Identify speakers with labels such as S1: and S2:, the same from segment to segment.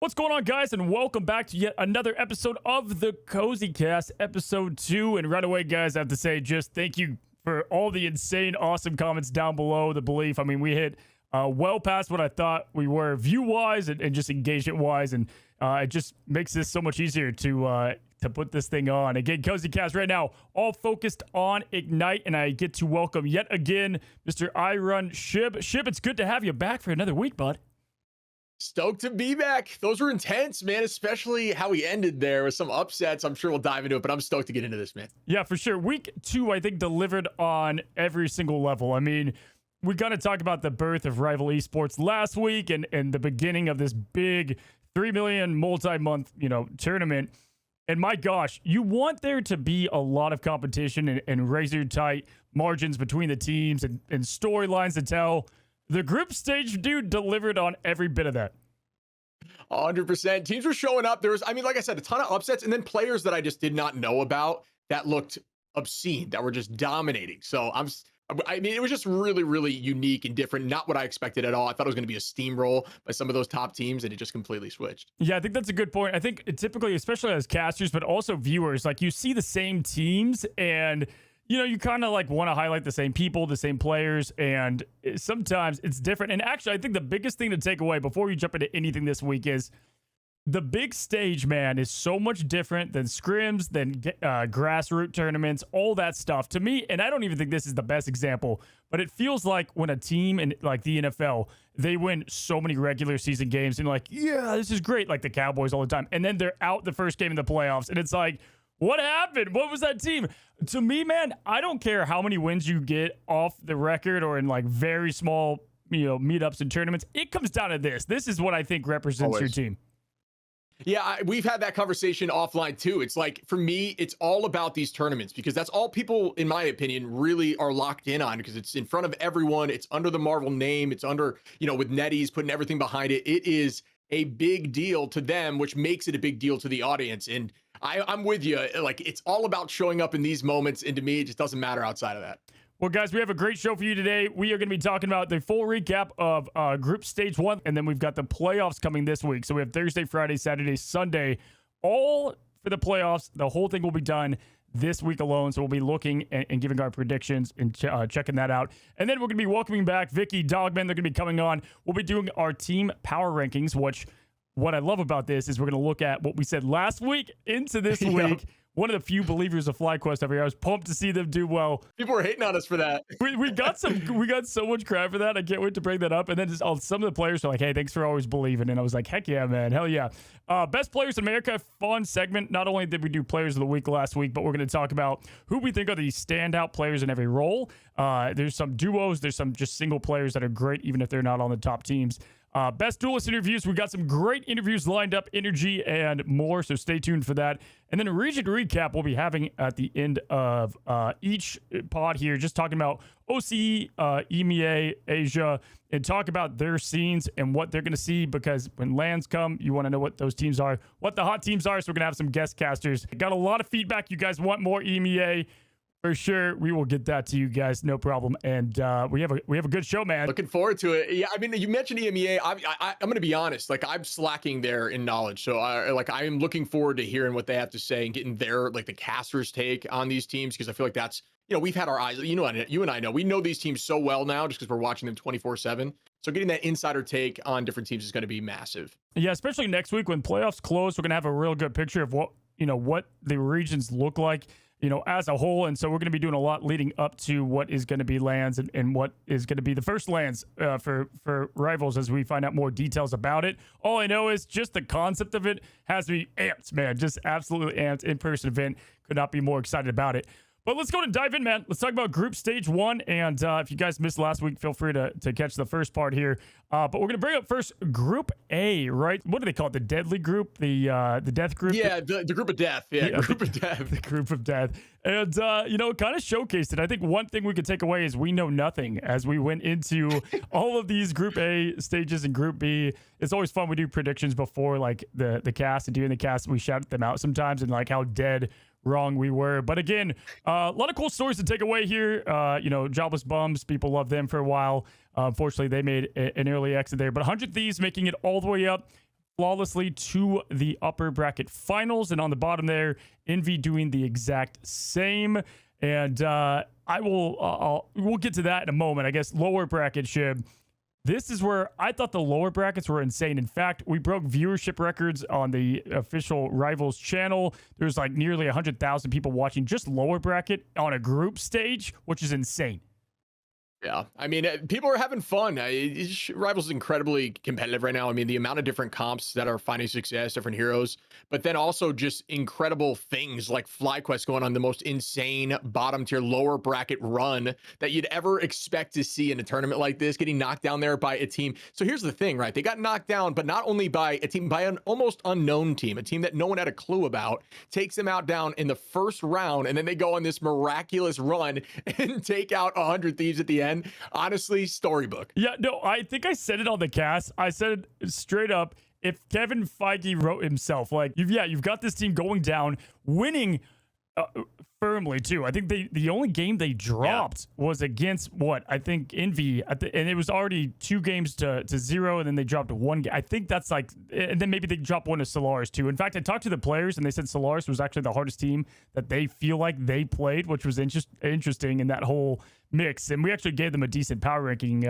S1: What's going on, guys, and welcome back to yet another episode of the Cozy Cast, episode 2. And right away, guys, I have to say just thank you for all the insane, awesome comments down below. The belief, I mean, we hit well past what I thought we were view-wise and just engagement-wise, and it just makes this so much easier to put this thing on. Again, Cozy Cast right now, all focused on Ignite, and I get to welcome yet again Mr. IRunShibb. Shibb, it's good to have you back for another week, bud.
S2: Stoked to be back. Those were intense, man, especially how we ended there with some upsets. I'm sure we'll dive into it, but I'm stoked to get into this, man.
S1: Yeah, for sure. Week 2, I think, delivered on every single level. I mean, we got to talk about the birth of Rival Esports last week and the beginning of this big 3 million multi-month, tournament. And my gosh, you want there to be a lot of competition and razor-tight margins between the teams and storylines to tell. The group stage, dude, delivered on every bit of that.
S2: 100%. Teams were showing up. There was, like I said, a ton of upsets, and then players that I just did not know about that looked obscene, that were just dominating. So it was just really, really unique and different. Not what I expected at all. I thought it was going to be a steamroll by some of those top teams, and it just completely switched.
S1: Yeah, I think that's a good point. I think typically, especially as casters, but also viewers, like you see the same teams and you kind of like want to highlight the same people, the same players, and sometimes it's different. And actually, I think the biggest thing to take away before you jump into anything this week is the big stage, man, is so much different than scrims, than grassroots tournaments, all that stuff. To me, and I don't even think this is the best example, but it feels like when a team in like the NFL, they win so many regular season games and like, yeah, this is great, like the Cowboys all the time. And then they're out the first game in the playoffs, and it's like, what happened? What was that team? To me, man, I don't care how many wins you get off the record or in like very small, meetups and tournaments. It comes down to this. This is what I think represents your team.
S2: Yeah, we've had that conversation offline too. It's like, for me, it's all about these tournaments because that's all people, in my opinion, really are locked in on because it's in front of everyone. It's under the Marvel name. It's under, with NetEase putting everything behind it. It is a big deal to them, which makes it a big deal to the audience. And I'm with you. Like, it's all about showing up in these moments. And to me, it just doesn't matter outside of that.
S1: Well, guys, we have a great show for you today. We are going to be talking about the full recap of Group Stage 1, and then we've got the playoffs coming this week. So we have Thursday, Friday, Saturday, Sunday, all for the playoffs. The whole thing will be done this week alone, so we'll be looking and giving our predictions and checking that out. And then we're going to be welcoming back Vikki, Dogman. They're going to be coming on. We'll be doing our team power rankings, which what I love about this is we're going to look at what we said last week into this week. One of the few believers of FlyQuest over here. I was pumped to see them do well.
S2: People were hating on us for that.
S1: We got so much crap for that. I can't wait to bring that up. And then just some of the players are like, hey, thanks for always believing. And I was like, heck yeah, man. Hell yeah. Best Players in America, fun segment. Not only did we do Players of the Week last week, but we're going to talk about who we think are the standout players in every role. There's some duos. There's some just single players that are great, even if they're not on the top teams. Best duelist interviews. We got some great interviews lined up, energy and more. So stay tuned for that. And then a region recap we'll be having at the end of each pod here, just talking about OCE, EMEA, Asia, and talk about their scenes and what they're going to see, because when lands come, you want to know what those teams are, what the hot teams are. So we're going to have some guest casters. Got a lot of feedback. You guys want more EMEA. For sure, we will get that to you guys, no problem. And we have a good show, man.
S2: Looking forward to it. Yeah, I mean, you mentioned EMEA. I'm going to be honest. Like, I'm slacking there in knowledge. So, I am looking forward to hearing what they have to say and getting their the casters' take on these teams, because I feel like that's we've had our eyes. You and I know we know these teams so well now just because we're watching them 24/7. So getting that insider take on different teams is going to be massive.
S1: Yeah, especially next week when playoffs close, we're going to have a real good picture of what the regions look like, as a whole. And so we're going to be doing a lot leading up to what is going to be lands and what is going to be the first lands for Rivals as we find out more details about it. All I know is just the concept of it has me amped, man. Just absolutely amped. In-person event. Could not be more excited about it. But let's go and dive in, man. Let's talk about Group Stage 1. And if you guys missed last week, feel free to catch the first part here. But we're going to bring up first Group A, right? What do they call it? The Deadly Group? The Death Group?
S2: Yeah, the Group of Death. Yeah, Group of Death.
S1: The Group of Death. And, kind of showcased it. I think one thing we could take away is we know nothing as we went into all of these Group A stages and Group B. It's always fun. We do predictions before, like, the cast, and during the cast, we shout them out sometimes and, like, how dead wrong we were. But again, a lot of cool stories to take away here. Jobless Bums, people love them for a while. Unfortunately, they made an early exit there. But 100 Thieves making it all the way up. flawlessly to the upper bracket finals. And on the bottom there, Envy doing the exact same. And we'll get to that in a moment. I guess lower bracket, Shibb. This is where I thought the lower brackets were insane. In fact, we broke viewership records on the official Rivals channel. There's like nearly 100,000 people watching just lower bracket on a group stage, which is insane.
S2: Yeah, I mean, people are having fun. Rivals is incredibly competitive right now. I mean, the amount of different comps that are finding success, different heroes, but then also just incredible things like FlyQuest going on the most insane bottom tier, lower bracket run that you'd ever expect to see in a tournament like this, getting knocked down there by a team. So here's the thing, right? They got knocked down, but not only by a team, by an almost unknown team, a team that no one had a clue about, takes them out down in the first round, and then they go on this miraculous run and take out 100 Thieves at the end. Honestly, storybook.
S1: Yeah, no, I think I said it on the cast. I said it straight up. If Kevin Feige wrote himself, like, you've got this team going down, winning firmly too. I think the only game they dropped was against I think Envy, and it was already 2 games to 0, and then they dropped 1 game. I think that's like, and then maybe they dropped 1 to Solaris too. In fact, I talked to the players, and they said Solaris was actually the hardest team that they feel like they played, which was interesting in that whole mix. And we actually gave them a decent power ranking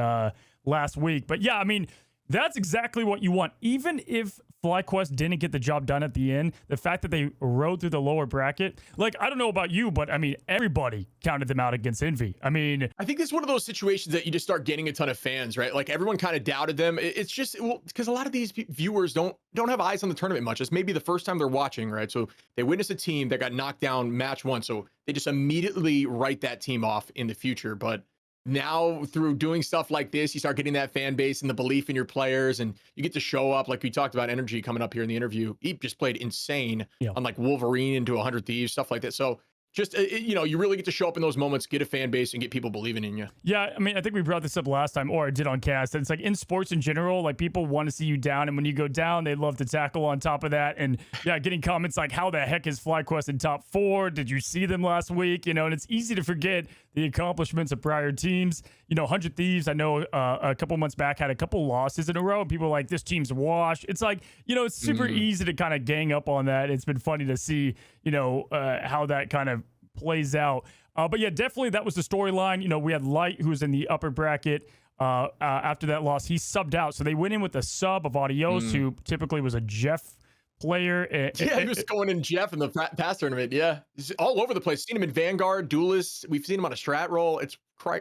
S1: last week. But yeah, I mean, that's exactly what you want. Even if FlyQuest didn't get the job done at the end, the fact that they rode through the lower bracket, like, I don't know about you, but I mean, everybody counted them out against Envy. I mean,
S2: I think this is one of those situations that you just start getting a ton of fans, right? Like, everyone kind of doubted them. It's just, because a lot of these viewers don't have eyes on the tournament much. It's maybe the first time they're watching, right? So they witness a team that got knocked down match 1, so they just immediately write that team off in the future. But now through doing stuff like this, you start getting that fan base and the belief in your players, and you get to show up. Like we talked about Energy coming up here in the interview. He just played insane on like Wolverine into 100 Thieves, stuff like that. So just, you really get to show up in those moments, get a fan base, and get people believing in you.
S1: Yeah, I mean, I think we brought this up last time, or I did on cast. It's like in sports in general, like people want to see you down, and when you go down, they love to tackle on top of that. And yeah, getting comments like, how the heck is FlyQuest in top 4? Did you see them last week? And it's easy to forget the accomplishments of prior teams. 100 Thieves, I know a couple months back had a couple losses in a row, and people are like, this team's washed. It's like, it's super easy to kind of gang up on that. It's been funny to see, how that kind of plays out. But yeah, definitely that was the storyline. We had Light, who was in the upper bracket. After that loss, he subbed out. So they went in with a sub of Adios, who typically was a Jeff player.
S2: He was going in Jeff in the past tournament. Yeah, he's all over the place. Seen him in Vanguard, Duelist. We've seen him on a strat roll. It's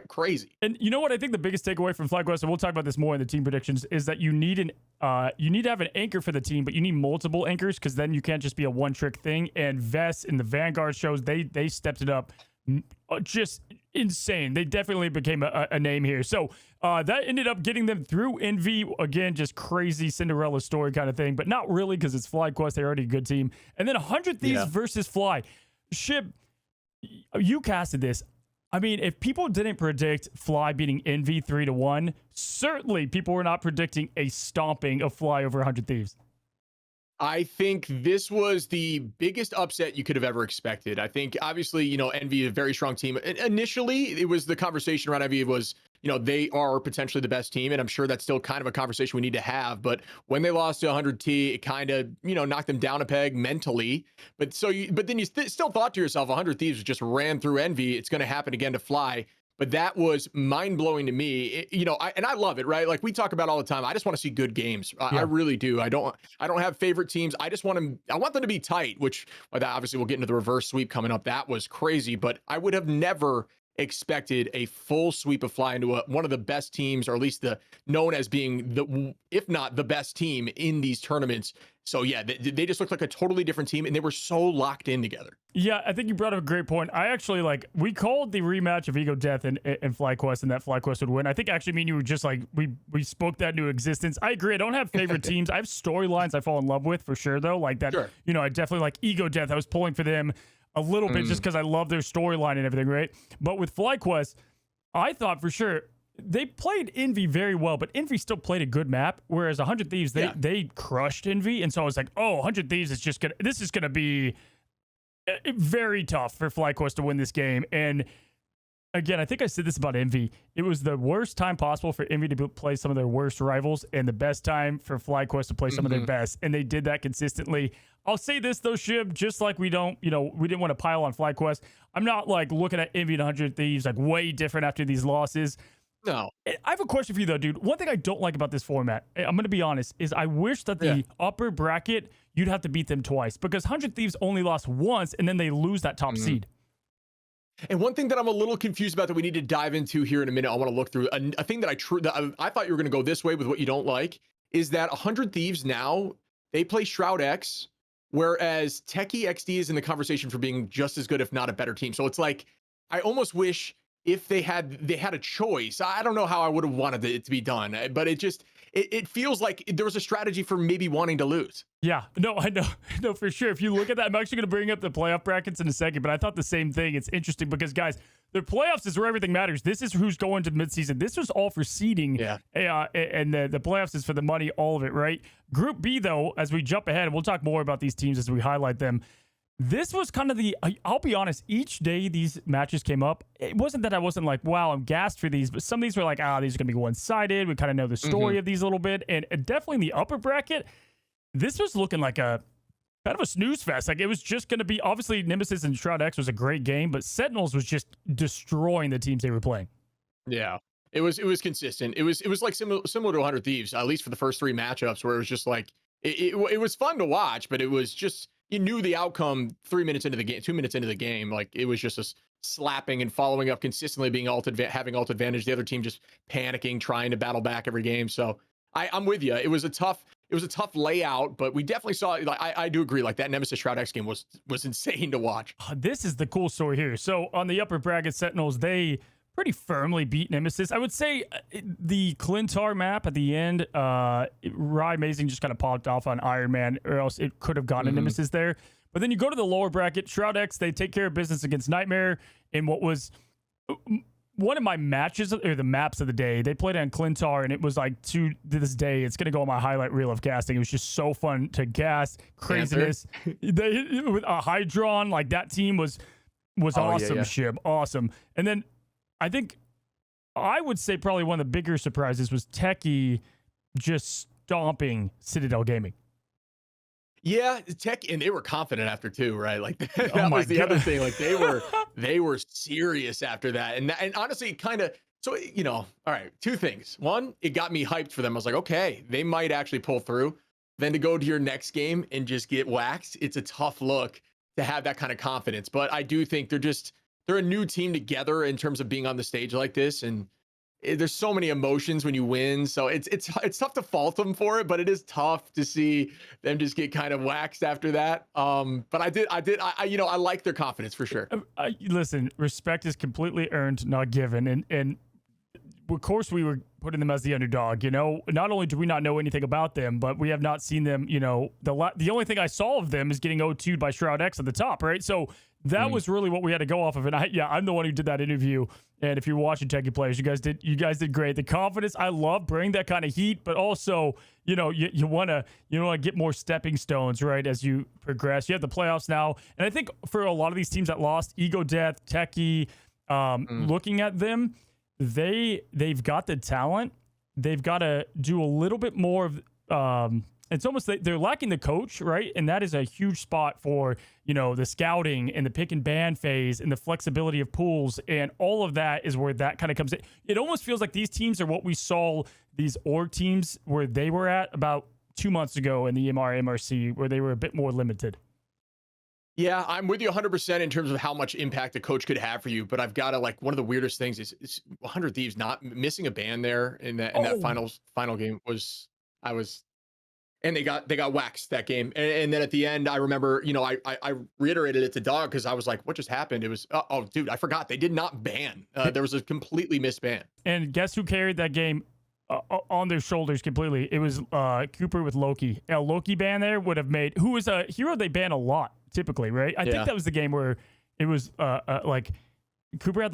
S2: crazy.
S1: And you know what? I think the biggest takeaway from FlyQuest, and we'll talk about this more in the team predictions, is that you need to have an anchor for the team, but you need multiple anchors, because then you can't just be a one-trick thing. And Vest in the Vanguard shows, they stepped it up just insane. They definitely became a name here. So that ended up getting them through Envy. Again, just crazy Cinderella story kind of thing, but not really, because it's FlyQuest. They're already a good team. And then 100 Thieves versus Fly. Shibb, you casted this. I mean, if people didn't predict Fly beating Envy 3-1, certainly people were not predicting a stomping of Fly over 100 Thieves.
S2: I think this was the biggest upset you could have ever expected. I think, obviously, Envy is a very strong team. Initially, it was the conversation around Envy was, they are potentially the best team, and I'm sure that's still kind of a conversation we need to have. But when they lost to 100T, it kind of, knocked them down a peg mentally. But then you still thought to yourself, 100 Thieves just ran through Envy. It's going to happen again to Fly. But that was mind-blowing to me. I love it, right? Like we talk about all the time. I just want to see good games. I really do. I don't have favorite teams. I want them to be tight, which obviously we'll get into the reverse sweep coming up. That was crazy, but I would have never expected a full sweep of Fly into one of the best teams, or at least known as being if not the best team in these tournaments. So yeah, they just looked like a totally different team, and they were so locked in together.
S1: Yeah, I think you brought up a great point. I actually we called the rematch of Ego Death and FlyQuest, and that FlyQuest would win. I think actually me and you were just like, we spoke that into existence. I agree. I don't have favorite teams. I have storylines I fall in love with for sure, though. Like that,
S2: sure.
S1: I definitely like Ego Death. I was pulling for them a little bit just because I love their storyline and everything, right? But with FlyQuest, I thought for sure they played Envy very well, but Envy still played a good map, whereas 100 Thieves, they crushed Envy. And so I was like, 100 Thieves is this is going to be very tough for FlyQuest to win this game. And Again, I think I said this about Envy. It was the worst time possible for Envy to play some of their worst rivals and the best time for FlyQuest to play some of their best. And they did that consistently. I'll say this, though, Shibb, just like we didn't want to pile on FlyQuest. I'm not like looking at Envy and 100 Thieves like way different after these losses.
S2: No.
S1: I have a question for you, though, dude. One thing I don't like about this format, I'm going to be honest, is I wish that the upper bracket, you'd have to beat them twice because 100 Thieves only lost once and then they lose that top seed.
S2: And one thing that I'm a little confused about that we need to dive into here in a minute, I want to look through a thing that I thought you were going to go this way with what you don't like is that 100 Thieves now, they play Shroud X, whereas Techie XD is in the conversation for being just as good, if not a better team. So it's like, I almost wish if they had a choice. I don't know how I would have wanted it to be done, but it feels like there was a strategy for maybe wanting to lose.
S1: Yeah, no, I know. No, for sure. If you look at that, I'm actually going to bring up the playoff brackets in a second, but I thought the same thing. It's interesting because, guys, the playoffs is where everything matters. This is who's going to midseason. This was all for seeding.
S2: Yeah.
S1: And the playoffs is for the money, all of it, right? Group B, though, as we jump ahead, and we'll talk more about these teams as we highlight them. This was kind of I'll be honest, each day these matches came up, it wasn't that I wasn't like, wow, I'm gassed for these, but some of these were like, these are going to be one-sided. We kind of know the story of these a little bit. And definitely in the upper bracket, this was looking like a kind of a snooze fest. Like it was just going to be, obviously Nemesis and Shroud X was a great game, but Sentinels was just destroying the teams they were playing.
S2: Yeah. It was consistent. It was like similar to 100 Thieves, at least for the first three matchups, where it was just like, it was fun to watch, but it was just, you knew the outcome 3 minutes into the game, 2 minutes into the game. Like it was just a slapping and following up consistently, being having ult advantage. The other team just panicking, trying to battle back every game. So I'm with you. It was a tough layout, but we definitely saw. Like I do agree. Like that Nemesis Shroud X game was insane to watch.
S1: This is the cool story here. So on the upper bracket, Sentinels, they pretty firmly beat Nemesis. I would say the Clintar map at the end, Rye Amazing just kind of popped off on Iron Man, or else it could have gotten a Nemesis there. But then you go to the lower bracket, Shroud X, they take care of business against Nightmare in what was one of my matches, or the maps of the day. They played on Clintar, and it was like, to this day, it's going to go on my highlight reel of casting. It was just so fun to gas, craziness. With a Hydron, like that team was awesome, Shibb, awesome. And then I think I would say probably one of the bigger surprises was Techie just stomping Citadel Gaming.
S2: Yeah, and they were confident after too, right? Like that was the other thing. Like they were serious after that, and honestly, kind of. So all right, two things. One, it got me hyped for them. I was like, okay, they might actually pull through. Then to go to your next game and just get waxed, it's a tough look to have that kind of confidence. But I do think they're a new team together in terms of being on the stage like this, and there's so many emotions when you win. So it's tough to fault them for it, but it is tough to see them just get kind of waxed after that. But I like their confidence for sure.
S1: Listen, respect is completely earned, not given, and of course we were putting them as the underdog. Not only do we not know anything about them, but we have not seen them. The only thing I saw of them is getting O2'd by Shroud X at the top, right? So that was really what we had to go off of. And I'm the one who did that interview. And if you're watching Techie Players, you guys did great. The confidence, I love bringing that kind of heat, but also, you want to get more stepping stones, right, as you progress. You have the playoffs now. And I think for a lot of these teams that lost, Ego Death, Techie, looking at them, they've got the talent. They've got to do a little bit more of it's almost like they're lacking the coach, right? And that is a huge spot for, the scouting and the pick and ban phase and the flexibility of pools, and all of that is where that kind of comes in. It almost feels like these teams are what we saw these org teams where they were at about 2 months ago in the MRC, where they were a bit more limited.
S2: Yeah, I'm with you 100% in terms of how much impact a coach could have for you. But I've got to, one of the weirdest things is 100 Thieves not missing a ban there in that final game and they got waxed that game. And then at the end, I remember, I reiterated it to Dog because I was like, what just happened? It was, dude, I forgot. They did not ban. There was a completely missed ban.
S1: And guess who carried that game on their shoulders completely? It was Cooper with Loki. Loki ban there would have made, who is a hero they ban a lot, typically, right? I think that was the game where it was Cooper had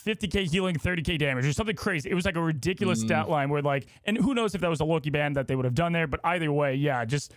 S1: 50k healing, 30k damage, or something crazy. It was like a ridiculous stat line where and who knows if that was a Loki ban that they would have done there, but either way, yeah, just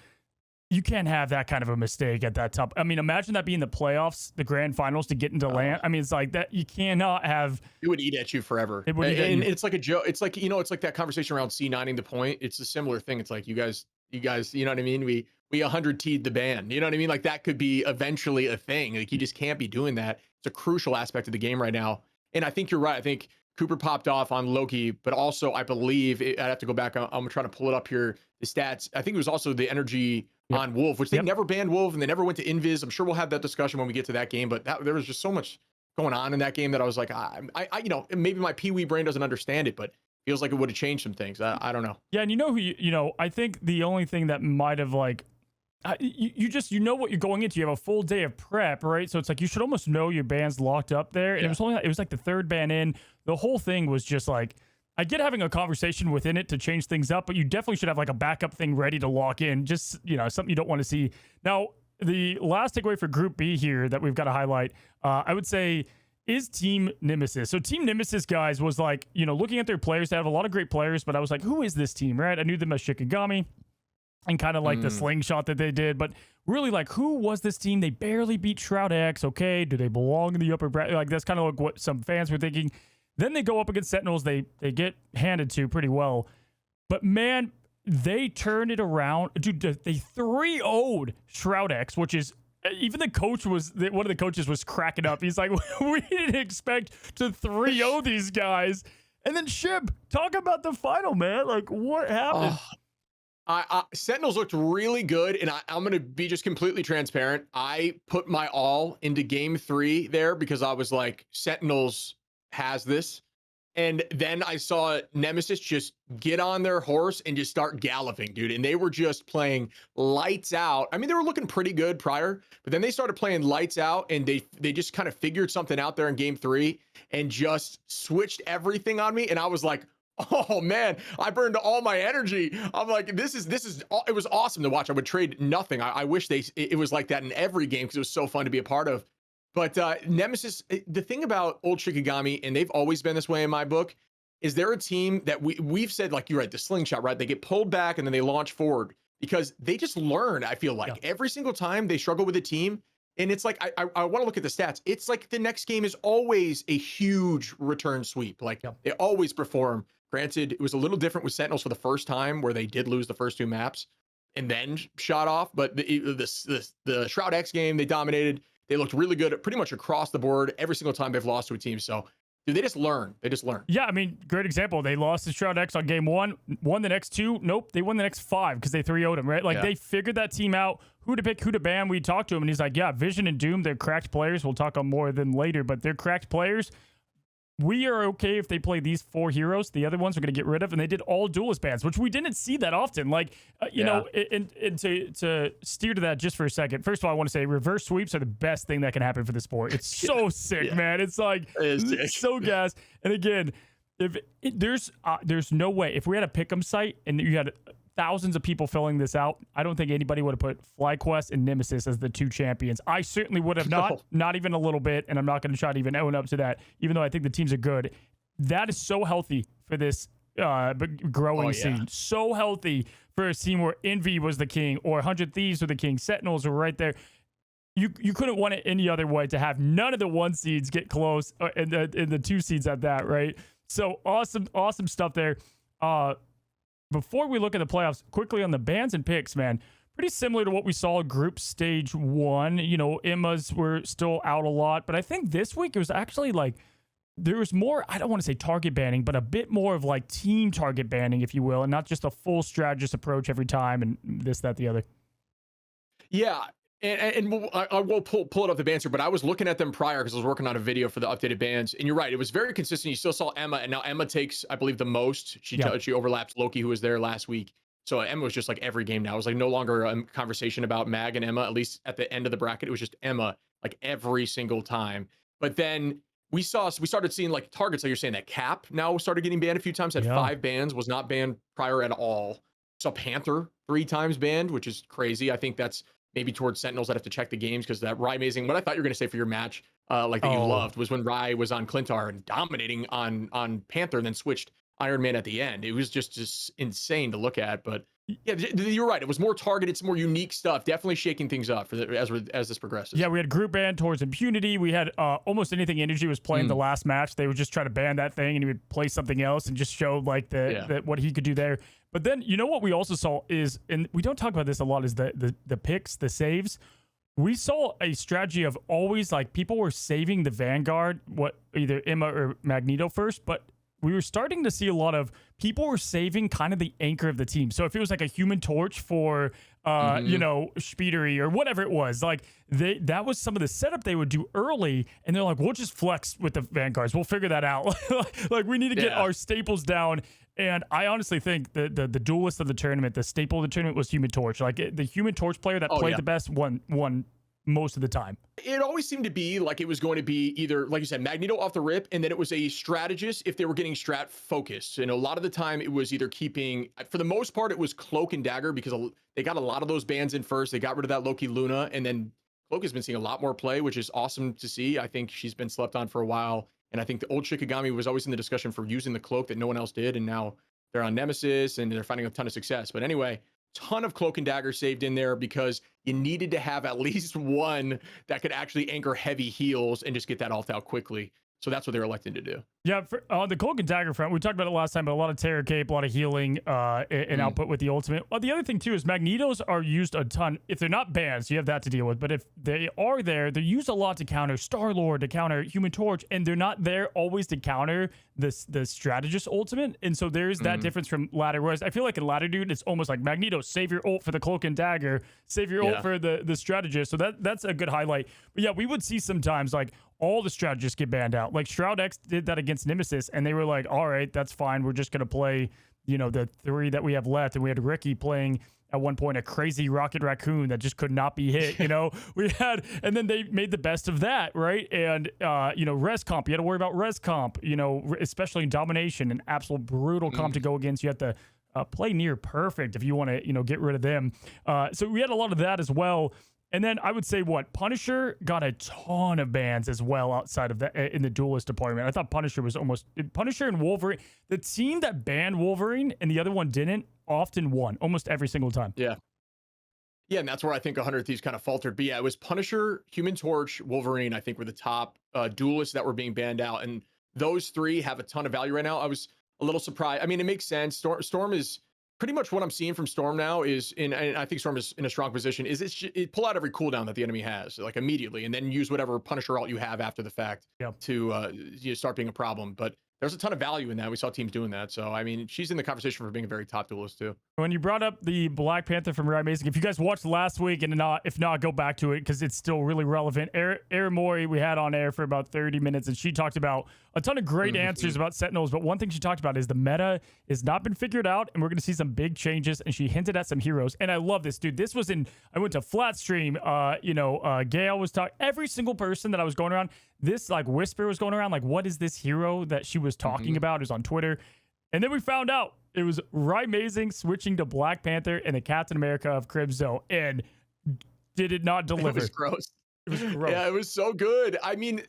S1: you can't have that kind of a mistake at that top. I mean, imagine that being the playoffs, the grand finals to get into land. I mean, it's like that. You cannot have.
S2: It would eat at you forever.
S1: It would eat at you.
S2: It's like a joke. It's like, it's like that conversation around C9ing the point. It's a similar thing. It's like you guys, you know what I mean? We 100 teed the band. You know what I mean? Like that could be eventually a thing. Like you just can't be doing that. It's a crucial aspect of the game right now. And I think you're right. I think Cooper popped off on Loki, but also I believe I'd have to go back. I'm trying to pull it up here. The stats. I think it was also the energy on Wolf, which they never banned Wolf and they never went to Invis. I'm sure we'll have that discussion when we get to that game, but there was just so much going on in that game that I was like, I maybe my Pee-wee brain doesn't understand it, but feels like it would have changed some things. I don't know.
S1: Yeah. And who, I think the only thing that might have like, you know what you're going into. You have a full day of prep, right? So it's like you should almost know your band's locked up there. And it was like the third band in. The whole thing was just like, I get having a conversation within it to change things up, but you definitely should have like a backup thing ready to lock in. Just something you don't want to see. Now, the last takeaway for Group B here that we've got to highlight, I would say, is Team Nemesis. So Team Nemesis, guys, was like, looking at their players, they have a lot of great players, but I was like, who is this team, right? I knew them as Shikigami and kind of like the slingshot that they did, but really like, who was this team? They barely beat Shroud X. Okay, do they belong in the upper bracket? Like that's kind of like what some fans were thinking. Then they go up against Sentinels. They get handed to pretty well, but man, they turned it around. Dude, they 3-0'd Shroud X, which is even the coach one of the coaches was cracking up. He's like, we didn't expect to 3-0 these guys. And then Shibb, talk about the final, man. Like what happened?
S2: Sentinels looked really good, and I'm going to be just completely transparent. I put my all into game 3 there because I was like, Sentinels has this. And then I saw Nemesis just get on their horse and just start galloping, dude. And they were just playing lights out. I mean, they were looking pretty good prior, but then they started playing lights out, and they just kind of figured something out there in game 3 and just switched everything on me. And I was like, oh man, I burned all my energy. I'm like, this is it was awesome to watch. I would trade nothing. I wish it was like that in every game because it was so fun to be a part of. But Nemesis, the thing about old Shikigami, and they've always been this way in my book, is they're a team that we've said, like, you're right, the slingshot, right? They get pulled back and then they launch forward because they just learn, I feel like. Every single time they struggle with a team. And it's like, I want to look at the stats. It's like the next game is always a huge return sweep. Like they always perform. Granted, it was a little different with Sentinels for the first time where they did lose the first 2 maps and then shot off. But the Shroud X game, they dominated. They looked really good pretty much across the board every single time they've lost to a team. So, dude, they just learn. Yeah,
S1: I mean, great example. They lost to Shroud X on game 1, won the next 2. Nope, they won the next 5 because they 3-0'd them, right? Like, they figured that team out, who to pick, who to ban. We talked to him, and he's like, yeah, Vision and Doom, they're cracked players. We'll talk on more of them later, but they're cracked players. We are okay if they play these 4 heroes. The other ones we're going to get rid of, and they did all duelist bans, which we didn't see that often. Like, and to steer to that just for a second, first of all, I want to say reverse sweeps are the best thing that can happen for the sport. It's so sick, man. It's like it's so gas. And again, there's no way if we had a pick'em site and you had thousands of people filling this out, I don't think anybody would have put FlyQuest and Nemesis as the 2 champions. I certainly would have not even a little bit, and I'm not going to try to even own up to that, even though I think the teams are good. That is so healthy for this growing scene. So healthy for a team where Envy was the king or 100 Thieves were the king. Sentinels were right there. You couldn't want it any other way to have none of the 1 seeds get close and the 2 seeds at that, right? So awesome stuff there. Before we look at the playoffs, quickly on the bans and picks, man, pretty similar to what we saw group stage 1. Emma's were still out a lot, but I think this week it was actually like there was more, I don't want to say target banning, but a bit more of like team target banning, if you will, and not just a full strategist approach every time and this, that, the other.
S2: Yeah. And I will pull it up the bans here, but I was looking at them prior because I was working on a video for the updated bans. And you're right, it was very consistent. You still saw Emma, and now Emma takes, I believe, the most. She overlaps Loki, who was there last week. So Emma was just like every game now. It was like no longer a conversation about Mag and Emma, at least at the end of the bracket. It was just Emma like every single time. But then we started seeing like targets, like you're saying, that Cap now started getting banned a few times, had 5 bans, was not banned prior at all. Saw Panther 3 times banned, which is crazy. I think that's maybe towards Sentinels. I'd have to check the games because that Rye Amazing, what I thought you were going to say for your match, that you loved, was when Rye was on Clintar and dominating on Panther and then switched Iron Man at the end. It was just insane to look at. But Yeah, you're right. It was more targeted, some more unique stuff. Definitely shaking things up as this progresses.
S1: Yeah, we had group ban towards impunity. We had almost anything Energy was playing the last match. They would just try to ban that thing, and he would play something else and just show like the what he could do there. But then you know what we also saw is, and we don't talk about this a lot, is the picks, the saves. We saw a strategy of always like people were saving the Vanguard, either Emma or Magneto first, but we were starting to see a lot of people were saving kind of the anchor of the team. So if it was like a Human Torch for, Speedery or whatever it was, like that was some of the setup they would do early. And they're like, we'll just flex with the Vanguards. We'll figure that out. Like we need to get our staples down. And I honestly think the duelist of the tournament, the staple of the tournament was Human Torch. Like the Human Torch player that played the best won most of the time.
S2: It always seemed to be like it was going to be either, like you said, Magneto off the rip, and then it was a strategist if they were getting strat focused. And a lot of the time it was either keeping, for the most part, it was Cloak and Dagger, because they got a lot of those bans in first. They got rid of that Loki Luna, and then Cloak has been seeing a lot more play, which is awesome to see. I think she's been slept on for a while. And I think the old Shikigami was always in the discussion for using the Cloak that no one else did. And now they're on Nemesis and they're finding a ton of success. But anyway, ton of Cloak and Dagger saved in there because you needed to have at least one that could actually anchor heavy heals and just get that ult out quickly. So that's what they're electing to do.
S1: Yeah, on the Cloak and Dagger front, we talked about it last time, but a lot of Terror Cape, a lot of healing and output with the ultimate. Well, the other thing, too, is Magnetos are used a ton. If they're not banned, so you have that to deal with. But if they are there, they're used a lot to counter Star-Lord, to counter Human Torch, and they're not there always to counter the Strategist ultimate. And so there's that difference from Ladder. Whereas I feel like in Ladder, dude, it's almost like Magneto, save your ult for the Cloak and Dagger, save your ult for the Strategist. So that's a good highlight. But yeah, we would see sometimes like all the strategists get banned out. Like Shroud X did that against Nemesis, and they were like, all right, that's fine. We're just going to play, the three that we have left. And we had Ricky playing at one point a crazy Rocket Raccoon that just could not be hit, we had, and then they made the best of that, right? And, res comp, you had to worry about res comp, especially in domination, an absolute brutal comp to go against. You have to play near perfect if you want to, get rid of them. So we had a lot of that as well. And then I would say Punisher got a ton of bans as well outside of that in the duelist department. I thought Punisher was Punisher and Wolverine. The team that banned Wolverine and the other one didn't often won almost every single time.
S2: Yeah. Yeah, and that's where I think 100 Thieves kind of faltered. But yeah, it was Punisher, Human Torch, Wolverine, I think were the top duelists that were being banned out. And those three have a ton of value right now. I was a little surprised. I mean, it makes sense. Storm is pretty much what I'm seeing from Storm now and I think Storm is in a strong position, is it pull out every cooldown that the enemy has, like immediately, and then use whatever Punisher ult you have after the fact to start being a problem. But there's a ton of value in that. We saw teams doing that. So, I mean, she's in the conversation for being a very top duelist too.
S1: When you brought up the Black Panther from Ryan Amazing, if you guys watched last week and if not, go back to it because it's still really relevant. Erin Mori, we had on air for about 30 minutes, and she talked about a ton of great answers about Sentinels. But one thing she talked about is the meta has not been figured out, and we're going to see some big changes. And she hinted at some heroes. And I love this, dude. This was I went to Flatstream, Gail was talking, every single person that I was going around, this like whisper was going around, like, what is this hero that she was talking about? It was on Twitter. And then we found out it was Ryan Amazing switching to Black Panther and the Captain America of Crimson, and did it not deliver?
S2: It was gross.
S1: It was gross.
S2: Yeah, it was so good. I mean,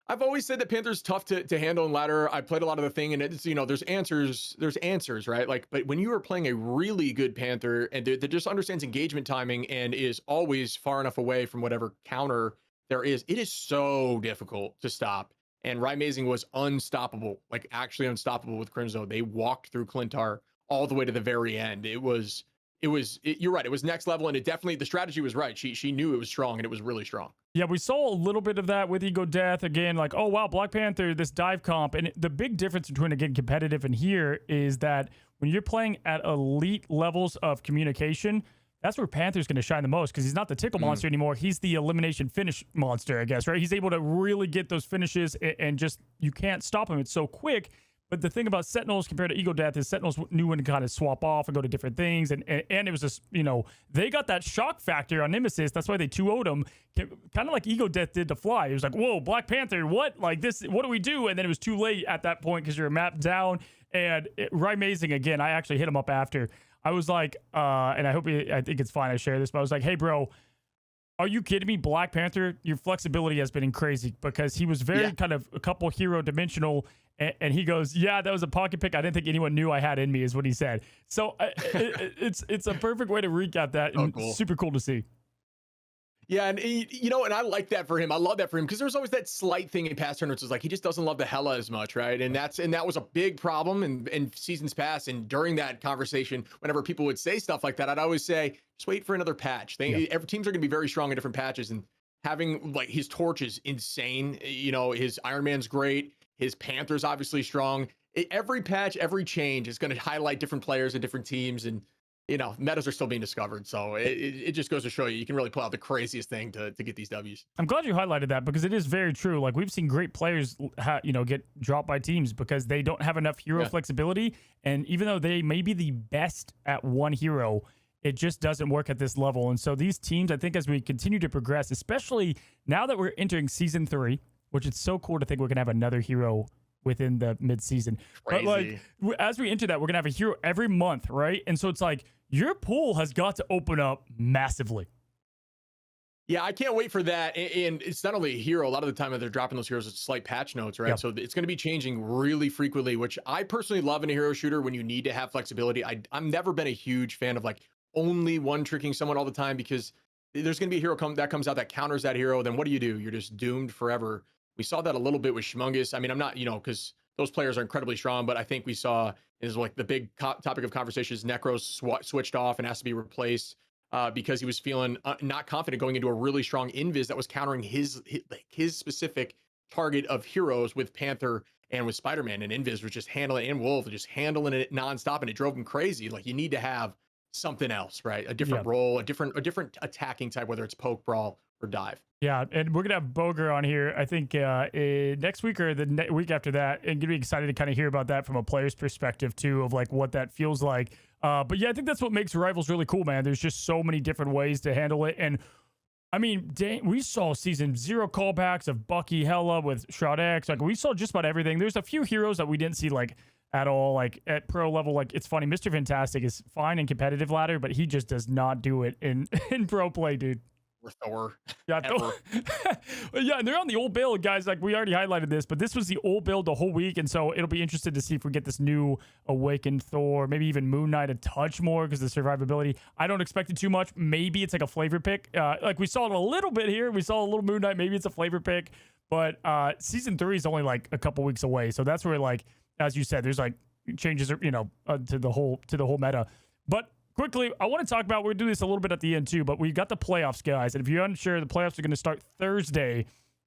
S2: I've always said that Panther's tough to handle in ladder. I played a lot of the thing, and it's, there's answers, right? Like, but when you are playing a really good Panther and that just understands engagement timing and is always far enough away from whatever counter there is, it is so difficult to stop. And Ryan Amazing was unstoppable, like actually unstoppable with Crimson. They walked through Clintar all the way to the very end. You're right. It was next level, and the strategy was right. She knew it was strong, and it was really strong.
S1: Yeah, we saw a little bit of that with Ego Death again. Like, oh wow, Black Panther, this dive comp, and the big difference between again competitive and here is that when you're playing at elite levels of communication, that's where Panther's going to shine the most because he's not the tickle monster anymore. He's the elimination finish monster, I guess, right? He's able to really get those finishes and just, you can't stop him. It's so quick. But the thing about Sentinels compared to Ego Death is Sentinels knew when to kind of swap off and go to different things. And it was just, they got that shock factor on Nemesis. That's why they 2-0'd him. Kind of like Ego Death did to Fly. It was like, whoa, Black Panther, what? Like this, what do we do? And then it was too late at that point because you're mapped down. And Ryan Amazing, again, I actually hit him up after. I was like, and I think it's fine I share this, but I was like, hey, bro, are you kidding me? Black Panther, your flexibility has been crazy because he was very kind of a couple hero dimensional. And he goes, yeah, that was a pocket pick. I didn't think anyone knew I had in me, is what he said. So it's a perfect way to recap that, and
S2: cool.
S1: super cool to see.
S2: Yeah, and and I like that for him. I love that for him because there's always that slight thing in past tournaments. It's like he just doesn't love the hella as much, right? And that was a big problem in seasons past. And during that conversation, whenever people would say stuff like that, I'd always say, just wait for another patch. Every teams are going to be very strong in different patches, and having like his torch is insane. His Iron Man's great. His Panther's obviously strong. Every patch, every change is going to highlight different players and different teams, and metas are still being discovered. So it just goes to show you can really pull out the craziest thing to get these W's.
S1: I'm glad you highlighted that because it is very true. Like we've seen great players, get dropped by teams because they don't have enough hero flexibility. And even though they may be the best at one hero, it just doesn't work at this level. And so these teams, I think as we continue to progress, especially now that we're entering season 3, which it's so cool to think we're going to have another hero within the mid-season. But like as we enter that, we're gonna have a hero every month, right? And so it's like your pool has got to open up massively.
S2: Yeah, I can't wait for that. And it's not only a hero. A lot of the time that they're dropping those heroes, it's slight patch notes, right? Yep. So it's going to be changing really frequently, which I personally love in a hero shooter when you need to have flexibility. I've never been a huge fan of like only one tricking someone all the time, because there's going to be a hero that comes out that counters that hero. Then what do? You're just doomed forever. We saw that a little bit with Schmungus. I mean, I'm not, because those players are incredibly strong, but I think we saw is like the big topic of conversation is Necros switched off and has to be replaced because he was feeling not confident going into a really strong invis that was countering his specific target of heroes with Panther and with Spider-Man, and invis was just handling, and Wolf just handling it nonstop, and it drove him crazy. Like you need to have something else, right? A different role, a different attacking type, whether it's poke, brawl, or dive.
S1: Yeah, and we're gonna have Boger on here, I think next week or the week after that, and gonna be excited to kind of hear about that from a player's perspective too, of like what that feels like. But yeah, I think that's what makes Rivals really cool, man. There's just so many different ways to handle it, and I mean, we saw season 0 callbacks of Bucky Hella with Shroud X. Like we saw just about everything. There's a few heroes that we didn't see like at all, like at pro level. Like it's funny, Mr. Fantastic is fine in competitive ladder, but he just does not do it in pro play, dude.
S2: Or Thor.
S1: Yeah, Thor. Yeah, and they're on the old build, guys. Like we already highlighted this, but this was the old build the whole week, and so it'll be interesting to see if we get this new Awakened Thor, maybe even Moon Knight a touch more because of the survivability. I don't expect it too much. Maybe it's like a flavor pick. Like we saw it a little bit here. We saw a little Moon Knight. Maybe it's a flavor pick, but season 3 is only like a couple weeks away, so that's where, like as you said, there's like changes, to the whole meta, but. Quickly, I want to talk about, we'll do this a little bit at the end too, but we've got the playoffs, guys. And if you're unsure, the playoffs are going to start Thursday.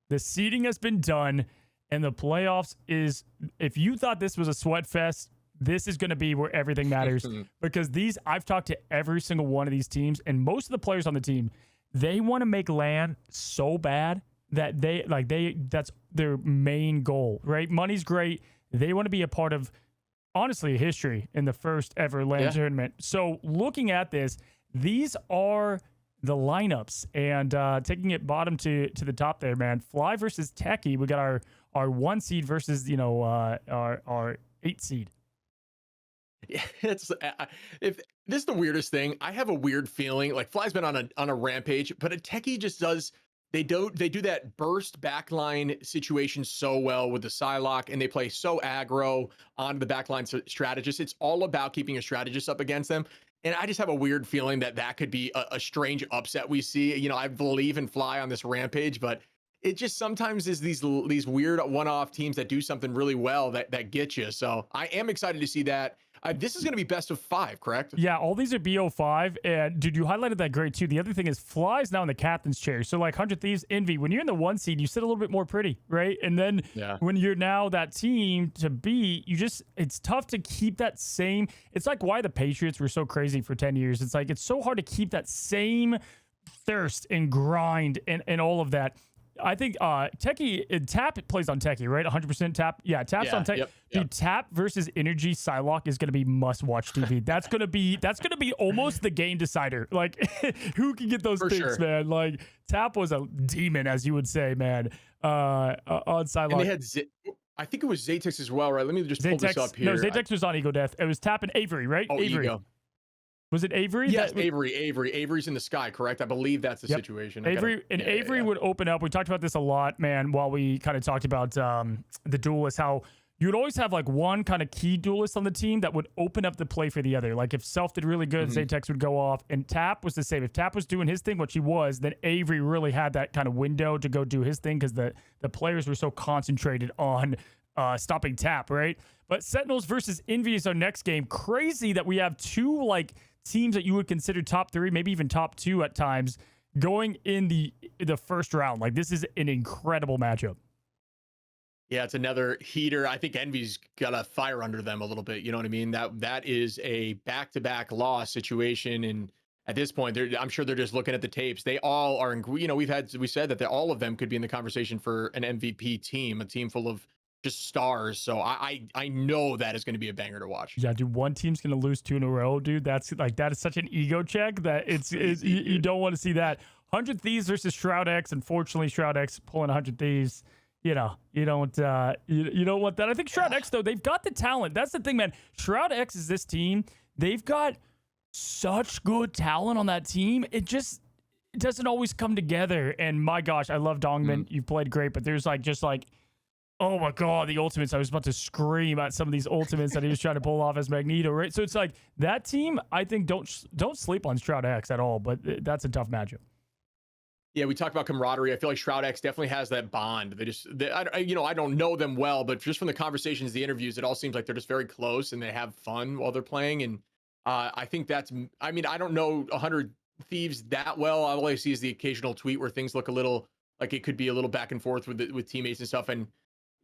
S1: The seeding has been done, and the playoffs is, if you thought this was a sweat fest, this is going to be where everything matters. Because I've talked to every single one of these teams, and most of the players on the team, they want to make LAN so bad that that's their main goal, right? Money's great. They want to be a part of, honestly, history in the first ever LAN tournament. So looking at this, these are the lineups, and taking it bottom to the top there, man. Fly versus Techie. We got our 1 seed versus our 8 seed.
S2: Yeah, it's if this is the weirdest thing. I have a weird feeling like Fly's been on a rampage, but a Techie just does. They do that burst backline situation so well with the Psylocke, and they play so aggro on the backline strategist. It's all about keeping a strategist up against them. And I just have a weird feeling that could be a strange upset we see. I believe in Fly on this rampage, but it just sometimes is these weird one-off teams that do something really well that get you. So I am excited to see that. This is going to be best of 5, correct?
S1: Yeah, all these are BO5. And dude, you highlighted that great too. The other thing is Fly's now in the captain's chair. So like 100 Thieves, Envy, when you're in the 1 seed, you sit a little bit more pretty, right? And then when you're now that team to beat, it's tough to keep that same. It's like why the Patriots were so crazy for 10 years. It's like, it's so hard to keep that same thirst and grind and all of that. I think Techie, Tap plays on Techie, right? 100% Tap. Yeah, Tap's on Techie. Dude, Tap versus Energy Psylocke is going to be must-watch TV. That's going to be almost the game decider. Like, who can get those picks, man? Like, Tap was a demon, as you would say, man, on Psylocke.
S2: And they had I think it was Zatex as well, right? Let me just pull this up here.
S1: No, Zatex was on Ego Death. It was Tap and Avery, right?
S2: Oh,
S1: Avery.
S2: Ego.
S1: Was it Avery?
S2: Yes, Avery. Avery's in the sky, correct? I believe that's the situation.
S1: Avery would open up. We talked about this a lot, man, while we kind of talked about the duelist, how you would always have like one kind of key duelist on the team that would open up the play for the other. Like if Self did really good, Zatex would go off, and Tap was the same. If Tap was doing his thing, which he was, then Avery really had that kind of window to go do his thing because the players were so concentrated on stopping Tap, right? But Sentinels versus Envy is our next game. Crazy that we have two like teams that you would consider top 3, maybe even top 2 at times, going in the first round. Like this is an incredible matchup.
S2: Yeah, it's another heater. I think Envy's got a fire under them a little bit. You know what I mean? That is a back-to-back loss situation, and at this point, I'm sure they're just looking at the tapes. They all are. You know, we said that all of them could be in the conversation for an MVP team, a team full of just stars. So I know that is going to be a banger to watch.
S1: Yeah, dude. One team's going to lose 2 in a row, dude. That is such an ego check that you don't want to see that. 100 Thieves versus Shroud X. Unfortunately, Shroud X pulling 100 Thieves. You know, you don't want that. I think Shroud X, though, they've got the talent. That's the thing, man. Shroud X is this team. They've got such good talent on that team. It doesn't always come together. And my gosh, I love Dogman. You've played great, but there's oh my God, the ultimates. I was about to scream at some of these ultimates that he was trying to pull off as Magneto, right? So it's like that team, I think, don't sleep on Shroud X at all, but that's a tough matchup.
S2: Yeah, we talked about camaraderie. I feel like Shroud X definitely has that bond. I don't know them well, but just from the conversations, the interviews, it all seems like they're just very close and they have fun while they're playing. And I think I don't know 100 Thieves that well. All I see is the occasional tweet where things look a little like it could be a little back and forth with teammates and stuff. And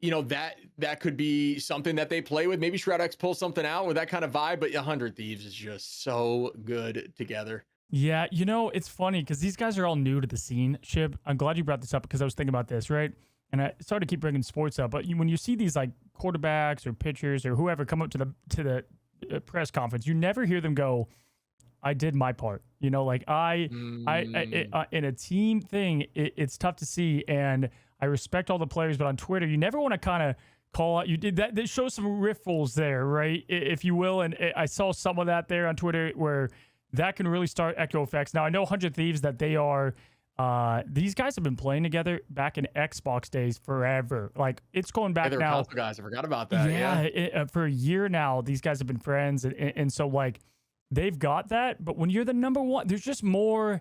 S2: you know, that could be something that they play with. Maybe Shroud X pulls something out with that kind of vibe, but 100 Thieves is just so good together.
S1: Yeah, you know, it's funny because these guys are all new to the scene, Shibb. I'm glad you brought this up because I was thinking about this, right? And I started to keep bringing sports up, but when you see these like quarterbacks or pitchers or whoever come up to the press conference, you never hear them go, "I did my part." You know, like in a team thing, it's tough to see, and I respect all the players, but on Twitter, you never want to kind of call out. You did that. That shows some riffles there, right, if you will. And I saw some of that there on Twitter where that can really start echo effects. Now, I know 100 Thieves that they are, these guys have been playing together back in Xbox days forever. Like, it's going back now.
S2: Console guys. I forgot about that.
S1: Yeah. For a year now, these guys have been friends. And so, like, they've got that. But when you're the number one, there's just more,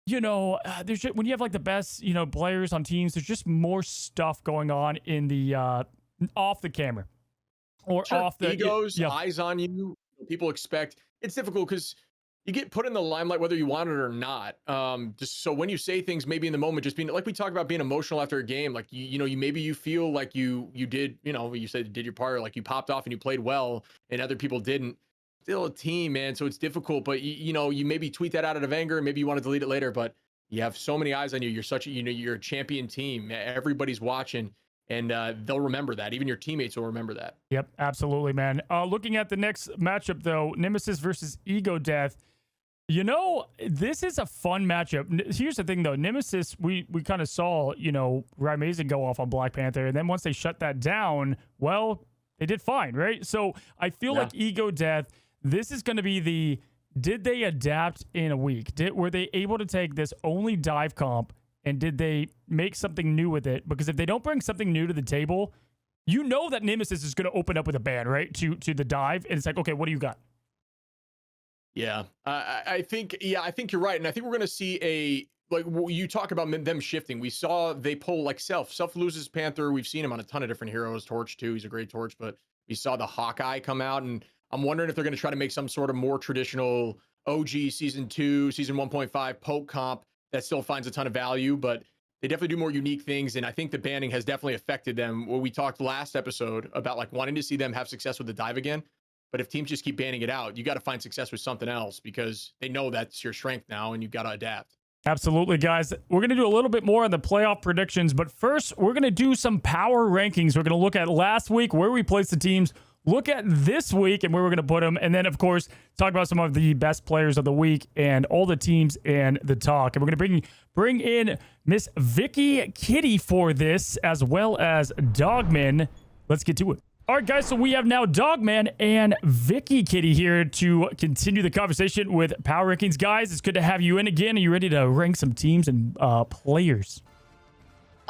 S1: you know, when you have, like, the best, you know, players on teams, there's just more stuff going on in the, off the camera. Or off the
S2: egos, eyes on you. People expect. It's difficult because you get put in the limelight whether you want it or not. Just so when you say things, maybe in the moment, just being like we talk about being emotional after a game, like you feel like you did, you know, you said you did your part, like you popped off and you played well, and other people didn't. Still a team, man. So it's difficult, but you maybe tweet that out of anger, and maybe you want to delete it later, but you have so many eyes on you. You're you're a champion team. Everybody's watching. And they'll remember that. Even your teammates will remember that.
S1: Yep, absolutely, man. Looking at the next matchup, though, Nemesis versus Ego Death. You know, this is a fun matchup. Here's the thing, though. Nemesis, we kind of saw, you know, Amazing go off on Black Panther. And then once they shut that down, well, they did fine, right? So I feel like Ego Death, this is going to be did they adapt in a week? Were they able to take this only dive comp, and did they make something new with it? Because if they don't bring something new to the table, you know that Nemesis is going to open up with a ban, right? To the dive. And it's like, okay, what do you got?
S2: Yeah, I think you're right. And I think we're going to see you talk about them shifting. We saw they pull like Self loses Panther. We've seen him on a ton of different heroes. Torch too. He's a great Torch, but we saw the Hawkeye come out, and I'm wondering if they're going to try to make some sort of more traditional OG season 2, season 1.5 poke comp that still finds a ton of value, but they definitely do more unique things. And I think the banning has definitely affected them. Well, we talked last episode about like wanting to see them have success with the dive again. But if teams just keep banning it out, you got to find success with something else because they know that's your strength now and you've got to adapt.
S1: Absolutely, guys. We're going to do a little bit more on the playoff predictions, but first we're going to do some power rankings. We're going to look at last week, where we placed the teams, look at this week and where we're going to put them, and then, of course, talk about some of the best players of the week and all the teams and the talk. And we're going to bring in Miss VikkiKitty for this, as well as Dogman. Let's get to it. All right, guys, so we have now Dogman and VikkiKitty here to continue the conversation with Power Rankings. Guys, it's good to have you in again. Are you ready to rank some teams and players?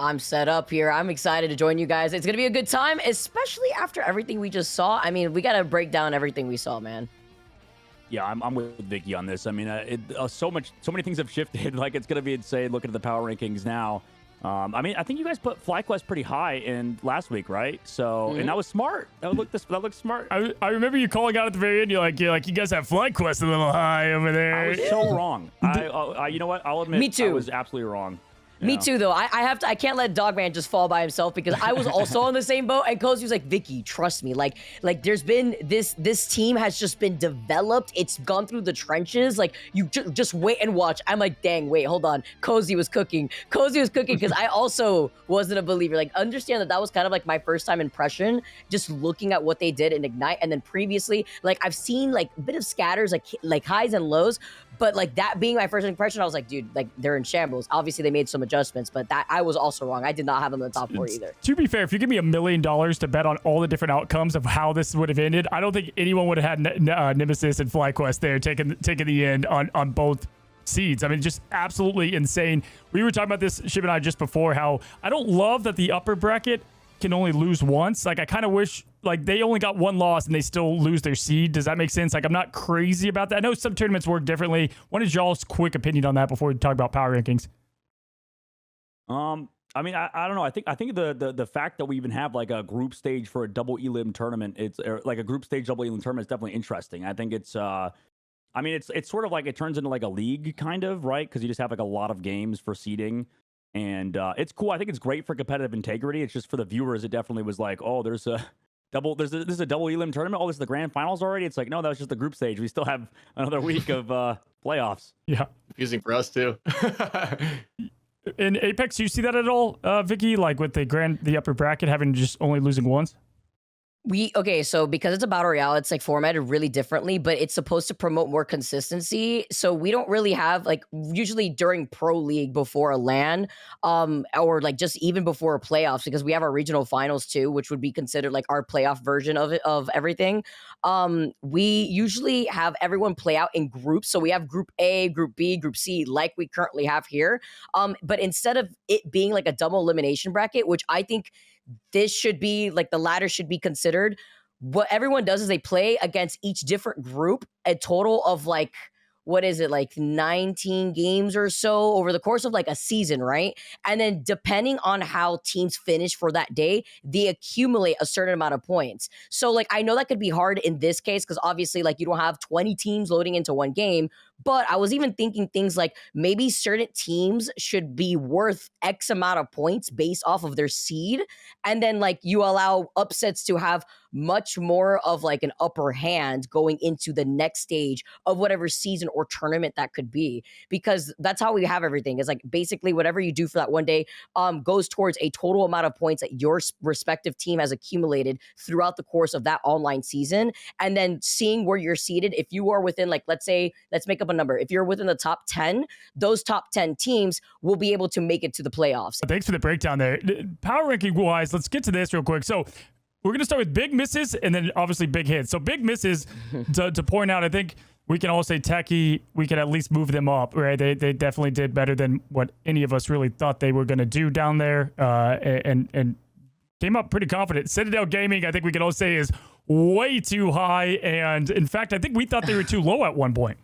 S3: I'm set up here. I'm excited to join you guys. It's going to be a good time, especially after everything we just saw. I mean, we got to break down everything we saw, man.
S4: Yeah, I'm with Vikki on this. I mean, so many things have shifted. Like, it's going to be insane looking at the power rankings now. I mean, I think you guys put FlyQuest pretty high in last week, right? So, and that was smart. That looked smart.
S1: I remember you calling out at the very end. You're like, you guys have FlyQuest a little high over there.
S4: I was so wrong. You know what? I'll admit,
S3: Me too.
S4: I was absolutely wrong.
S3: Me too, though. I can't let Dogman just fall by himself because I was also on the same boat. And Cozy was like, Vikki, trust me. Like there's been this team has just been developed. It's gone through the trenches. Like you just wait and watch. I'm like, dang, wait, hold on. Cozy was cooking because I also wasn't a believer. Like understand that was kind of like my first time impression, just looking at what they did in Ignite. And then previously, like I've seen like a bit of scatters, like highs and lows. But like that being my first impression, I was like, dude, like they're in shambles. Obviously, they made some adjustments, but that I was also wrong. I did not have them in the top 4 either.
S1: To be fair, if you give me $1 million to bet on all the different outcomes of how this would have ended, I don't think anyone would have had Nemesis and FlyQuest there taking the end on both seeds. I mean, just absolutely insane. We were talking about this, Shibb and I, just before, how I don't love that the upper bracket can only lose once. Like I kind of wish like they only got one loss and they still lose their seed. Does that make sense? Like I'm not crazy about that. I know some tournaments work differently. What is y'all's quick opinion on that before we talk about power rankings?
S4: I mean, I don't know. I think the fact that we even have like a group stage for a double elim tournament, like a group stage double elim tournament is definitely interesting. I think it's I mean, it's sort of like it turns into like a league kind of, right? Because you just have like a lot of games for seeding. And it's cool. I think it's great for competitive integrity. It's just for the viewers, it definitely was like, oh, this is a double elim tournament. Oh, this is the grand finals already. It's like, no, that was just the group stage. We still have another week of playoffs.
S1: Yeah,
S2: confusing for us too.
S1: In Apex, do you see that at all, Vikki? Like with the upper bracket having just only losing once?
S3: So because it's a battle royale, it's like formatted really differently, but it's supposed to promote more consistency. So we don't really have like usually during pro league before a LAN, or like just even before playoffs, because we have our regional finals too, which would be considered like our playoff version of everything. We usually have everyone play out in groups. So we have group A, group B, group C, like we currently have here. But instead of it being like a double elimination bracket, which I think this should be like the ladder should be considered. What everyone does is they play against each different group, a total of like, what is it, like 19 games or so over the course of like a season, right? And then depending on how teams finish for that day, they accumulate a certain amount of points. So like, I know that could be hard in this case because obviously like you don't have 20 teams loading into one game, but I was even thinking things like maybe certain teams should be worth X amount of points based off of their seed. And then like you allow upsets to have much more of like an upper hand going into the next stage of whatever season or tournament that could be, because that's how we have everything. It's like basically whatever you do for that one day goes towards a total amount of points that your respective team has accumulated throughout the course of that online season. And then seeing where you're seated, if you are within like, let's make up a number. If you're within the top 10, those top 10 teams will be able to make it to the playoffs.
S1: Thanks for the breakdown there. Power ranking wise, let's get to this real quick. So we're going to start with big misses and then obviously big hits. So big misses to point out, I think we can all say Techie, we can at least move them up, right? They definitely did better than what any of us really thought they were going to do down there, and came up pretty confident. Citadel Gaming, I think we can all say, is way too high. And in fact, I think we thought they were too low at one point.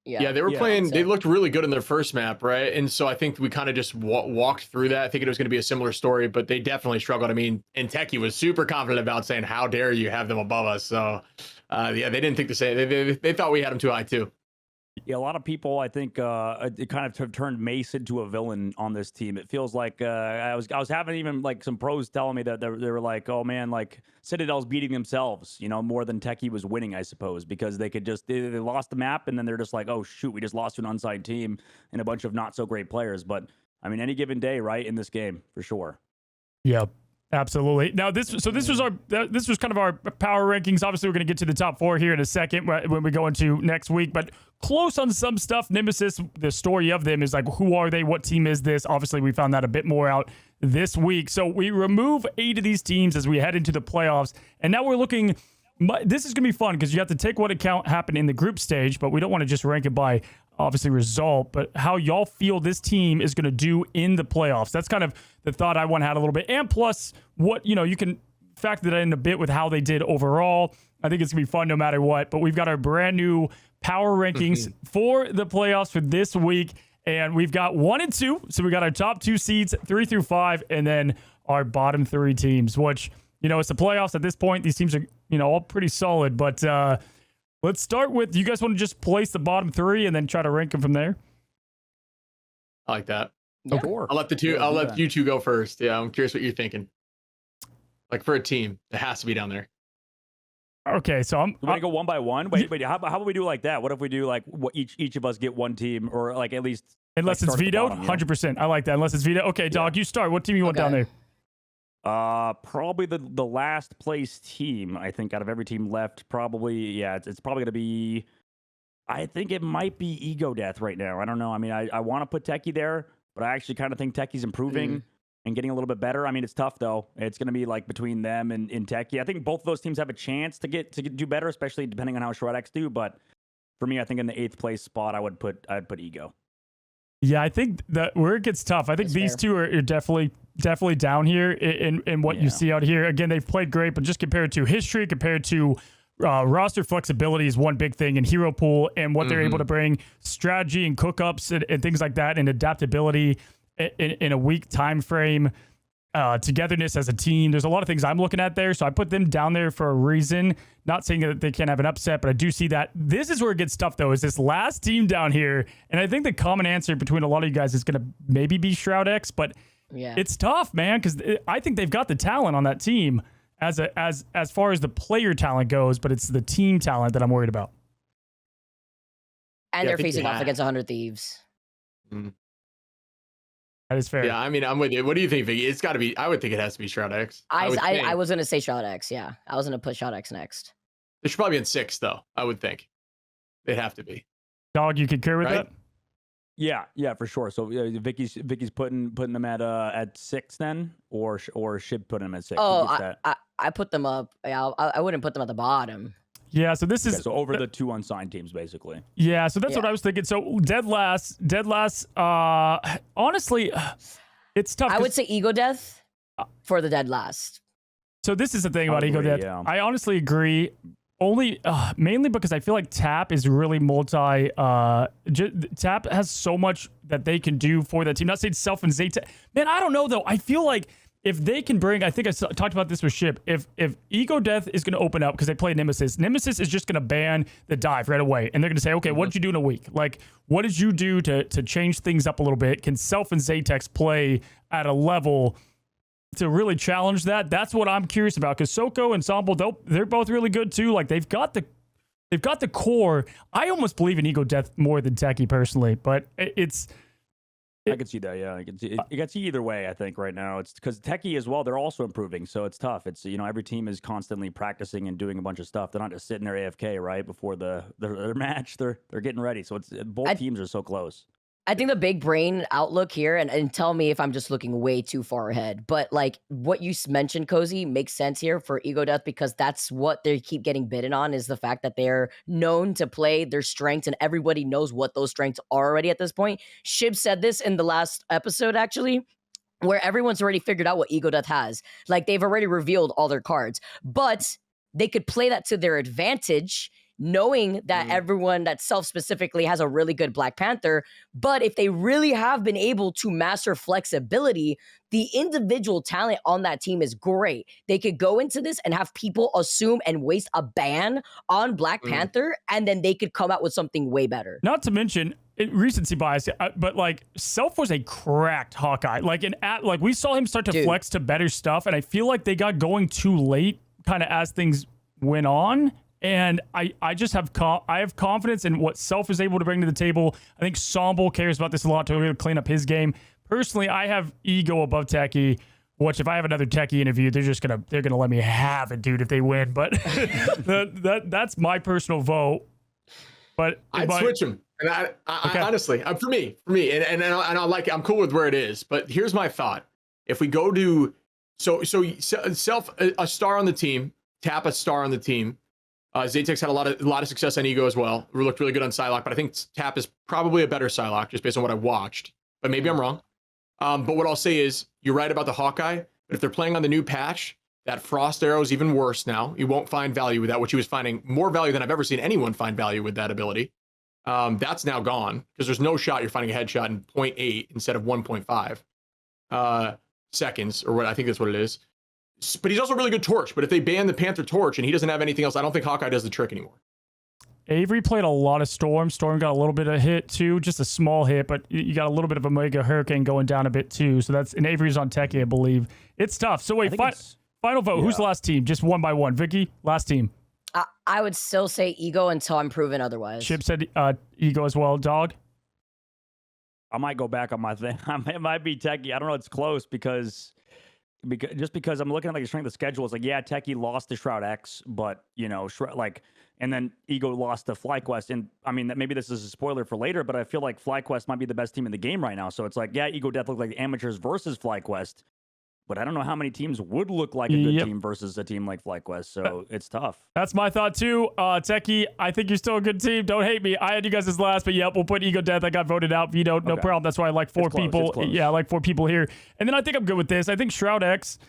S2: Yeah, they were playing. They looked really good in their first map, right? And so I think we kind of just walked through that. I think it was going to be a similar story, but they definitely struggled. I mean, and Techie was super confident about saying, "How dare you have them above us?" So, yeah, they didn't think the same. They thought we had them too high too.
S4: Yeah, a lot of people, I think, it kind of turned Mace into a villain on this team. It feels like I was having even like some pros telling me that they were like, oh man, like Citadel's beating themselves, you know, more than Techie was winning, I suppose, because they could just they lost the map and then they're just like, oh shoot, we just lost to an unsigned team and a bunch of not so great players. But I mean, any given day, right, in this game for sure.
S1: Yeah. Absolutely. Now, this was kind of our power rankings. Obviously, we're going to get to the top 4 here in a second when we go into next week. But close on some stuff. Nemesis, the story of them is like, who are they? What team is this? Obviously, we found that a bit more out this week. So we remove 8 of these teams as we head into the playoffs, and now we're looking. This is going to be fun because you have to take what account happened in the group stage, but we don't want to just rank it by obviously result, but how y'all feel this team is going to do in the playoffs. That's kind of the thought I want to have a little bit. And plus, what, you can factor that in a bit with how they did overall. I think it's going to be fun no matter what. But we've got our brand new power rankings for the playoffs for this week. And we've got 1 and 2. So we got our top 2 seeds, 3 through 5, and then our bottom 3 teams, which, it's the playoffs at this point. These teams are, all pretty solid. But let's start with, you guys want to just place the bottom 3 and then try to rank them from there?
S2: I like that.
S3: Yeah.
S2: I'll let you two go first. Yeah, I'm curious what you're thinking. Like for a team, it has to be down there.
S1: Okay, so I'm
S4: going to go one by one. Wait. How about we do like that? What if we do like what each of us get one team, or like at least
S1: unless it's vetoed? 100%. I like that. Unless it's vetoed. Okay, Dog, you start. What team you want down there?
S4: Probably the last place team. I think out of every team left, probably it's probably going to be. I think it might be Ego Death right now. I don't know. I mean, I want to put Techie there, but I actually kind of think Techie's improving. And getting a little bit better. I mean, it's tough though. It's going to be like between them and Techie. I think both of those teams have a chance to do better, especially depending on how Shrodex do. But for me, I think in the 8th place spot, I'd put Ego.
S1: Yeah, I think that where it gets tough. I think these two are definitely down here in what you see out here. Again, they've played great, but just compared to history, compared to roster flexibility is one big thing in hero pool and what they're able to bring, strategy and cookups and things like that, and adaptability. In a weak time frame, togetherness as a team. There's a lot of things I'm looking at there, so I put them down there for a reason. Not saying that they can't have an upset, but I do see that. This is where it gets tough, though, is this last team down here, and I think the common answer between a lot of you guys is going to maybe be ShroudX, but it's tough, man, because I think they've got the talent on that team as far as the player talent goes, but it's the team talent that I'm worried about.
S3: And they're facing off against 100 Thieves.
S1: That is fair.
S2: Yeah, I mean, I'm with you. What do you think, Vikki? It's got to be. I would think it has to be ShroudX.
S3: I was gonna say ShroudX. Yeah, I was gonna put ShroudX next.
S2: They should probably be in 6th, though. I would think they'd have to be.
S1: Dog, you concur with that?
S4: Yeah, for sure. So Vikki's putting them at 6 then, or Shibb putting them at 6.
S3: Oh, I put them up. Yeah, I wouldn't put them at the bottom.
S1: Yeah, so this is
S4: over the 2 unsigned teams, basically.
S1: Yeah, so that's what I was thinking. So dead last. Honestly, it's tough.
S3: I would say Ego Death for the dead last.
S1: So this is the thing about Ego Death. Yeah. I honestly agree. Only mainly because I feel like Tap is really multi. Tap has so much that they can do for that team. Not saying Self and Zayta. Man, I don't know though. I feel like if they can bring, I think I talked about this with Shibb. If Ego Death is going to open up because they play Nemesis is just going to ban the dive right away, and they're going to say, okay, what did you do in a week? Like, what did you do to change things up a little bit? Can Self and Zaytex play at a level to really challenge that? That's what I'm curious about, because Soko and Ensemble, they're both really good too. Like they've got the core. I almost believe in Ego Death more than Techie personally, but
S4: I can see that, yeah. I can see either way, I think, right now. It's because Techie as well, they're also improving, so it's tough. It's, every team is constantly practicing and doing a bunch of stuff. They're not just sitting there AFK, right, before their match. They're getting ready, so both teams are so close.
S3: I think the big brain outlook here, and tell me if I'm just looking way too far ahead, but like what you mentioned, Cozy, makes sense here for Ego Death, because that's what they keep getting bitten on, is the fact that they're known to play their strengths, and everybody knows what those strengths are already at this point. Shibb said this in the last episode, actually, where everyone's already figured out what Ego Death has. Like, they've already revealed all their cards, but they could play that to their advantage, knowing that everyone, that Self specifically, has a really good Black Panther. But if they really have been able to master flexibility, the individual talent on that team is great. They could go into this and have people assume and waste a ban on Black Panther, and then they could come out with something way better.
S1: Not to mention recency bias, but like Self was a cracked Hawkeye. Like we saw him start to flex to better stuff, and I feel like they got going too late, kind of as things went on. And I just have confidence in what Self is able to bring to the table. I think Somble cares about this a lot to really clean up his game. Personally, I have Ego above Techie, which if I have another Techie interview, they're gonna let me have it, dude, if they win. But that's my personal vote. But
S2: I'd switch them. And I honestly, for me, and I like it. I'm cool with where it is. But here's my thought: if we go to Self, a star on the team, Tap a star on the team. Zaytek's had a lot of success on Ego as well. We looked really good on Psylocke, but I think Tap is probably a better Psylocke just based on what I watched. But maybe I'm wrong. But what I'll say is, you're right about the Hawkeye. But if they're playing on the new patch, that Frost Arrow is even worse now. You won't find value with that, which he was finding more value than I've ever seen anyone find value with that ability. That's now gone because there's no shot you're finding a headshot in 0.8 instead of 1.5 seconds, or what I think that's what it is. But he's also a really good torch. But if they ban the Panther torch and he doesn't have anything else, I don't think Hawkeye does the trick anymore.
S1: Avery played a lot of Storm. Storm got a little bit of hit too, just a small hit, but you got a little bit of a Mega Hurricane going down a bit too. So that's, and Avery's on Techie, I believe. It's tough. So wait, final vote. Yeah. Who's the last team? Just one by one. Vikki, last team.
S3: I would still say Ego until I'm proven otherwise.
S1: Shibb said Ego as well. Dog?
S4: I might go back on my thing. It might be Techie. I don't know. It's close because I'm looking at like the strength of the schedule. It's like, yeah, Techie lost to Shroud X, but you know, and then Ego lost to FlyQuest. And I mean, maybe this is a spoiler for later, but I feel like FlyQuest might be the best team in the game right now. So it's like, yeah, Ego Death looked like amateurs versus FlyQuest, but I don't know how many teams would look like a good team versus a team like FlyQuest. So it's tough.
S1: That's my thought too. Techie, I think you're still a good team. Don't hate me. I had you guys as last, but yep, we'll put Ego Death. I got voted out. Vito, no problem. That's why I like four people. Yeah, I like 4 people here. And then I think I'm good with this. I think Shroud X,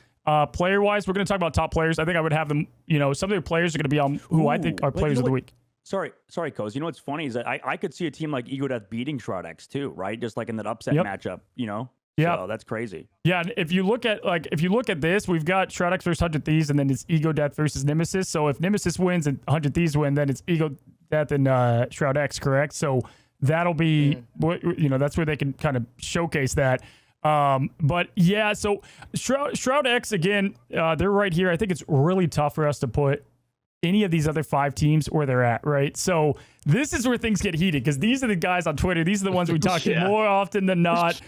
S1: player-wise, we're going to talk about top players. I think I would have them, you know, some of their players are going to be on who I think are players of the week.
S4: Sorry, Coz. You know what's funny is that I could see a team like Ego Death beating Shroud X too, right? Just like in that upset matchup, you know? Yeah, so that's crazy.
S1: Yeah, and if you look at this, we've got Shroud X versus 100 Thieves, and then it's Ego Death versus Nemesis. So if Nemesis wins and 100 Thieves win, then it's Ego Death and Shroud X, correct? So that'll be that's where they can kind of showcase that. But yeah, so Shroud X again, they're right here. I think it's really tough for us to put any of these other 5 teams where they're at, right? So this is where things get heated because these are the guys on Twitter. These are the ones we talk to more often than not.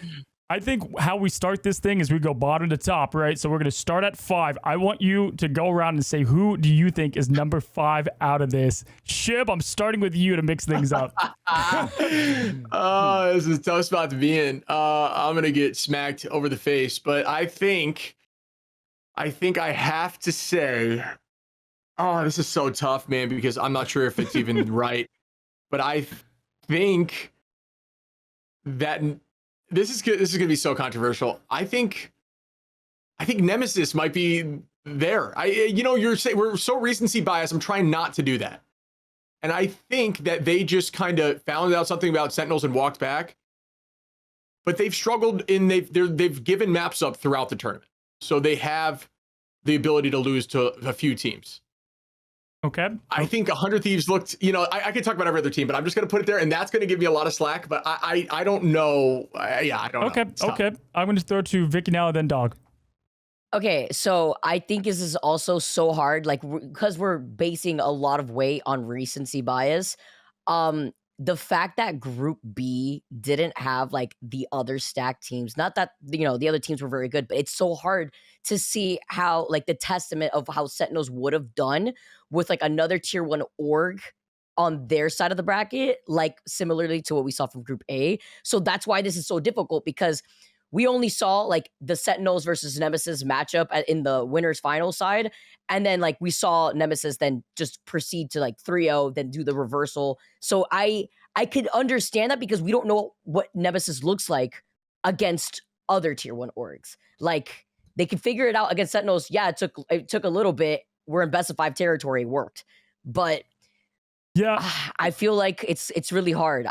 S1: I think how we start this thing is we go bottom to top, right? So we're going to start at 5. I want you to go around and say, who do you think is number 5 out of this? Shibb, I'm starting with you to mix things up.
S2: Oh, this is a tough spot to be in. I'm going to get smacked over the face, but I think I have to say, oh, this is so tough, man, because I'm not sure if it's even right, but I think that this is going to be so controversial. I think Nemesis might be there. You're saying we're so recency biased. I'm trying not to do that. And I think that they just kind of found out something about Sentinels and walked back. But they've struggled they've given maps up throughout the tournament. So they have the ability to lose to a few teams.
S1: Okay.
S2: I think 100 Thieves looked, I could talk about every other team, but I'm just going to put it there, and that's going to give me a lot of slack, but I don't know. I don't know.
S1: Okay. I'm going to throw it to Vikki now and then Dog.
S3: Okay, so I think this is also so hard, like, because we're basing a lot of weight on recency bias. The fact that Group B didn't have, like, the other stacked teams, not that, the other teams were very good, but it's so hard to see how, like, the testament of how Sentinels would have done with, like, another tier 1 org on their side of the bracket, like, similarly to what we saw from Group A. So that's why this is so difficult, because we only saw, like, the Sentinels versus Nemesis matchup in the winners final side. And then, like, we saw Nemesis then just proceed to, like, 3-0, then do the reversal. So I could understand that because we don't know what Nemesis looks like against other tier 1 orgs. Like, they could figure it out against Sentinels. Yeah, it took a little bit. We're in best of 5 territory. It worked. But yeah, I feel like it's really hard.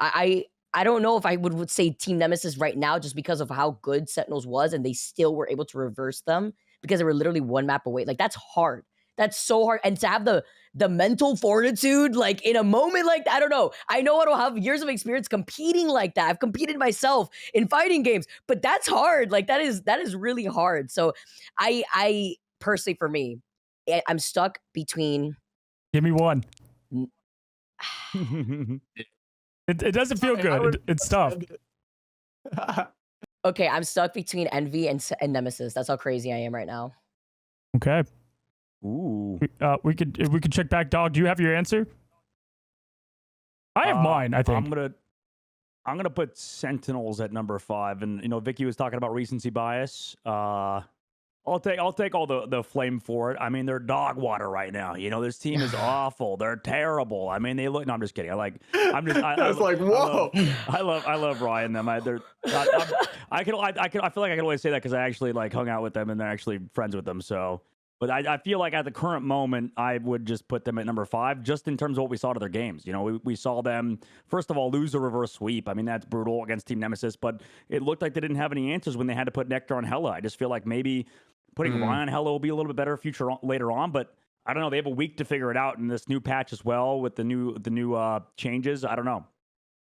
S3: I don't know if I would say Team Nemesis right now just because of how good Sentinels was, and they still were able to reverse them because they were literally 1 map away. Like, that's hard. That's so hard. And to have the mental fortitude, like, in a moment like that, I don't know. I know I don't have years of experience competing like that. I've competed myself in fighting games, but that's hard. Like, that is really hard. So I personally, for me, I'm stuck between.
S1: Give me one. It doesn't feel good. It's tough.
S3: Okay, I'm stuck between Envy and Nemesis. That's how crazy I am right now.
S1: Okay.
S4: Ooh.
S1: We could check back. Dog, do you have your answer? I have mine, I think.
S4: I'm gonna put Sentinels at number 5. And Vikki was talking about recency bias. I'll take all the flame for it. I mean, they're dog water right now. You know, this team is awful. They're terrible. I mean, they look. No, I'm just kidding. I
S2: was like, whoa.
S4: I love Ryan. Them. I feel like I can always say that because I actually like hung out with them and they're actually friends with them. So, but I feel like at the current moment, I would just put them at number 5, just in terms of what we saw to their games. You know, we saw them, first of all, lose a reverse sweep. I mean, that's brutal against Team Nemesis, but it looked like they didn't have any answers when they had to put Nectar on Hella. I just feel like maybe putting Ryan on Hella will be a little bit better later on, but I don't know. They have a week to figure it out in this new patch as well with the new changes. I don't know.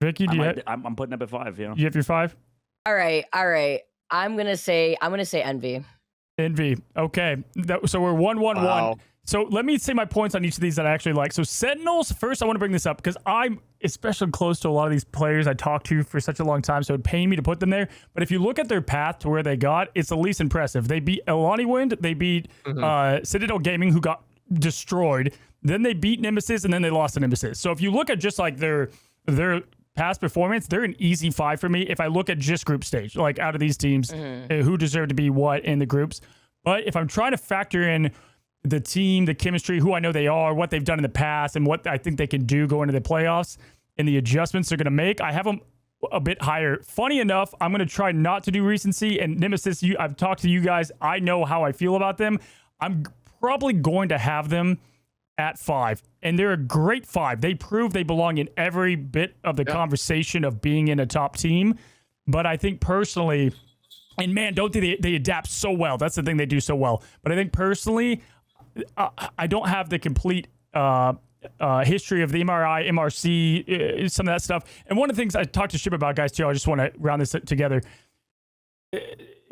S1: Vikki,
S4: I'm putting up at 5. Yeah.
S1: You have your 5?
S3: All right. I'm gonna say Envy.
S1: Envy. Okay. So we're 1-1-1.
S2: Wow.
S1: So let me say my points on each of these that I actually like. So Sentinels, first I want to bring this up because I'm especially close to a lot of these players I talked to for such a long time, so it'd pain me to put them there. But if you look at their path to where they got, it's the least impressive. They beat Elani Wind, they beat Citadel Gaming, who got destroyed. Then they beat Nemesis, and then they lost to Nemesis. So if you look at just like their past performance, they're an easy 5 for me. If I look at just group stage, like out of these teams, who deserve to be what in the groups. But if I'm trying to factor in the team, the chemistry, who I know they are, what they've done in the past, and what I think they can do going into the playoffs, and the adjustments they're going to make, I have them a bit higher. Funny enough, I'm going to try not to do recency, and Nemesis, I've talked to you guys. I know how I feel about them. I'm probably going to have them at 5, and they're a great 5. They prove they belong in every bit of the conversation of being in a top team. But I think personally, and man, don't they adapt so well. That's the thing they do so well. But I think personally, I don't have the complete history of the MRI, MRC, some of that stuff. And one of the things I talked to Shibb about, guys, too, I just want to round this together.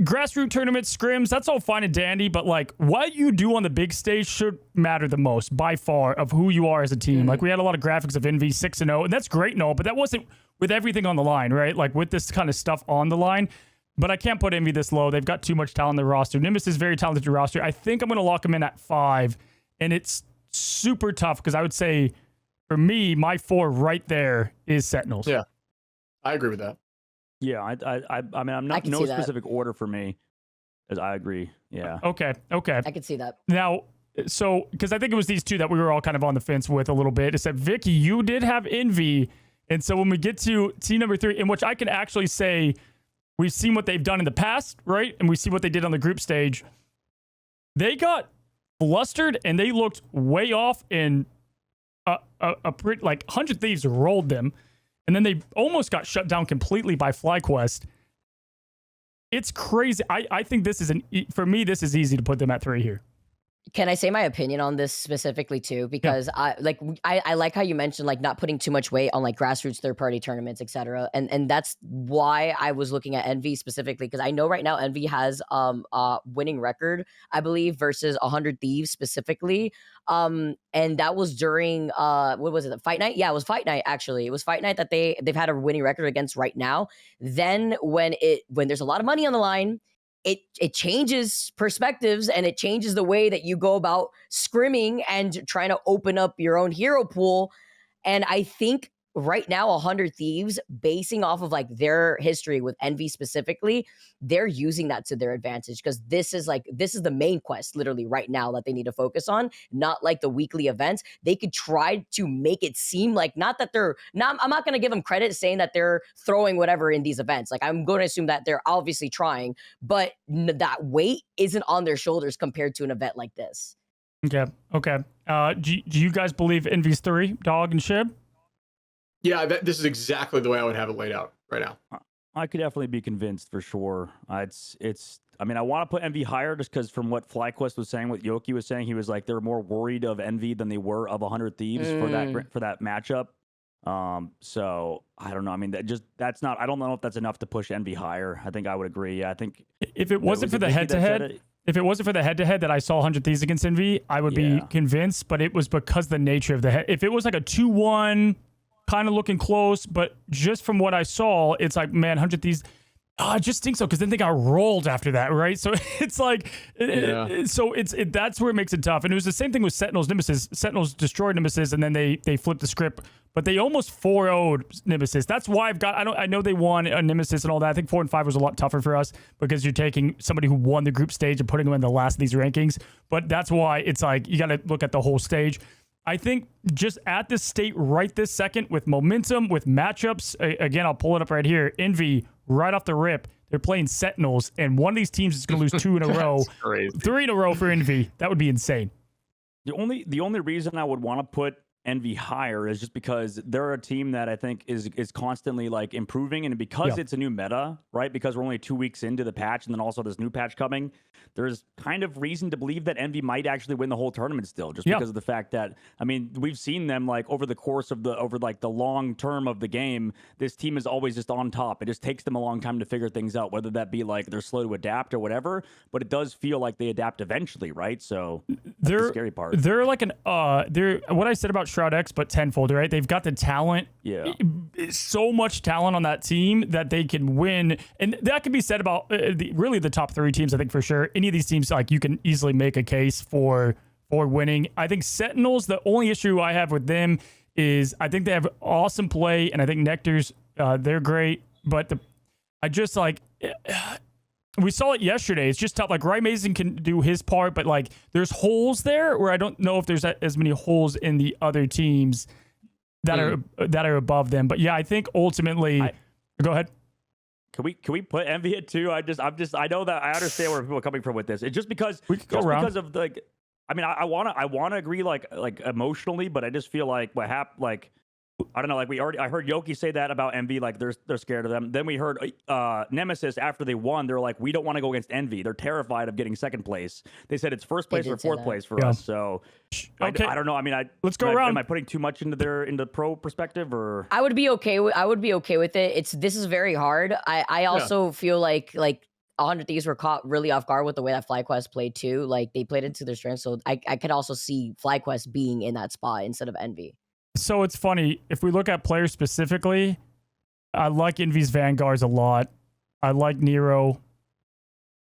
S1: Grassroots tournaments, scrims, that's all fine and dandy, but like what you do on the big stage should matter the most by far of who you are as a team. Like we had a lot of graphics of Envy 6-0, and that's great and all, but that wasn't with everything on the line, right? Like with this kind of stuff on the line. But I can't put Envy this low. They've got too much talent in their roster. Nimbus is very talented roster. I think I'm going to lock them in at 5, and it's super tough because I would say for me, my 4 right there is Sentinels.
S2: Yeah, I agree with that.
S4: Yeah, I mean, I'm not no specific order for me, as I agree. Yeah.
S1: Okay.
S3: I can see that.
S1: Now, so because I think it was these two that we were all kind of on the fence with a little bit. It said Vikki, you did have Envy, and so when we get to team number 3, in which I can actually say we've seen what they've done in the past, right? And we see what they did on the group stage. They got flustered and they looked way off, and like 100 Thieves rolled them. And then they almost got shut down completely by FlyQuest. It's crazy. I think this is for me, this is easy to put them at 3 here.
S3: Can I say my opinion on this specifically too? Because I like how you mentioned like not putting too much weight on like grassroots third-party tournaments, etc. And that's why I was looking at Envy specifically, because I know right now Envy has a winning record, I believe, versus 100 Thieves specifically. And that was during what was it? Fight night? Yeah, it was fight night actually. It was fight night that they've had a winning record against right now. Then when there's a lot of money on the line, it changes perspectives, and it changes the way that you go about scrimming and trying to open up your own hero pool. And I think right now 100 Thieves, basing off of like their history with Envy specifically, they're using that to their advantage, because this is the main quest literally right now that they need to focus on, not like the weekly events. They could try to make it seem like I'm not going to give them credit saying that they're throwing whatever in these events. Like I'm going to assume that they're obviously trying, but that weight isn't on their shoulders compared to an event like this.
S1: Okay. Do you guys believe Envy's 3, Dog and Shibb?
S2: Yeah, this is exactly the way I would have it laid out right now.
S4: I could definitely be convinced for sure. It's. I mean, I want to put Envy higher just because from what FlyQuest was saying, what Yoki was saying, he was like they were more worried of Envy than they were of 100 Thieves for that matchup. So I don't know. I mean, that's not. I don't know if that's enough to push Envy higher. I think I would agree. Yeah, I think
S1: if it wasn't for the head-to-head. If it wasn't for the head-to-head that I saw 100 Thieves against Envy, I would be convinced. But it was because the nature of the head. If it was like a 2-1. Kind of looking close, but just from what I saw, it's like, man, 100 Thieves. I just think so, because then they got rolled after that, right? So it's like, that's where it makes it tough. And it was the same thing with Sentinels Nemesis. Sentinels destroyed Nemesis, and then they flipped the script, but they almost 4-0'd Nemesis. That's why I know they won a Nemesis and all that. I think 4 and 5 was a lot tougher for us because you're taking somebody who won the group stage and putting them in the last of these rankings. But that's why it's like you got to look at the whole stage. I think just at this state right this second with momentum, with matchups, again, I'll pull it up right here. Envy, right off the rip, they're playing Sentinels, and one of these teams is going to lose 2 in a row. 3 in a row for Envy. That would be insane.
S4: The only reason I would want to put Envy higher is just because they're a team that I think is constantly like improving, and because it's a new meta, right? Because we're only 2 weeks into the patch, and then also this new patch coming, there's kind of reason to believe that Envy might actually win the whole tournament still, just because of the fact that, I mean, we've seen them like over the course of the long term of the game, this team is always just on top. It just takes them a long time to figure things out, whether that be like they're slow to adapt or whatever, but it does feel like they adapt eventually, right? So that's the scary part.
S1: They're like they're what I said about Shroud X, but tenfold, right? They've got the talent.
S4: Yeah.
S1: So much talent on that team that they can win. And that can be said about really the top 3 teams, I think, for sure. Any of these teams, like, you can easily make a case for winning. I think Sentinels, the only issue I have with them is I think they have awesome play, and I think Nectar's, they're great. But I just, like... We saw it yesterday. It's just tough. Like, Ryan Mason can do his part, but like there's holes there where I don't know if there's as many holes in the other teams that are above them. But yeah, I think ultimately, go ahead.
S4: Can we put Envy at 2? I know that I understand where people are coming from with this. It's just because because of like, I mean, I wanna agree like emotionally, but I just feel like what happened, like, I don't know, like I heard Yoki say that about Envy, like they're scared of them. Then we heard Nemesis after they won, they're like, we don't want to go against Envy. They're terrified of getting second place. They said it's first place or fourth place for us. So okay. I don't know. I mean,
S1: let's go around.
S4: Am I putting too much into pro perspective, or
S3: I would be okay with it. This is very hard. I also feel like 100 Thieves were caught really off guard with the way that FlyQuest played too. Like, they played into their strengths. So I could also see FlyQuest being in that spot instead of Envy.
S1: So it's funny, if we look at players specifically, I like Envy's Vanguards a lot. I like Nero.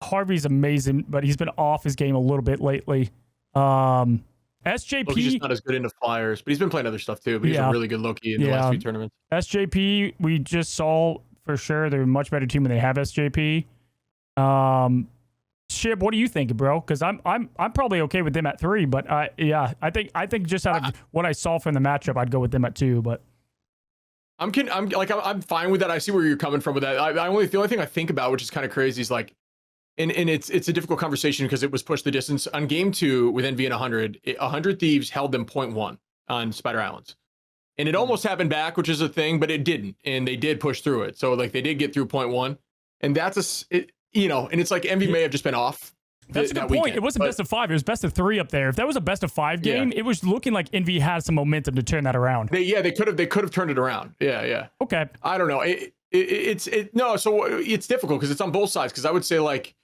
S1: Harvey's amazing, but he's been off his game a little bit lately. SJP...
S2: Well, he's just not as good into Flyers, but he's been playing other stuff too. But he's a really good Loki in the last few tournaments.
S1: SJP, we just saw for sure they're a much better team when they have SJP. Shibb, what do you think, bro? Because I'm probably okay with them at 3, but I think just out of what I saw from the matchup, I'd go with them at 2. But
S2: I'm fine with that. I see where you're coming from with that. The only thing I think about, which is kind of crazy, is like, and it's a difficult conversation because it was pushed the distance on game 2 with Envy and 100 Thieves held them 0.1 on Spider Islands, and it almost happened back, which is a thing, but it didn't, and they did push through it. So like they did get through 0.1, and that's and it's like Envy may have just been off.
S1: That's a good point. Weekend. It wasn't best of 5. It was best of 3 up there. If that was a best of 5 game, it was looking like Envy had some momentum to turn that around.
S2: They could have turned it around. Yeah.
S1: Okay.
S2: I don't know. So it's difficult because it's on both sides. Because I would say like,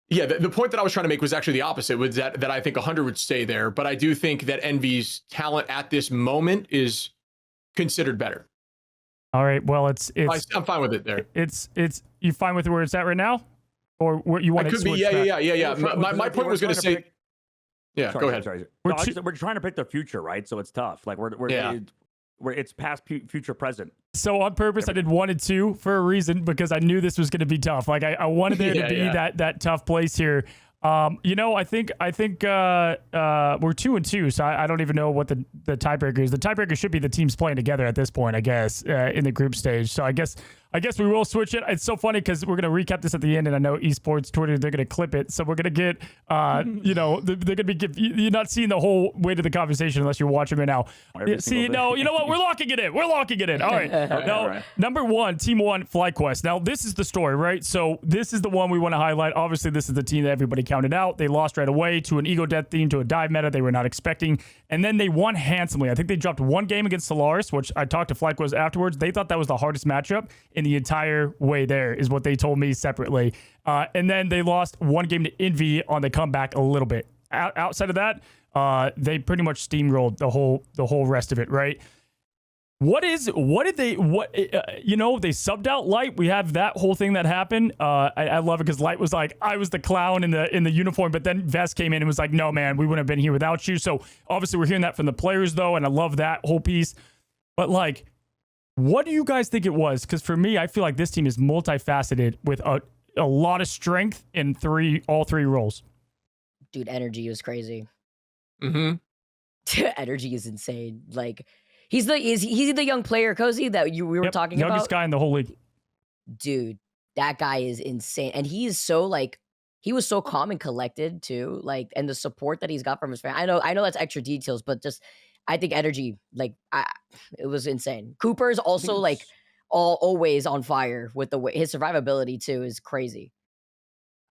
S2: the point that I was trying to make was actually the opposite. Was that I think 100 would stay there, but I do think that Envy's talent at this moment is considered better.
S1: All right. Well,
S2: I'm fine with it there.
S1: It's you fine with where it's at right now, or where you want to switch?
S2: Yeah. My point was going to say. Yeah, go ahead.
S4: Sorry. We're trying to pick the future, right? So it's tough. Like we're it's past, future, present.
S1: So on purpose, I did 1 and 2 for a reason, because I knew this was going to be tough. Like I wanted there to be that tough place here. I think we're 2 and 2, so I don't even know what the tiebreaker is. The tiebreaker should be the teams playing together at this point, I guess, in the group stage. So I guess we will switch it. It's so funny because we're gonna recap this at the end, and I know esports Twitter, they're gonna clip it, so we're gonna get they're gonna be you're not seeing the whole way to the conversation unless you're watching right now. See, no, you know what? We're locking it in. All right. Now, number 1, Team 1, FlyQuest. Now this is the story, right? So this is the one we want to highlight. Obviously, this is the team that everybody counted out. They lost right away to an ego death theme, to a dive meta they were not expecting, and then they won handsomely. I think they dropped 1 game against Solaris, which I talked to FlyQuest afterwards. They thought that was the hardest matchup in the entire way there, is what they told me separately. And then they lost 1 game to Envy on the comeback a little bit. Outside of that, they pretty much steamrolled the whole rest of it, right? What did they they subbed out Light. We have that whole thing that happened. I love it because Light was like, I was the clown in the uniform, but then Vest came in and was like, no man, we wouldn't have been here without you. So obviously we're hearing that from the players though, and I love that whole piece. But like, what do you guys think it was? Because for me, I feel like this team is multifaceted with a lot of strength in all three roles.
S3: Dude, energy was crazy. Energy is insane. Like, he's the young player, Cozy, that we were talking about.
S1: Youngest guy in the whole league.
S3: Dude, that guy is insane. And he is so like, he was so calm and collected too. Like, and the support that he's got from his fan. I know that's extra details, but just, I think energy, like, it was insane. Cooper's also like always on fire with his survivability too is crazy.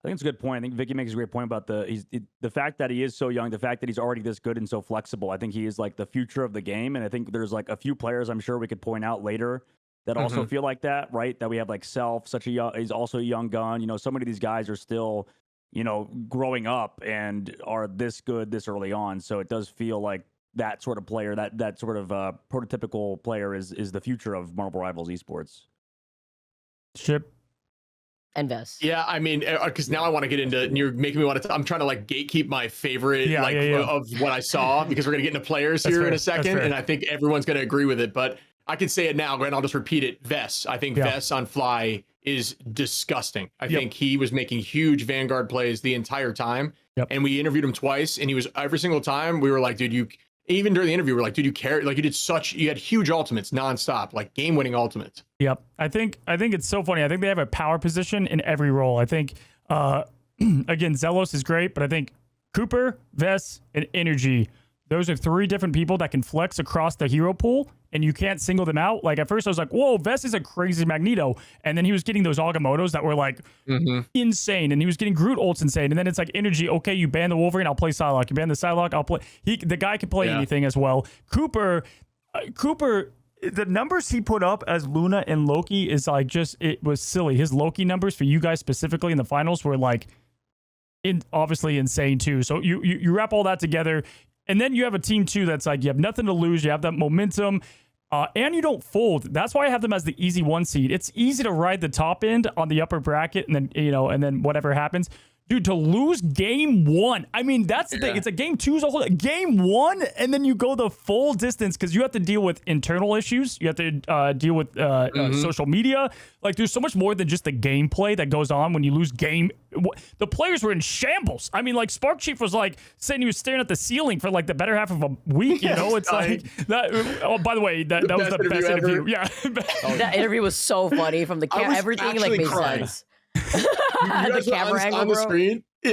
S4: I think it's a good point. I think Vikki makes a great point about the fact that he is so young, the fact that he's already this good and so flexible. I think he is like the future of the game. And I think there's like a few players I'm sure we could point out later that also feel like that, right? That we have like Self, he's also a young gun. You know, so many of these guys are still, you know, growing up and are this good this early on. So it does feel like that sort of player, that sort of prototypical player is the future of Marble Rivals esports.
S1: Shibb.
S3: And Vest.
S2: Yeah, I mean, because now I want to get into, and you're making me want to, I'm trying to like gatekeep my favorite of what I saw, because we're going to get into players here in a second, and I think everyone's going to agree with it, but I can say it now, and I'll just repeat it. Vest. I think Vest on Fly is disgusting. I think he was making huge Vanguard plays the entire time, and we interviewed him twice, and he was, every single time, we were like, dude, even during the interview, we're like, dude, you care, like you had huge ultimates nonstop, like game-winning ultimates.
S1: Yep. I think it's so funny. I think they have a power position in every role. I think, again, Zelos is great, but I think Cooper, Vest, and Energy, those are three different people that can flex across the hero pool, and you can't single them out. Like, at first I was like, whoa, Vest is a crazy Magneto. And then he was getting those Agamottos that were like insane. And he was getting Groot ults insane. And then it's like, Energy, okay, you ban the Wolverine, I'll play Psylocke. You ban the Psylocke, I'll play. The guy can play anything as well. Cooper, the numbers he put up as Luna and Loki is like it was silly. His Loki numbers for you guys specifically in the finals were like obviously insane too. So you wrap all that together. And then you have a team too that's like, you have nothing to lose. You have that momentum, and you don't fold. That's why I have them as the easy 1 seed. It's easy to ride the top end on the upper bracket, and then and then whatever happens. Dude, to lose game 1, I mean, that's the thing. It's a game 2's a whole game 1, and then you go the full distance because you have to deal with internal issues. You have to deal with social media. Like, there's so much more than just the gameplay that goes on when you lose game. The players were in shambles. I mean, like, Spark Chief was like saying he was staring at the ceiling for like the better half of a week. You know, it's like that. Oh, by the way, that was the best interview. Yeah,
S3: that interview was so funny from the camera. Everything like made sense. The camera angle,
S2: on the screen. The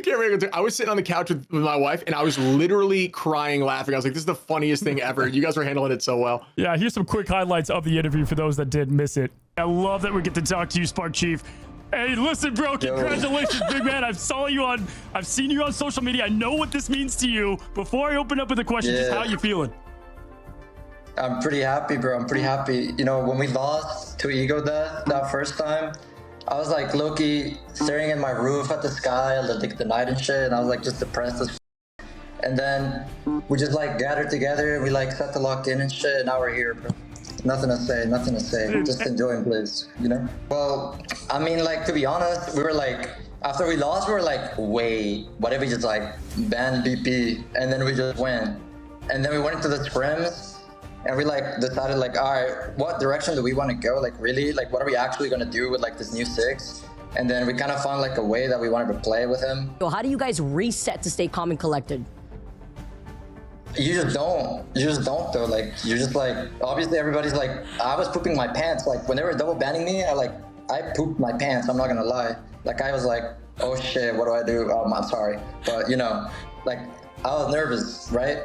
S2: camera angle. I was sitting on the couch with my wife, and I was literally crying, laughing. I was like, "This is the funniest thing ever." You guys were handling it so well.
S1: Yeah, here's some quick highlights of the interview for those that did miss it. I love that we get to talk to you, Spark Chief. Hey, listen, bro, congratulations, big man. I've seen you on social media. I know what this means to you. Before I open up with a question, just how you feeling?
S5: I'm pretty happy, bro. I'm pretty happy. You know, when we lost to Ego that first time, I was like low-key staring at my roof at the sky, like the night and shit, and I was like just depressed as f. And then we just like gathered together and we like set the lock in and shit, and now we're here, bro. Nothing to say. Just enjoying, please, you know? Well, I mean, like, to be honest, we were like, after we lost, we were like, wait, what if we just like ban BP and then we just win? And then we went into the scrims, and we like decided like, all right, what direction do we want to go? Like, really, like, what are we actually going to do with like this new 6? And then we kind of found like a way that we wanted to play with him.
S3: So how do you guys reset to stay calm and collected?
S5: You just don't though. Like, you're just like, obviously everybody's like, I was pooping my pants. Like, when they were double banning me, I pooped my pants. I'm not gonna lie. Like, I was like, oh shit, what do I do? I'm sorry. But you know, like, I was nervous, right?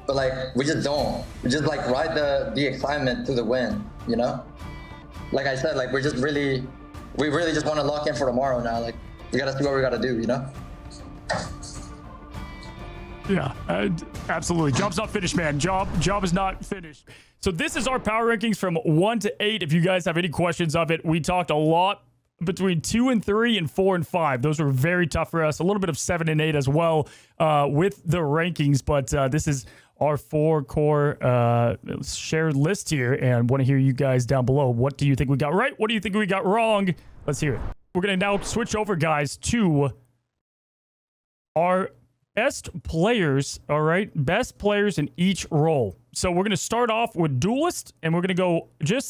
S5: But like, we just don't. We just like ride the excitement to the win, you know? Like I said, like, we really just want to lock in for tomorrow now. Like, we gotta see what we gotta do, you know?
S1: Yeah, absolutely. Job's not finished, man. Job is not finished. So this is our power rankings from 1 to 8. If you guys have any questions of it, we talked a lot between 2 and 3 and 4 and 5. Those were very tough for us. A little bit of 7 and 8 as well with the rankings, but this is our 4 core shared list here, and want to hear you guys down below. What do you think we got right? What do you think we got wrong? Let's hear it. We're going to now switch over, guys, to our best players, all right? Best players in each role. So we're going to start off with Duelist, and we're going to go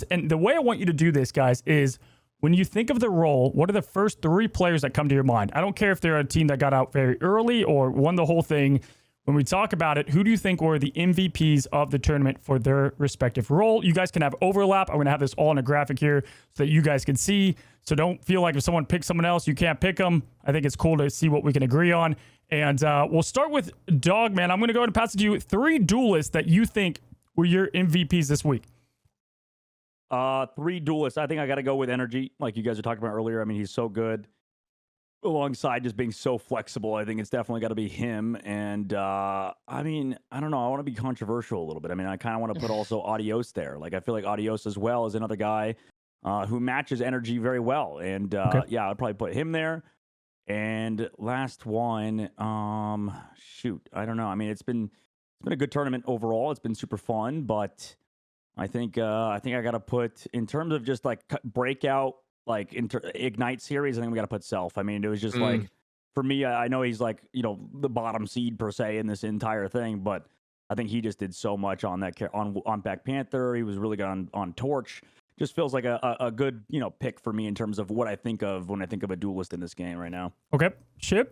S1: and the way I want you to do this, guys, is when you think of the role, what are the first 3 players that come to your mind? I don't care if they're a team that got out very early or won the whole thing. When we talk about it, who do you think were the MVPs of the tournament for their respective role? You guys can have overlap. I'm going to have this all in a graphic here so that you guys can see. So don't feel like if someone picks someone else, you can't pick them. I think it's cool to see what we can agree on. And we'll start with Dogman. I'm going to go ahead and pass it to you. 3 duelists that you think were your MVPs this week.
S4: 3 duelists. I think I got to go with Energy, like you guys were talking about earlier. I mean, he's so good. Alongside just being so flexible, I think it's definitely got to be him. And I mean, I don't know. I want to be controversial a little bit. I mean, I kind of want to put also Adios there. Like, I feel like Adios as well is another guy who matches Energy very well. And yeah, I'd probably put him there. And last one, shoot, I don't know. I mean, it's been a good tournament overall. It's been super fun, but I think I got to put, in terms of just like breakout, like Ignite series, I think we got to put Self. I mean, it was just like, for me, I know he's like, you know, the bottom seed per se in this entire thing, but I think he just did so much on that on Black Panther. He was really good on Torch. Just feels like a good, you know, pick for me in terms of what I think of when I think of a duelist in this game right now.
S1: Okay, Shibb.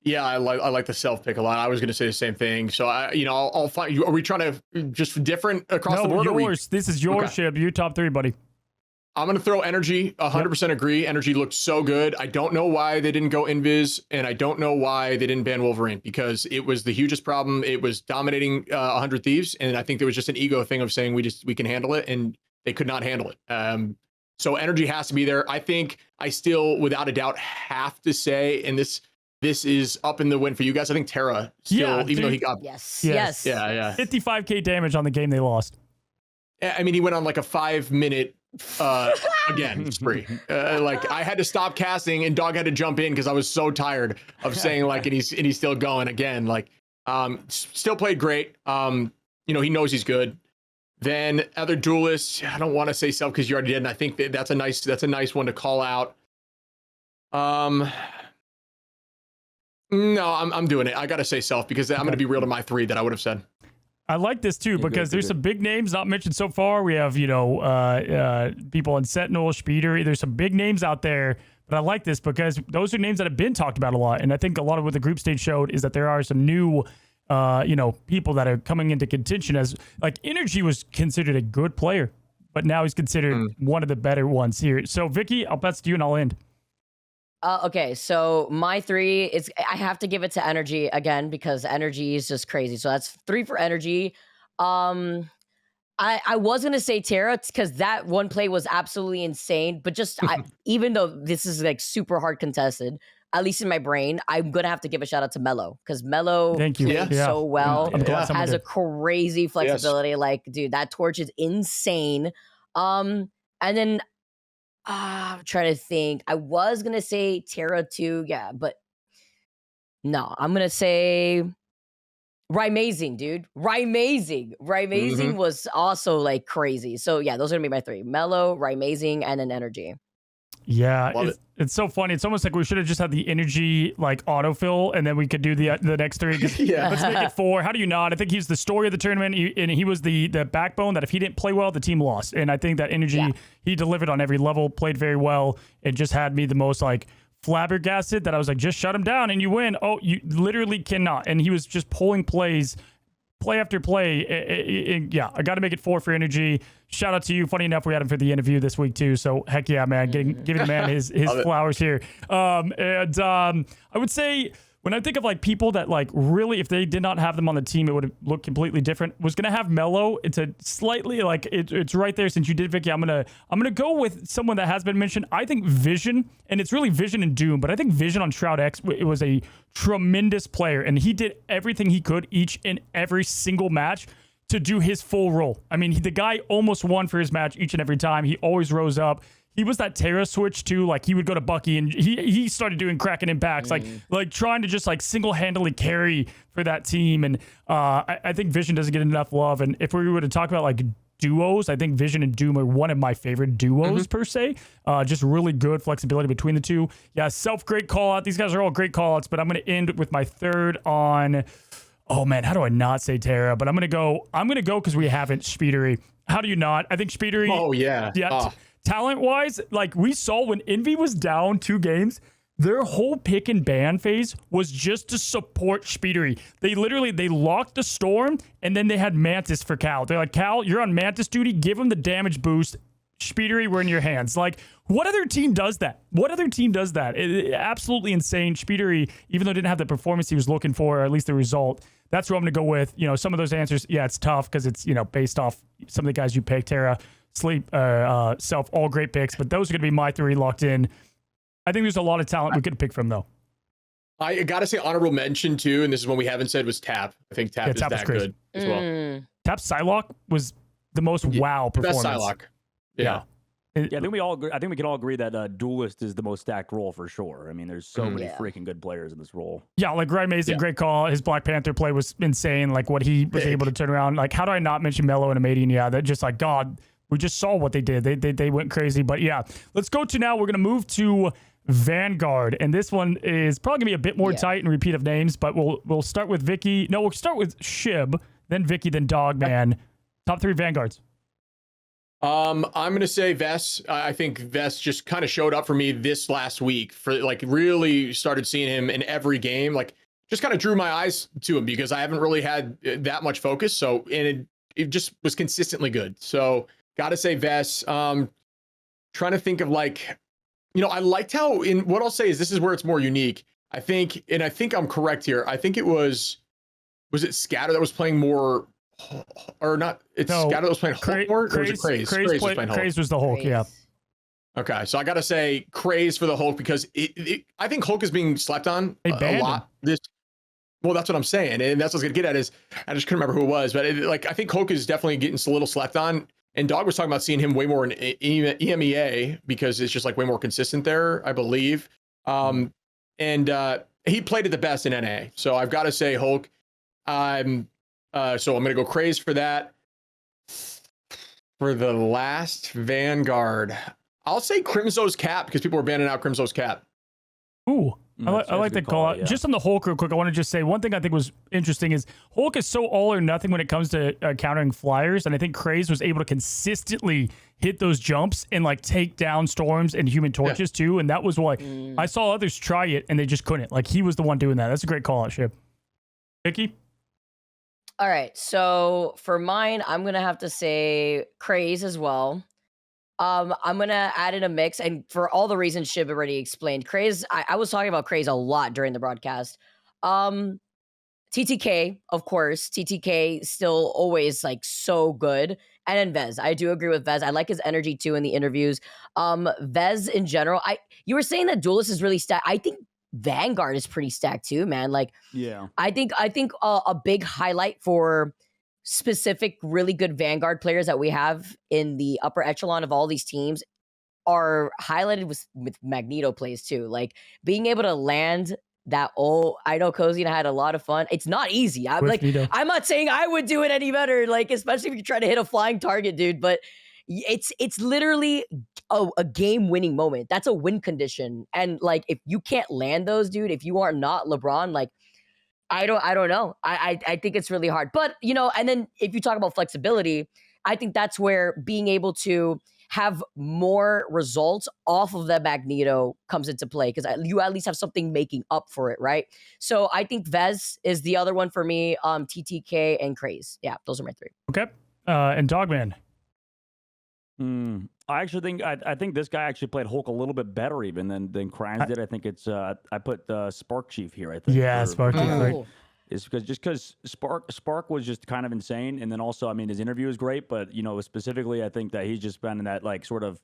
S2: Yeah, I like the Self pick a lot. I was going to say the same thing. So I'll find you. Are we trying to just different across the board?
S1: Yours. This is your Shibb. Your top 3, buddy.
S2: I'm going to throw Energy. 100% agree. Energy looked so good. I don't know why they didn't go Invis, and I don't know why they didn't ban Wolverine, because it was the hugest problem. It was dominating 100 Thieves, and I think there was just an ego thing of saying we can handle it, and they could not handle it. So Energy has to be there. I think I still, without a doubt, have to say, and this is up in the win for you guys. I think Terra still, even though he got
S3: yes.
S1: 55k damage on the game they lost.
S2: I mean, he went on like a 5-minute again spree. Like, I had to stop casting, and Dog had to jump in because I was so tired of saying like, and he's still going again. Like, still played great. You know, he knows he's good. Then other duelists, I don't want to say Self because you already did, and I think that's a nice one to call out. No, I'm doing it. I got to say Self because I'm going to be real to my 3 that I would have said.
S1: I like this too because there's some big names not mentioned so far. We have, you know, people in Sentinel, Speeder. There's some big names out there, but I like this because those are names that have been talked about a lot. And I think a lot of what the group stage showed is that there are some new, you know, people that are coming into contention. As like Energy was considered a good player, but now he's considered one of the better ones here. So Vikki, I'll pass to you and I'll end.
S3: Okay, so my 3 is, I have to give it to Energy again because Energy is just crazy. So that's 3 for Energy. I was gonna say Terra because that one play was absolutely insane. But just even though this is like super hard contested, at least in my brain, I'm gonna have to give a shout out to Mello because Mello played so well. Has a crazy flexibility. Yes. Like, dude, that Torch is insane. And then. I'm trying to think. I was going to say Terra too. Yeah, but no, I'm going to say Rymazing, dude. Rymazing was also like crazy. So yeah, those are going to be my 3. Mellow, Rymazing, and an Energy.
S1: Yeah, it's so funny. It's almost like we should have just had the Energy like autofill, and then we could do the next 3. Let's make it 4. How do you not? I think he's the story of the tournament, and he was the backbone that if he didn't play well, the team lost. And I think that Energy, he delivered on every level, played very well, and just had me the most like flabbergasted that I was like, just shut him down and you win. Oh, you literally cannot. And he was just pulling plays. Play after play. Yeah, I got to make it 4 for Energy. Shout out to you. Funny enough, we had him for the interview this week too. So heck yeah, man, giving the man his flowers here. I would say when I think of like people that like really, if they did not have them on the team, it would look completely different. Was gonna have Mello. It's a slightly like it's right there since you did Vikki. I'm gonna go with someone that has been mentioned. I think Vision, and it's really Vision and Doom, but I think Vision on Shroud X, it was a tremendous player, and he did everything he could each and every single match to do his full role. I mean, the guy almost won for his match each and every time. He always rose up. he was that Terra switch too. Like he would go to Bucky and he started doing cracking impacts, like trying to just like single-handedly carry for that team. And I think Vision doesn't get enough love. And if we were to talk about like duos, I think Vision and Doom are one of my favorite duos per se. Just really good flexibility between the two. Yeah, Self, great call out. These guys are all great call outs, but I'm going to end with my third on, oh man, how do I not say Terra? But I'm going to go because we haven't Speedery. How do you not? I think Speedery.
S2: Oh yeah.
S1: Yeah. Talent wise, like we saw when Envy was down 2 games, their whole pick and ban phase was just to support Speedery. They locked the Storm, and then they had Mantis for Cal. They're like, Cal, you're on Mantis duty. Give him the damage boost. Speedery, we're in your hands. Like, what other team does that? Absolutely insane. Speedery, even though it didn't have the performance he was looking for, or at least the result, that's who I'm going to go with. You know, some of those answers, yeah, it's tough because it's, you know, based off some of the guys you picked, Terra, Sleep, Self, all great picks, but those are going to be my 3 locked in. I think there's a lot of talent we could pick from, though.
S2: I got to say honorable mention, too, and this is one we haven't said, was Tap. I think Tap is that good as well.
S1: Tap's Psylocke was the most wow performance.
S2: Best Psylocke. Yeah.
S4: I think we all agree. I think we can all agree that Duelist is the most stacked role for sure. I mean, there's so many freaking good players in this role.
S1: Yeah, like Ryan Mason, great call. His Black Panther play was insane. Like what he was able to turn around. Like, how do I not mention Mello and Amadian? Yeah, that just like, God, we just saw what they did. They went crazy. But yeah, let's go to now. We're gonna move to Vanguard, and this one is probably gonna be a bit more tight and repeat of names, but we'll start with Vikki. No, we'll start with Shibb, then Vikki, then Dogman. Top 3 Vanguards.
S2: I'm gonna say Vess. I think Vess just kind of showed up for me this last week. For like, really started seeing him in every game. Like, just kind of drew my eyes to him because I haven't really had that much focus. So, and it just was consistently good. So, gotta say Vess. Trying to think of like, you know, I liked how what I'll say is this is where it's more unique. I think I'm correct here. I think was it Scatter that was playing more, or not? It's Scatter that was playing Hulk more, or was it Craze? Craze was playing Hulk.
S1: Craze was the Hulk, yeah.
S2: Okay, so I gotta say Craze for the Hulk because I think Hulk is being slept on a lot. Well, that's what I'm saying, and that's what I was gonna get at is I just couldn't remember who it was, but I think Hulk is definitely getting a little slept on. And Dog was talking about seeing him way more in EMEA because it's just like way more consistent there, I believe. And he played it the best in NA. So I've got to say Hulk. So I'm going to go Craze for that. For the last Vanguard, I'll say Crimso's Cap because people were banning out Crimso's Cap.
S1: Ooh. I like that call out. Yeah. Just on the Hulk real quick, I want to just say one thing I think was interesting is Hulk is so all or nothing when it comes to countering flyers. And I think Craze was able to consistently hit those jumps and like take down Storms and Human Torches too. And that was why I saw others try it and they just couldn't. Like he was the one doing that. That's a great call out, Shibb. Vikki?
S3: All right. So for mine, I'm going to have to say Craze as well. I'm gonna add in a mix, and for all the reasons Shibb already explained, Craze. I was talking about Craze a lot during the broadcast. TTK, of course, TTK still always like so good, and then Vez. I do agree with Vez. I like his energy too in the interviews. Vez in general. You were saying that Duelist is really stacked. I think Vanguard is pretty stacked too, man. Like, yeah, I think a big highlight for specific really good Vanguard players that we have in the upper echelon of all these teams are highlighted with Magneto plays too. Like being able to land that I know Cozy and I had a lot of fun. It's not easy. I'm not saying I would do it any better, like especially if you're trying to hit a flying target, dude, but it's literally a game-winning moment. That's a win condition. And like if you can't land those, dude, if you are not LeBron, like I don't know. I think it's really hard. But, you know, and then if you talk about flexibility, I think that's where being able to have more results off of the Magneto comes into play because you at least have something making up for it, right? So I think Vez is the other one for me, TTK and Craze. Yeah, those are my 3.
S1: Okay. And Dogman.
S4: I actually think I think this guy actually played Hulk a little bit better even than Kranz did. I think it's I put Spark Chief here. I think
S1: Spark Chief. Right.
S4: It's because Spark was just kind of insane, and then also I mean his interview is great, but you know specifically I think that he's just been in that like sort of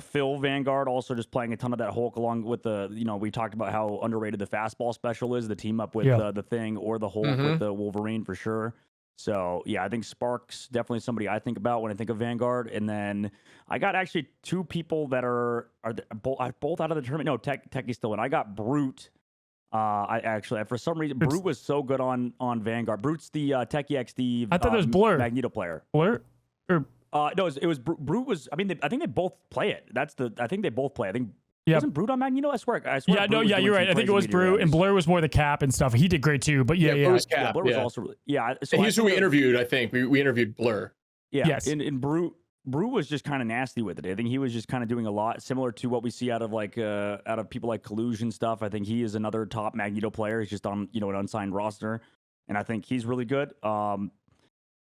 S4: Phil Vanguard, also just playing a ton of that Hulk along with the we talked about how underrated the fastball special is, the team up with the Thing or the Hulk with the Wolverine for sure. So yeah, I think Spark's definitely somebody I think about when I think of Vanguard. And then I got actually two people that are both out of the tournament. No, Techie's still in. I got Brute. I actually, for some reason, Brute was so good on Vanguard. Brute's the Techie XD.
S1: I thought it was Blur.
S4: Magneto player.
S1: Blur? Or
S4: no, it was Brute was. I mean, I think they both play it. I think they both play. I think.
S1: Yeah.
S4: Wasn't Brute on Magneto? I swear.
S1: Yeah, no, yeah, you're right. I think it was Brute, and Blur was more the cap and stuff. He did great too, but yeah.
S2: Blur was cap,
S4: Blur was also So
S2: and he's who we interviewed. I think we interviewed Blur.
S4: Yeah,
S1: yes.
S4: In Brute was just kind of nasty with it. I think he was just kind of doing a lot similar to what we see out of people like Collusion stuff. I think he is another top Magneto player. He's just on an unsigned roster, and I think he's really good.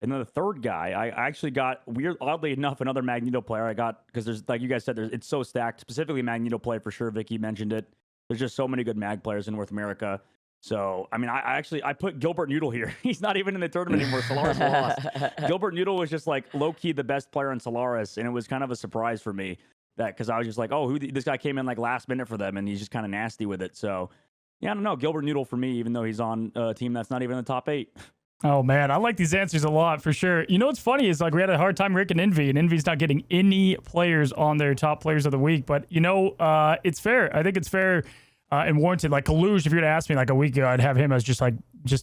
S4: And then the third guy, I actually got, oddly enough, another Magneto player. I got, because there's, like you guys said, it's so stacked. Specifically Magneto play for sure. Vikki mentioned it. There's just so many good Mag players in North America. So, I mean, I put Gilbert Noodle here. He's not even in the tournament anymore. Solaris lost. Gilbert Noodle was just like low-key the best player in Solaris, and it was kind of a surprise for me because I was just like, oh, this guy came in like last minute for them, and he's just kind of nasty with it. So, yeah, I don't know. Gilbert Noodle for me, even though he's on a team that's not even in the top 8.
S1: Oh man, I like these answers a lot for sure. You know what's funny is like we had a hard time ranking Envy, and Envy's not getting any players on their top players of the week. But it's fair. I think it's fair and warranted. Like Kalush, if you were to ask me like a week ago, I'd have him as just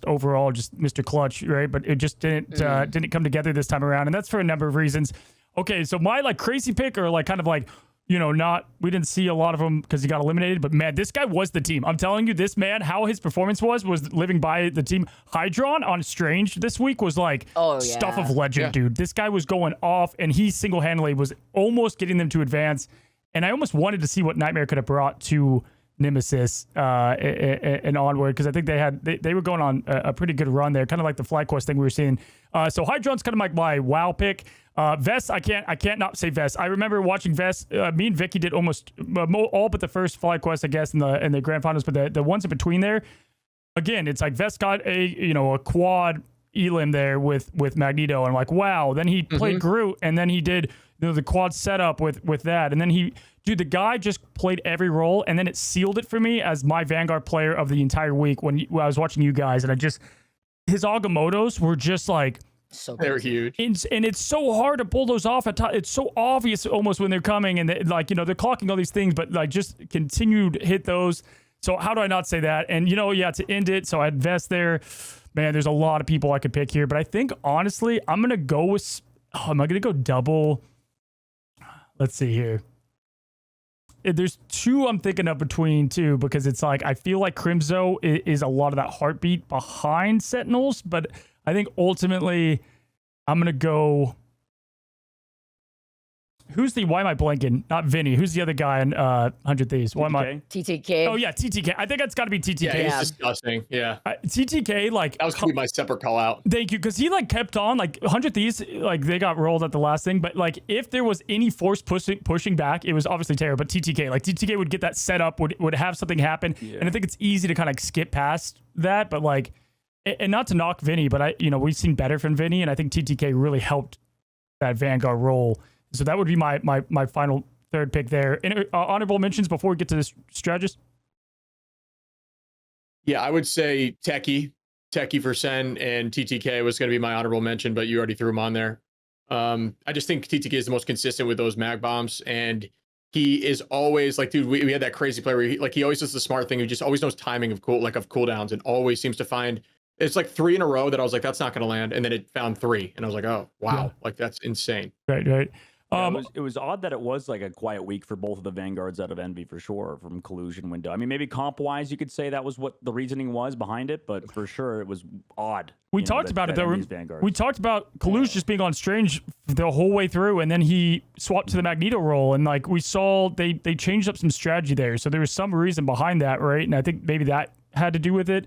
S1: overall just Mr. Clutch, right? But it just didn't come together this time around, and that's for a number of reasons. Okay, so my like crazy pick or like kind of like. We didn't see a lot of him because he got eliminated, but man, this guy was the team. I'm telling you, this man, how his performance was living by the team. Hydron on Strange this week was like stuff of legend, dude. This guy was going off, and he single-handedly was almost getting them to advance, and I almost wanted to see what Nightmare could have brought to Nemesis and onward, because I think they were going on a pretty good run there, kind of like the FlyQuest thing we were seeing. So Hydron's kind of like my WoW pick. Vest, I can't not say Vest. I remember watching Vest. Me and Vikki did almost all but the first FlyQuest, I guess, in the grand finals, but the ones in between there, again, it's like Vest got a quad elim there with Magneto, and I'm like, wow. Then he played Groot, and then he did the quad setup with that, and then the guy just played every role, and then it sealed it for me as my Vanguard player of the entire week when I was watching you guys, and his Agamottos were just like.
S3: So
S2: they're huge,
S1: and it's so hard to pull those off. It's so obvious almost when they're coming, and they're clocking all these things, but like just continue to hit those. So how do I not say that? And to end it, so I had Vest there. Man, there's a lot of people I could pick here, but I think honestly, I'm gonna go with. Am I gonna go double? Let's see here. There's two I'm thinking of between two, because it's like I feel like Crimzo is a lot of that heartbeat behind Sentinels, but I think ultimately I'm going to go. Why am I blanking? Not Vinny. Who's the other guy in 100 Thieves? Why am I?
S3: TTK.
S1: Oh, yeah, TTK. I think that's got to be TTK.
S2: Yeah, he's disgusting. Yeah.
S1: TTK, like.
S2: That was going to be my separate call out.
S1: Thank you. Because he, kept on. 100 Thieves, they got rolled at the last thing. But, if there was any force pushing back, it was obviously Terror. But TTK, TTK would get that set up, would have something happen. Yeah. And I think it's easy to kind of skip past that. But, and not to knock Vinny, but we've seen better from Vinny. And I think TTK really helped that Vanguard role. So that would be my final third pick there. And honorable mentions before we get to this strategist.
S2: Yeah, I would say Techie for Sen, and TTK was going to be my honorable mention, but you already threw him on there. I just think TTK is the most consistent with those mag bombs, and he is always dude, we had that crazy player where he always does the smart thing. He just always knows timing of cooldowns, and always seems to find. It's 3 in a row that I was like, that's not going to land, and then it found 3, and I was like, oh wow, that's insane.
S1: Right.
S4: Yeah, it was odd that it was a quiet week for both of the Vanguards out of Envy for sure from Collusion window. I mean, maybe comp wise, you could say that was what the reasoning was behind it, but for sure it was odd.
S1: We talked about it though. We talked about Collusion just being on Strange the whole way through, and then he swapped to the Magneto role, and we saw they changed up some strategy there, so there was some reason behind that, right? And I think maybe that had to do with it.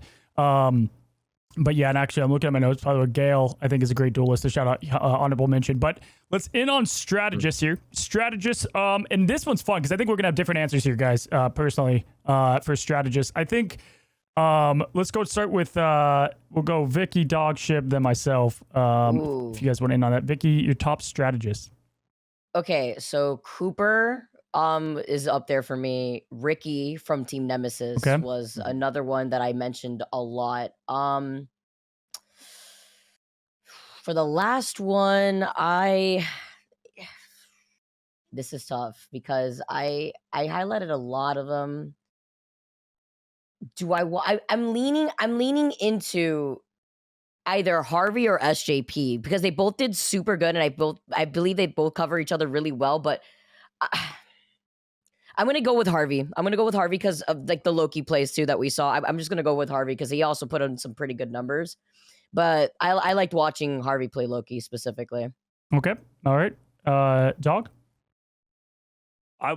S1: But yeah, and actually, I'm looking at my notes. By the way, Gale, I think, is a great duelist. A shout out, honorable mention. But let's in on strategists here. Strategists, and this one's fun because I think we're gonna have different answers here, guys. Personally, for strategists, I think. Let's go start with. We'll go Vikki, Dog, Shibb, then myself. If you guys want in on that, Vikki, your top strategist.
S3: Okay, so Cooper is up there for me. Ricky from Team Nemesis was another one that I mentioned a lot. For the last one, this is tough because I highlighted a lot of them. I'm leaning into either Harvey or SJP because they both did super good, and I believe they both cover each other really well. But I'm gonna go with Harvey. I'm gonna go with Harvey because of like the Loki plays too that we saw. I'm just gonna go with Harvey because he also put on some pretty good numbers. But I liked watching Harvey play Loki specifically.
S1: Okay. All right. Dog?
S4: I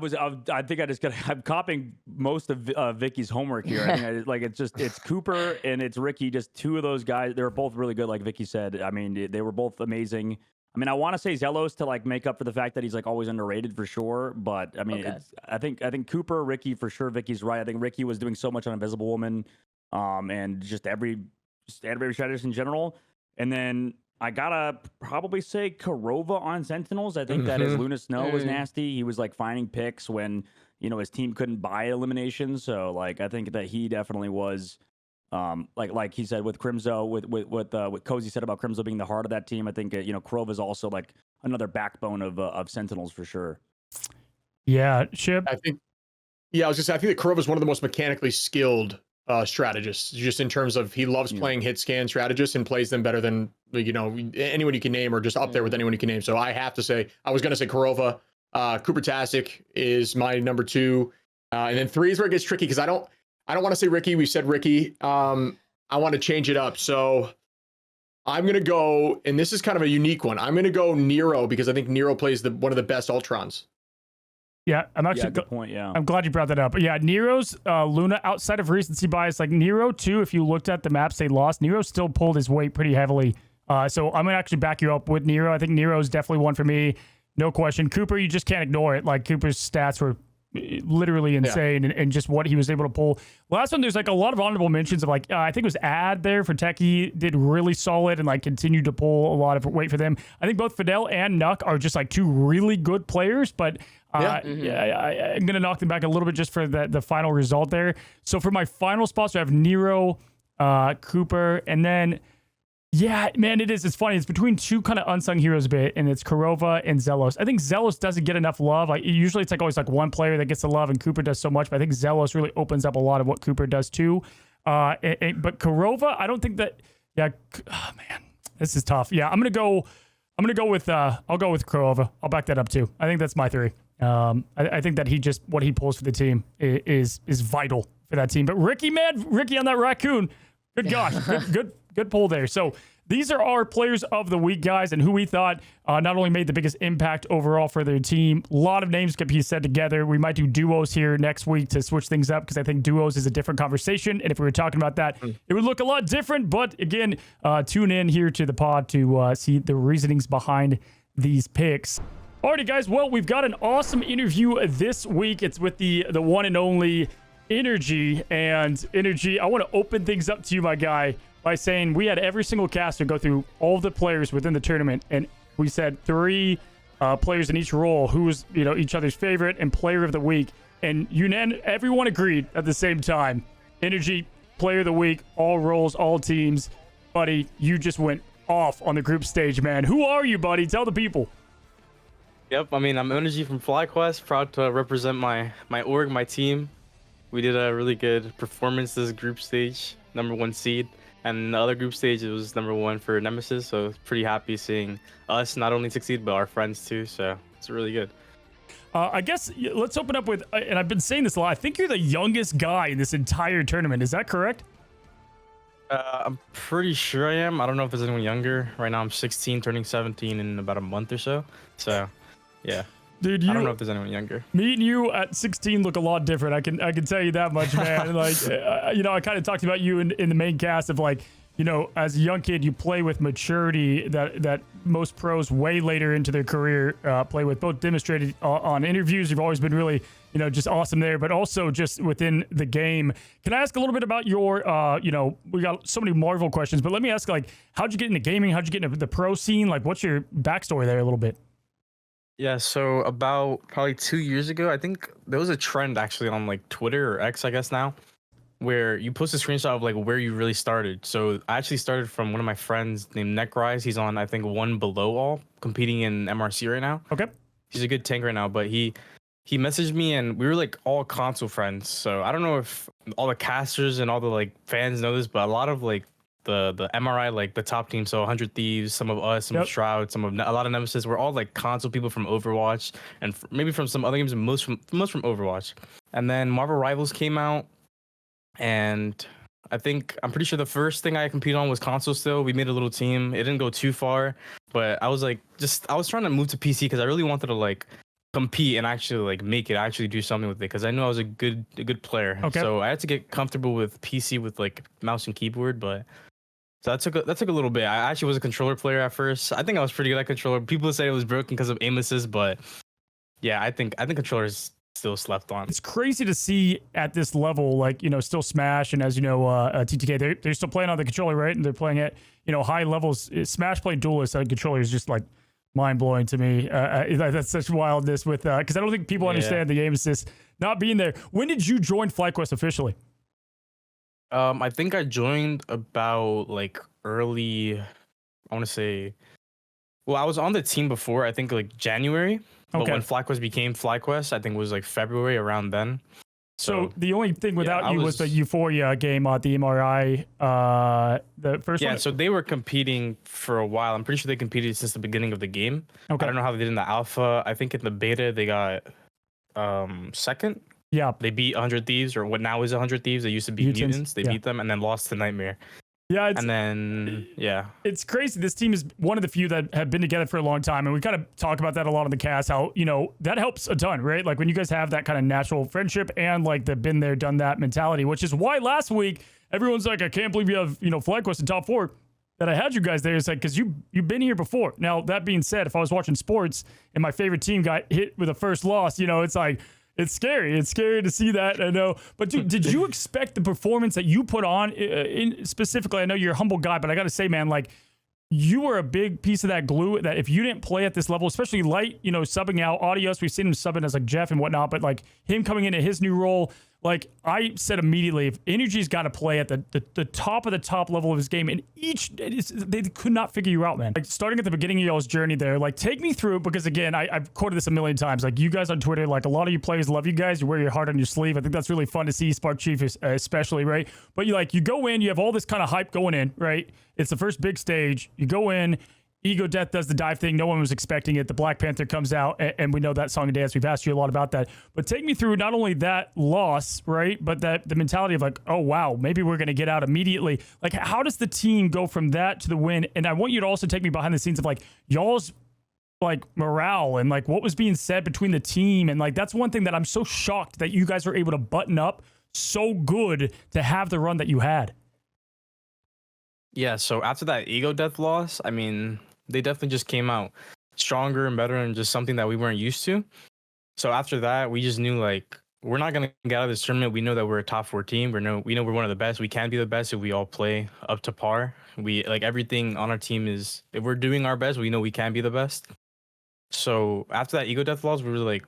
S4: think I'm copying most of Vikki's homework here. I think it's Cooper and it's Ricky, just two of those guys. They're both really good, like Vikki said. I mean, they were both amazing. I mean, I want to say Zelos to like make up for the fact that he's like always underrated for sure. But I mean, I think Cooper, Ricky for sure. Vikki's right. I think Ricky was doing so much on Invisible Woman, and just every strategist in general. And then I gotta probably say Korova on Sentinels. I think that his Luna Snow was nasty. He was like finding picks when his team couldn't buy eliminations. So like I think that he definitely was like he said with Crimzo, with what Cozy said about Crimzo being the heart of that team. I think Korova is also like another backbone of Sentinels for sure.
S1: Yeah, Shibb.
S2: I think that Korova is one of the most mechanically skilled strategists, just in terms of he loves playing hit scan strategists and plays them better than anyone you can name, or just up there with anyone you can name. So I have to say, I was gonna say Korova. Cooper Tastic is my number 2, and then 3 is where it gets tricky because I don't want to say Ricky. We said Ricky. I want to change it up, so I'm gonna go, and this is kind of a unique one. I'm gonna go Nero because I think Nero plays one of the best Ultrons.
S1: Yeah, I'm actually
S4: good point. Yeah,
S1: I'm glad you brought that up. But yeah, Nero's Luna, outside of recency bias, like Nero too. If you looked at the maps they lost, Nero still pulled his weight pretty heavily. So I'm gonna actually back you up with Nero. I think Nero is definitely one for me, no question. Cooper, you just can't ignore it. Like Cooper's stats were literally insane, and just what he was able to pull. Last one, there's like a lot of honorable mentions of like I think it was Ad there for Techie, did really solid and like continued to pull a lot of weight for them. I think both Fidel and Nuck are just like 2 really good players, but I'm gonna knock them back a little bit just for the final result there. So for my final spots, I have Nero, Cooper, and then yeah, man, it's funny. It's between 2 kind of unsung heroes a bit, and it's Korova and Zelos. I think Zelos doesn't get enough love. Like usually it's like always like one player that gets the love, and Cooper does so much. But I think Zelos really opens up a lot of what Cooper does too. But Korova, I don't think that. Yeah, oh man, this is tough. Yeah, I'm gonna go with I'll go with Korova. I'll back that up too. I think that's my 3. I think that what he pulls for the team is vital for that team. But Ricky on that raccoon, good gosh, good pull there. So these are our players of the week, guys, and who we thought not only made the biggest impact overall for their team. A lot of names could be said together. We might do duos here next week to switch things up because I think duos is a different conversation. And if we were talking about that, it would look a lot different. But again, tune in here to the pod to see the reasonings behind these picks. Alrighty, guys. Well, we've got an awesome interview this week. It's with the one and only Energy. And Energy, I want to open things up to you, my guy, by saying we had every single caster go through all of the players within the tournament, and we said 3 players in each role who was each other's favorite and player of the week, and everyone agreed at the same time. Energy, player of the week, all roles, all teams. Buddy, you just went off on the group stage, man. Who are you, buddy? Tell the people.
S6: Yep, I mean, I'm Energy from FlyQuest, proud to represent my org, my team. We did a really good performance this group stage, #1 seed, and the other group stage it was #1 for Nemesis, so pretty happy seeing us not only succeed, but our friends too, so it's really good.
S1: I guess let's open up with, and I've been saying this a lot, I think you're the youngest guy in this entire tournament, is that correct?
S6: I'm pretty sure I am. I don't know if there's anyone younger. Right now I'm 16, turning 17 in about a month or so, so yeah.
S1: Dude,
S6: I don't know if there's anyone younger.
S1: Me and you at 16 look a lot different. I can tell you that much, man. Like, I kind of talked about you in the main cast of like, as a young kid, you play with maturity that most pros way later into their career play with. Both demonstrated on interviews. You've always been really, just awesome there, but also just within the game. Can I ask a little bit about your, we got so many Marvel questions, but let me ask, like, how'd you get into gaming? How'd you get into the pro scene? Like, what's your backstory there a little bit?
S6: Yeah, so about probably 2 years ago, I think there was a trend actually on like Twitter or X, I guess now, where you post a screenshot of like where you really started. So I actually started from one of my friends named Neckrise. He's on, I think, one below all, competing in MRC right now.
S1: Okay.
S6: He's a good tank right now, but he messaged me and we were like all console friends. So I don't know if all the casters and all the like fans know this, but a lot of like the MRI, like the top team, so 100 Thieves, some of us, some of Shroud, a lot of Nemesis, we're all like console people from Overwatch and maybe from some other games, most from Overwatch. And then Marvel Rivals came out, and I'm pretty sure the first thing I competed on was console still. We made a little team. It didn't go too far, but I was like, I was trying to move to PC because I really wanted to like compete and actually like make it, actually do something with it, because I know I was a good player.
S1: Okay.
S6: So I had to get comfortable with PC with like mouse and keyboard, but so that took a little bit. I actually was a controller player at first. I think I was pretty good at controller. People say it was broken because of aim assist, but yeah, I think controllers still slept on.
S1: It's crazy to see at this level, like, you know, still Smash, and as you know, TTK, they're still playing on the controller, right? And they're playing at, you know, high levels. Smash playing duelist on controller is just like mind-blowing to me. That's such wildness with because I don't think people understand the aim assist not being there. When did you join FlyQuest officially?
S6: I think I joined about like early, I want to say, well, I was on the team before, I think like January, but when FlyQuest became FlyQuest, I think it was like February, around then.
S1: So the only thing without you was the Euphoria game at the MRI, the first one?
S6: Yeah, so they were competing for a while. I'm pretty sure they competed since the beginning of the game.
S1: Okay.
S6: I don't know how they did in the alpha. I think in the beta, they got second.
S1: Yeah.
S6: They beat 100 Thieves, or what now is 100 Thieves. They used to beat Mutants. They beat them and then lost to Nightmare.
S1: Yeah,
S6: and then
S1: it's crazy. This team is one of the few that have been together for a long time, and we kind of talk about that a lot on the cast. How, you know, that helps a ton, right? Like when you guys have that kind of natural friendship and like the been there, done that mentality, which is why last week everyone's like, I can't believe you have, you know, FlyQuest in top 4. That I had you guys there. It's like, because you've been here before. Now that being said, if I was watching sports and my favorite team got hit with a first loss, you know, it's like, it's scary. It's scary to see that. I know. But dude, did you expect the performance that you put on in specifically? I know you're a humble guy, but I got to say, man, like you were a big piece of that glue that if you didn't play at this level, especially Light, you know, subbing out Audios, we've seen him subbing as like Jeff and whatnot, but like him coming into his new role, like I said immediately, if Energy's got to play at the top of the top level of his game, and they could not figure you out, man. Like starting at the beginning of y'all's journey there, like take me through, because again, I've quoted this a million times. Like you guys on Twitter, like a lot of you players love you guys. You wear your heart on your sleeve. I think that's really fun to see, Spark Chief especially, right? But you go in, you have all this kind of hype going in, right? It's the first big stage. You go in. Ego Death does the dive thing. No one was expecting it. The Black Panther comes out, and we know that song and dance. We've asked you a lot about that. But take me through not only that loss, right, but that the mentality of like, oh, wow, maybe we're going to get out immediately. Like, how does the team go from that to the win? And I want you to also take me behind the scenes of like y'all's like morale and like what was being said between the team. And like that's one thing that I'm so shocked that you guys were able to button up so good to have the run that you had.
S6: Yeah, so after that Ego Death loss, I mean, they definitely just came out stronger and better, and just something that we weren't used to. So after that, we just knew like we're not gonna get out of this tournament. We know that we're a top 4 team. We know we're one of the best. We can be the best if we all play up to par. We like everything on our team is, if we're doing our best, we know we can be the best. So after that Ego Death loss, we were like,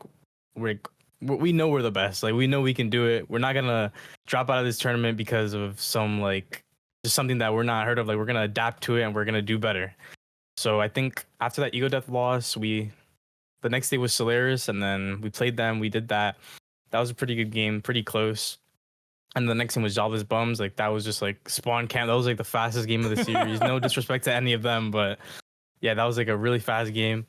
S6: we know we're the best. Like we know we can do it. We're not gonna drop out of this tournament because of some like just something that we're not heard of. Like we're gonna adapt to it and we're gonna do better. So I think after that Ego Death loss, the next day was Solaris, and then we played them. We did that. That was a pretty good game, pretty close. And the next thing was Java's Bums. Like that was just like spawn camp. That was like the fastest game of the series. No disrespect to any of them, but yeah, that was like a really fast game.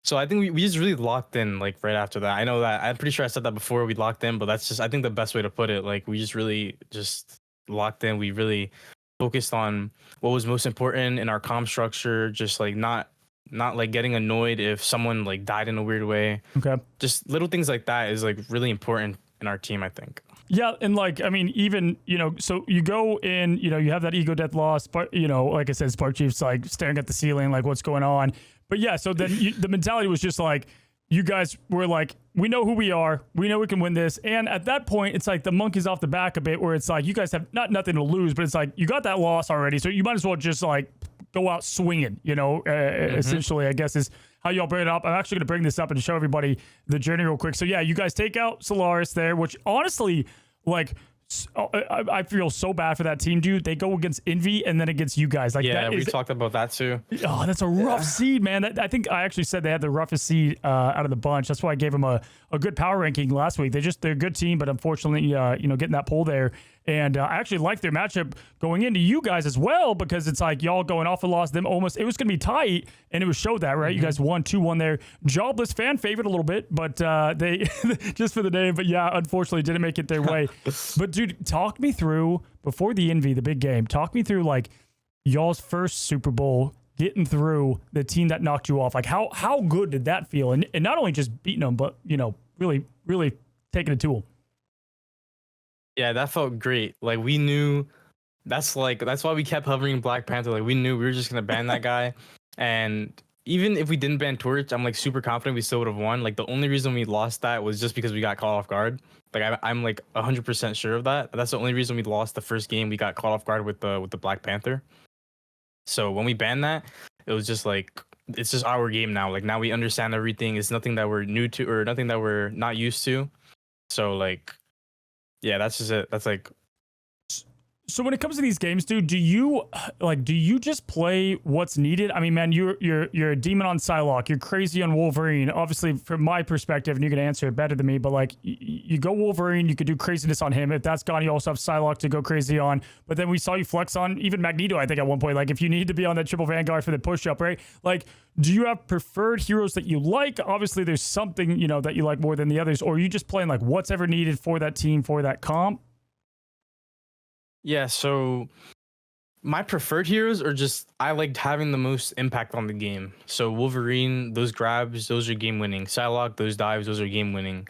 S6: So I think we just really locked in like right after that. I know that I'm pretty sure I said that before, we locked in, but that's just, I think, the best way to put it. Like we just really just locked in. We really focused on what was most important in our comm structure, just like not like getting annoyed if someone like died in a weird way. Okay. Just little things like that is like really important in our team, I think.
S1: Yeah, and like, I mean, even, you know, so you go in, you know, you have that Ego Death loss, but, you know, like I said, Spark Chief's like staring at the ceiling, like what's going on. But yeah, so then the mentality was just like, you guys were like, we know who we are. We know we can win this. And at that point, it's like the monkey's off the back a bit, where it's like you guys have nothing to lose, but it's like you got that loss already. So you might as well just like go out swinging, you know, essentially, I guess is how y'all bring it up. I'm actually going to bring this up and show everybody the journey real quick. So yeah, you guys take out Solaris there, which honestly, like I feel so bad for that team, dude. They go against Envy and then against you guys. Like,
S6: Yeah, we talked about that too.
S1: Oh, that's a rough seed, man. I think I actually said they had the roughest seed out of the bunch. That's why I gave them a good power ranking last week. They're a good team, but unfortunately, getting that pull there. And I actually like their matchup going into you guys as well, because it's like y'all going off a loss. Them almost, it was going to be tight, and it was showed that, right? Mm-hmm. You guys won 2-1 there. Jobless fan favorite a little bit, but they just for the name. But yeah, unfortunately, didn't make it their way. But dude, talk me through before the Envy, the big game. Talk me through like y'all's first Super Bowl, getting through the team that knocked you off. Like how good did that feel? And not only just beating them, but really, really taking it to them.
S6: Yeah, that felt great. Like we knew that's why we kept hovering Black Panther. Like we knew we were just gonna ban that guy. And even if we didn't ban Torch, I'm like super confident we still would have won. Like the only reason we lost that was just because we got caught off guard. Like I'm like 100% sure of that. That's the only reason we lost the first game. We got caught off guard with the Black Panther. So when we banned that, it was just like it's just our game now. Like now we understand everything. It's nothing that we're new to or nothing that we're not used to. So like yeah, that's just it. That's like.
S1: So when it comes to these games, dude, do you just play what's needed? I mean, man, you're a demon on Psylocke. You're crazy on Wolverine. Obviously, from my perspective, and you can answer it better than me, but like you go Wolverine, you could do craziness on him. If that's gone, you also have Psylocke to go crazy on. But then we saw you flex on even Magneto, I think, at one point. Like if you need to be on that triple Vanguard for the push-up, right? Like, do you have preferred heroes that you like? Obviously, there's something, that you like more than the others. Or are you just playing like what's ever needed for that team, for that comp?
S6: Yeah, so my preferred heroes are just I liked having the most impact on the game. So Wolverine, those grabs, those are game winning. Psylocke, those dives, those are game winning.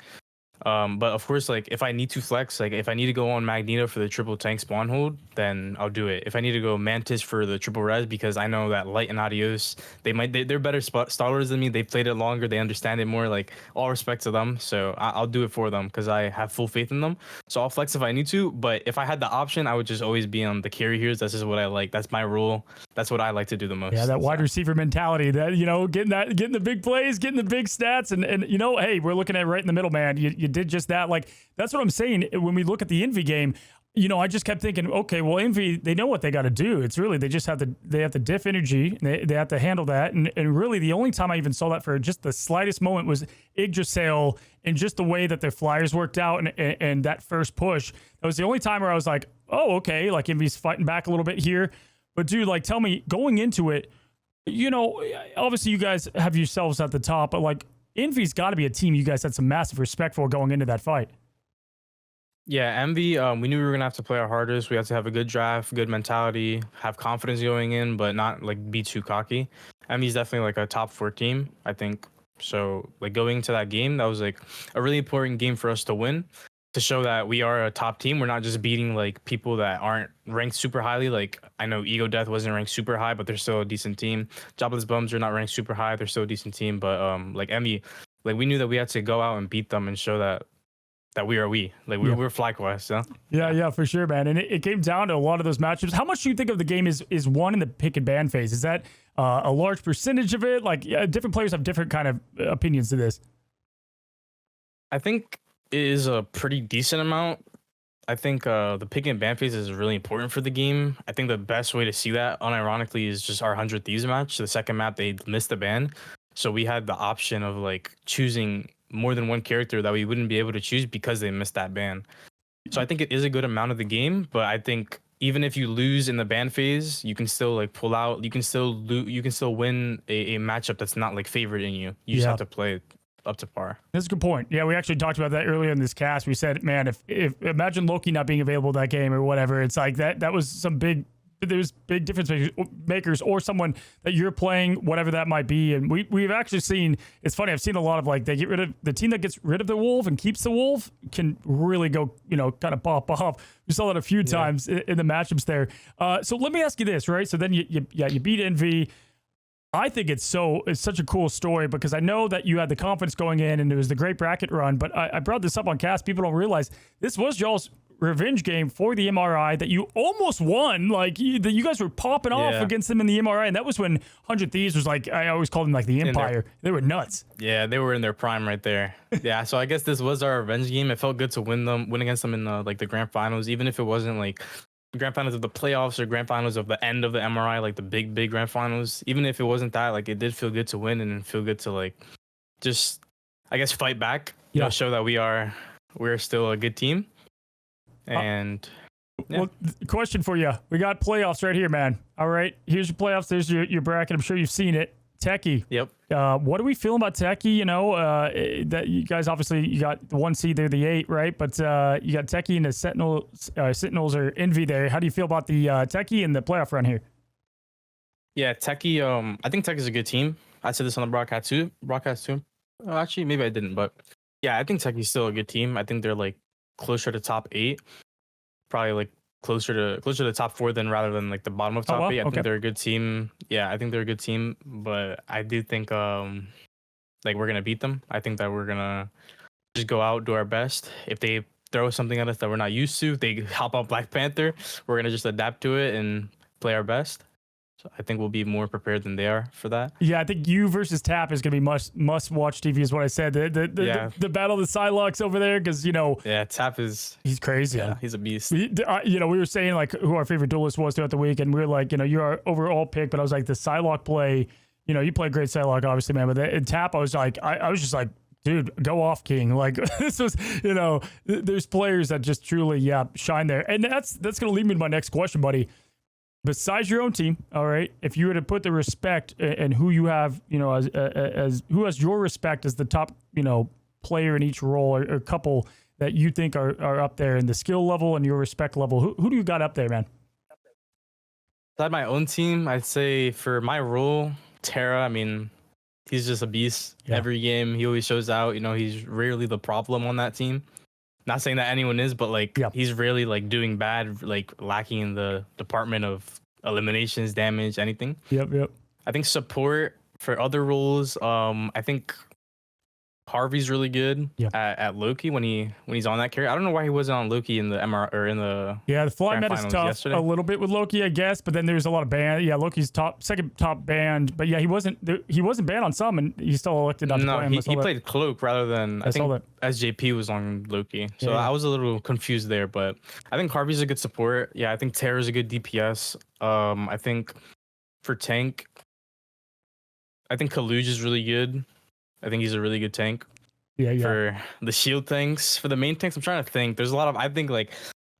S6: But of course, like if I need to flex, like if I need to go on Magneto for the triple tank spawn hold, then I'll do it. If I need to go Mantis for the triple res, because I know that Light and Adios, they're better stallers than me. They played it longer, they understand it more. Like all respect to them, so I'll do it for them because I have full faith in them. So I'll flex if I need to. But if I had the option, I would just always be on the carry heroes. That's just what I like. That's my rule. That's what I like to do the most.
S1: Yeah, that wide receiver mentality. That getting the big plays, getting the big stats, and hey, we're looking at right in the middle, man. You did just that. Like that's what I'm saying. When we look at the Envy game, I just kept thinking, okay, well, Envy, they know what they got to do. It's really they just have to diff energy. They have to handle that. And really, the only time I even saw that for just the slightest moment was Yggdrasil, and just the way that their flyers worked out and that first push. That was the only time where I was like, oh, okay, like Envy's fighting back a little bit here. But dude, like, tell me, going into it, obviously you guys have yourselves at the top, but like Envy's got to be a team you guys had some massive respect for going into that fight.
S6: Yeah, Envy, we knew we were going to have to play our hardest. We had to have a good draft, good mentality, have confidence going in, but not like be too cocky. Envy's definitely like a top 4 team, I think. So like going into that game, that was like a really important game for us to win, to show that we are a top team. We're not just beating like people that aren't ranked super highly. Like I know Ego Death wasn't ranked super high, but they're still a decent team. Jobless Bums are not ranked super high. They're still a decent team. But like Envy, like we knew that we had to go out and beat them and show that we are we're FlyQuest, huh?
S1: Yeah, for sure, man. And it came down to a lot of those matchups. How much do you think of the game is won in the pick and ban phase? Is that a large percentage of it? Like different players have different kind of opinions to this.
S6: I think it is a pretty decent amount. I think the pick and ban phase is really important for the game. I think the best way to see that, unironically, is just our 100 Thieves match. The second map, they missed the ban. So we had the option of like choosing more than one character that we wouldn't be able to choose because they missed that ban. So I think it is a good amount of the game, but I think even if you lose in the ban phase, you can still like pull out. You can still win a matchup that's not like favored in you. You just have to play it up to par. That's
S1: a good point. Yeah, we actually talked about that earlier in this cast. We said, man, if imagine Loki not being available that game or whatever, it's like that was some big. There's big difference makers, or someone that you're playing, whatever that might be. And we've actually seen, it's funny, I've seen a lot of like, they get rid of the team that gets rid of the wolf and keeps the wolf can really go, kind of pop off. We saw that a few times in the matchups there. So let me ask you this, right? So then you beat Envy. I think it's such a cool story because I know that you had the confidence going in and it was the great bracket run, but I brought this up on cast. People don't realize this was y'all's revenge game for the MRI that you almost won. Like you guys were popping off against them in the MRI, and that was when 100 Thieves was like, I always called them like the Empire. They were nuts.
S6: Yeah, they were in their prime right there. Yeah, so I guess this was our revenge game. It felt good to win against them in the grand finals, even if it wasn't like grand finals of the playoffs or grand finals of the end of the MRI, like the big grand finals. Even if it wasn't that, like it did feel good to win and feel good to like just, I guess, fight back. You know, show that we're still a good team. And
S1: well, question for you. We got playoffs right here, man. All right, here's your playoffs. There's your bracket. I'm sure you've seen it. Techie.
S6: Yep.
S1: What do we feel about Techie? You know, that you guys obviously you got the 1 seed, they're the 8, right? But you got Techie and the Sentinels or Envy there. How do you feel about the Techie and the playoff run here?
S6: Yeah, Techie. I think Techie is a good team. I said this on the broadcast too. Oh, actually, maybe I didn't, but yeah, I think Techie's still a good team. I think they're like closer to top 8, probably like closer to the top 4 than rather than like the bottom of top 8. I think they're a good team. Yeah, I think they're a good team, but I do think like we're gonna beat them. I think that we're gonna just go out, do our best. If they throw something at us that we're not used to, they hop on Black Panther, we're gonna just adapt to it and play our best. So I think we'll be more prepared than they are for that.
S1: Yeah, I think you versus Tap is going to be must watch TV is what I said. The battle of the Psylocks over there because, you know.
S6: Yeah, Tap is.
S1: He's crazy.
S6: Yeah, he's a beast.
S1: You know, we were saying like who our favorite duelist was throughout the week, and we were like, you know, you're our overall pick, but I was like, the Psylocke play, you know, you play great Psylocke, obviously, man. But in Tap, I was like, I was just like, dude, go off, King. Like this was, you know, there's players that just truly, shine there. And that's going to lead me to my next question, buddy. Besides your own team, all right, if you were to put the respect and who you have, you know, as who has your respect as the top, you know, player in each role or couple that you think are up there in the skill level and your respect level, who do you got up there, man?
S6: Inside my own team, I'd say for my role, Terra, I mean, he's just a beast. Yeah. Every game, he always shows out. You know, he's rarely the problem on that team. Not saying that anyone is, but like he's really like doing bad, like lacking in the department of eliminations, damage, anything.
S1: Yep.
S6: I think support for other roles. I think Harvey's really good at Loki when he's on that character. I don't know why he wasn't on Loki in the MR or in the
S1: the fly met is tough yesterday. A little bit with Loki, I guess, but then there's a lot of ban. Yeah, Loki's second top banned, but yeah, he wasn't banned on some, and he's still elected not to play him.
S6: He played Cloak rather than I think SJP was on Loki, so I was a little confused there. But I think Harvey's a good support. Yeah, I think Terra's a good DPS. I think for tank, I think Kaluj is really good. I think he's a really good tank. Yeah. For the shield tanks, for the main tanks, I'm trying to think. There's a lot of, I think like,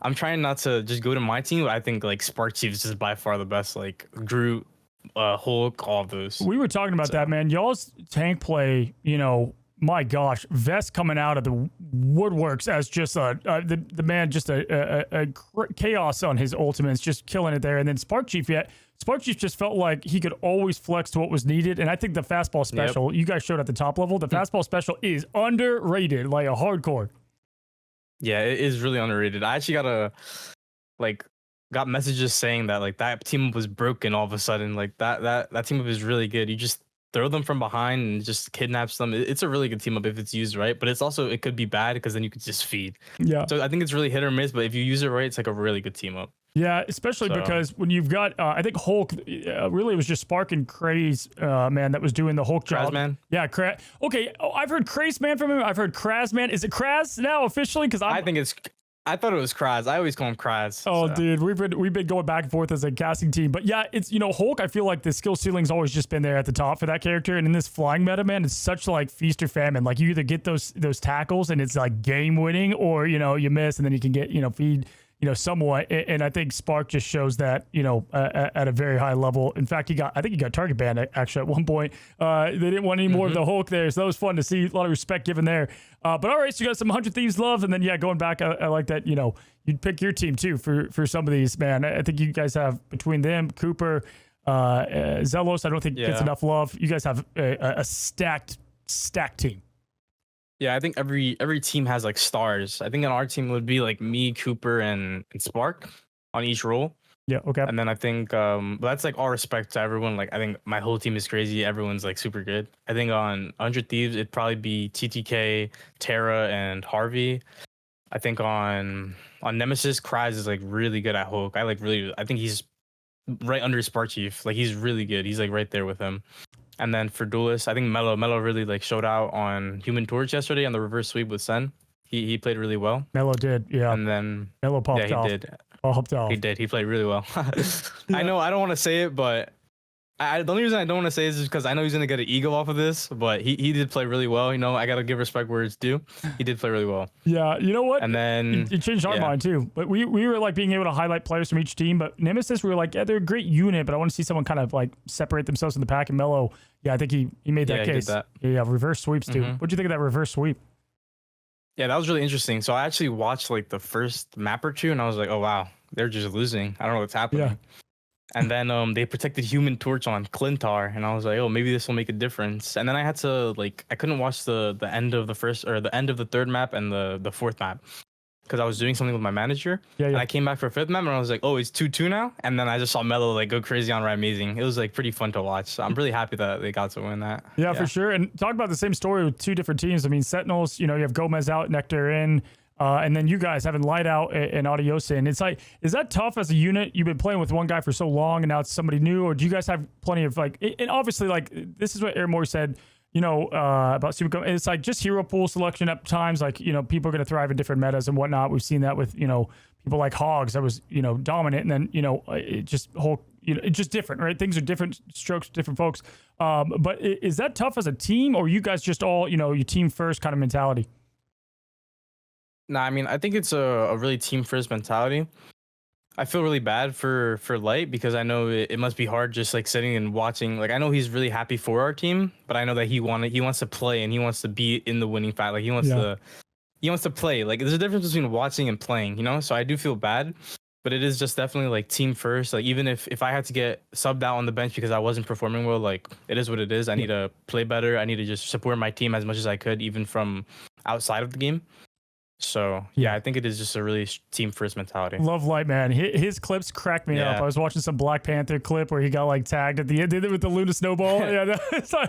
S6: I'm trying not to just go to my team, but I think like Spark Chief is just by far the best. Like Groot, Hulk, all of those.
S1: We were talking about that, man. Y'all's tank play, you know, my gosh, Vest coming out of the woodworks as just the man, just a chaos on his ultimates, just killing it there. And then Spark Chief just felt like he could always flex to what was needed. And I think the fastball special, you guys showed at the top level, the fastball special is underrated, like a hardcore.
S6: Yeah, it is really underrated. I actually got messages saying that like that team up was broken all of a sudden. Like that team up is really good. You just throw them from behind and just kidnaps them. It's a really good team up if it's used right, but it could be bad because then you could just feed. Yeah. So I think it's really hit or miss, but if you use it right, it's like a really good team up.
S1: Yeah, especially because when you've got, I think Hulk, really it was just Spark and Craze, man, that was doing the Hulk job.
S6: Krazman?
S1: Yeah, okay, I've heard Craze Man from him. I've heard Krazman. Is it Kraz now officially? Because
S6: I thought it was Kraz. I always call him Kraz.
S1: Oh, so. Dude, we've been going back and forth as a casting team. But yeah, it's, you know, Hulk, I feel like the skill ceiling's always just been there at the top for that character. And in this flying meta, man, it's such like feast or famine. Like you either get those tackles and it's like game winning, or, you know, you miss and then you can get, you know, feed, you know, somewhat. And I think Spark just shows that, you know, at a very high level. In fact, I think he got target banned actually at one point. They didn't want any more of the Hulk there. So that was fun to see. A lot of respect given there. But all right, so you got some 100 Thieves love. And then, yeah, going back, I like that, you know, you'd pick your team too for some of these, man. I think you guys have between them, Cooper, Zelos, I don't think gets enough love. You guys have a stacked team.
S6: Yeah, I think every team has like stars. I think on our team would be like me, Cooper, and Spark on each role.
S1: Yeah, okay.
S6: And then I think, but that's like all respect to everyone. Like I think my whole team is crazy. Everyone's like super good. I think on 100 Thieves, it'd probably be TTK, Terra, and Harvey. I think on Nemesis, Kraz is like really good at Hulk. I think he's right under Spark Chief. Like he's really good. He's like right there with him. And then for Duelist, I think Mello really like showed out on Human Torch yesterday on the reverse sweep with Sen. He played really well.
S1: Mello did, yeah.
S6: And then
S1: Mello popped off.
S6: he did.
S1: Popped off.
S6: He did. He played really well.
S1: Yeah.
S6: I know I don't want to say it, but the only reason I don't want to say it is because I know he's gonna get an ego off of this. But he did play really well. You know, I gotta give respect where it's due. He did play really well.
S1: Yeah, you know what?
S6: And then
S1: it changed our mind too. But we were like being able to highlight players from each team. But Nemesis, we were like, yeah, they're a great unit, but I want to see someone kind of like separate themselves in the pack. And Mello, yeah, I think he made that case.
S6: He did that.
S1: Yeah, reverse sweeps too. What'd you think of that reverse sweep?
S6: Yeah, that was really interesting. So I actually watched like the first map or two, and I was like, oh wow, they're just losing. I don't know what's happening. Yeah. And then they protected Human Torch on Clintar, and I was like, oh, maybe this will make a difference. And then I had to I couldn't watch the end of the first or the end of the third map and the fourth map because I was doing something with my manager. Yeah. And I came back for a fifth map, and I was like, oh, it's 2-2 now. And then I just saw Mello like go crazy on Right Amazing. It was like pretty fun to watch. So I'm really happy that they got to win that.
S1: Yeah, for sure. And talk about the same story with two different teams. I mean, Sentinels, you have Gomez out, Nectar in. And then you guys having Light out and Audiosa in. It's like, is that tough as a unit? You've been playing with one guy for so long and now it's somebody new, or do you guys have plenty of and obviously this is what Airmore said, about Super. It's like just hero pool selection at times, people are going to thrive in different metas and whatnot. We've seen that with, people like Hogs that was, dominant, and then, it just it's just different, right? Things are different strokes, different folks. But is that tough as a team, or you guys just all, your team first kind of mentality?
S6: Nah, I mean, I think it's a really team first mentality. I feel really bad for Light because I know it must be hard just like sitting and watching. Like I know he's really happy for our team, but I know that he wants to play and he wants to be in the winning fight. Like he wants to play. Like there's a difference between watching and playing, So I do feel bad, but it is just definitely like team first. Like even if I had to get subbed out on the bench because I wasn't performing well, like it is what it is. I need to play better. I need to just support my team as much as I could, even from outside of the game. So yeah, I think it is just a really team first mentality.
S1: Love Light, man. His clips cracked me up. I was watching some Black Panther clip where he got tagged at the end, did it with the Luna snowball.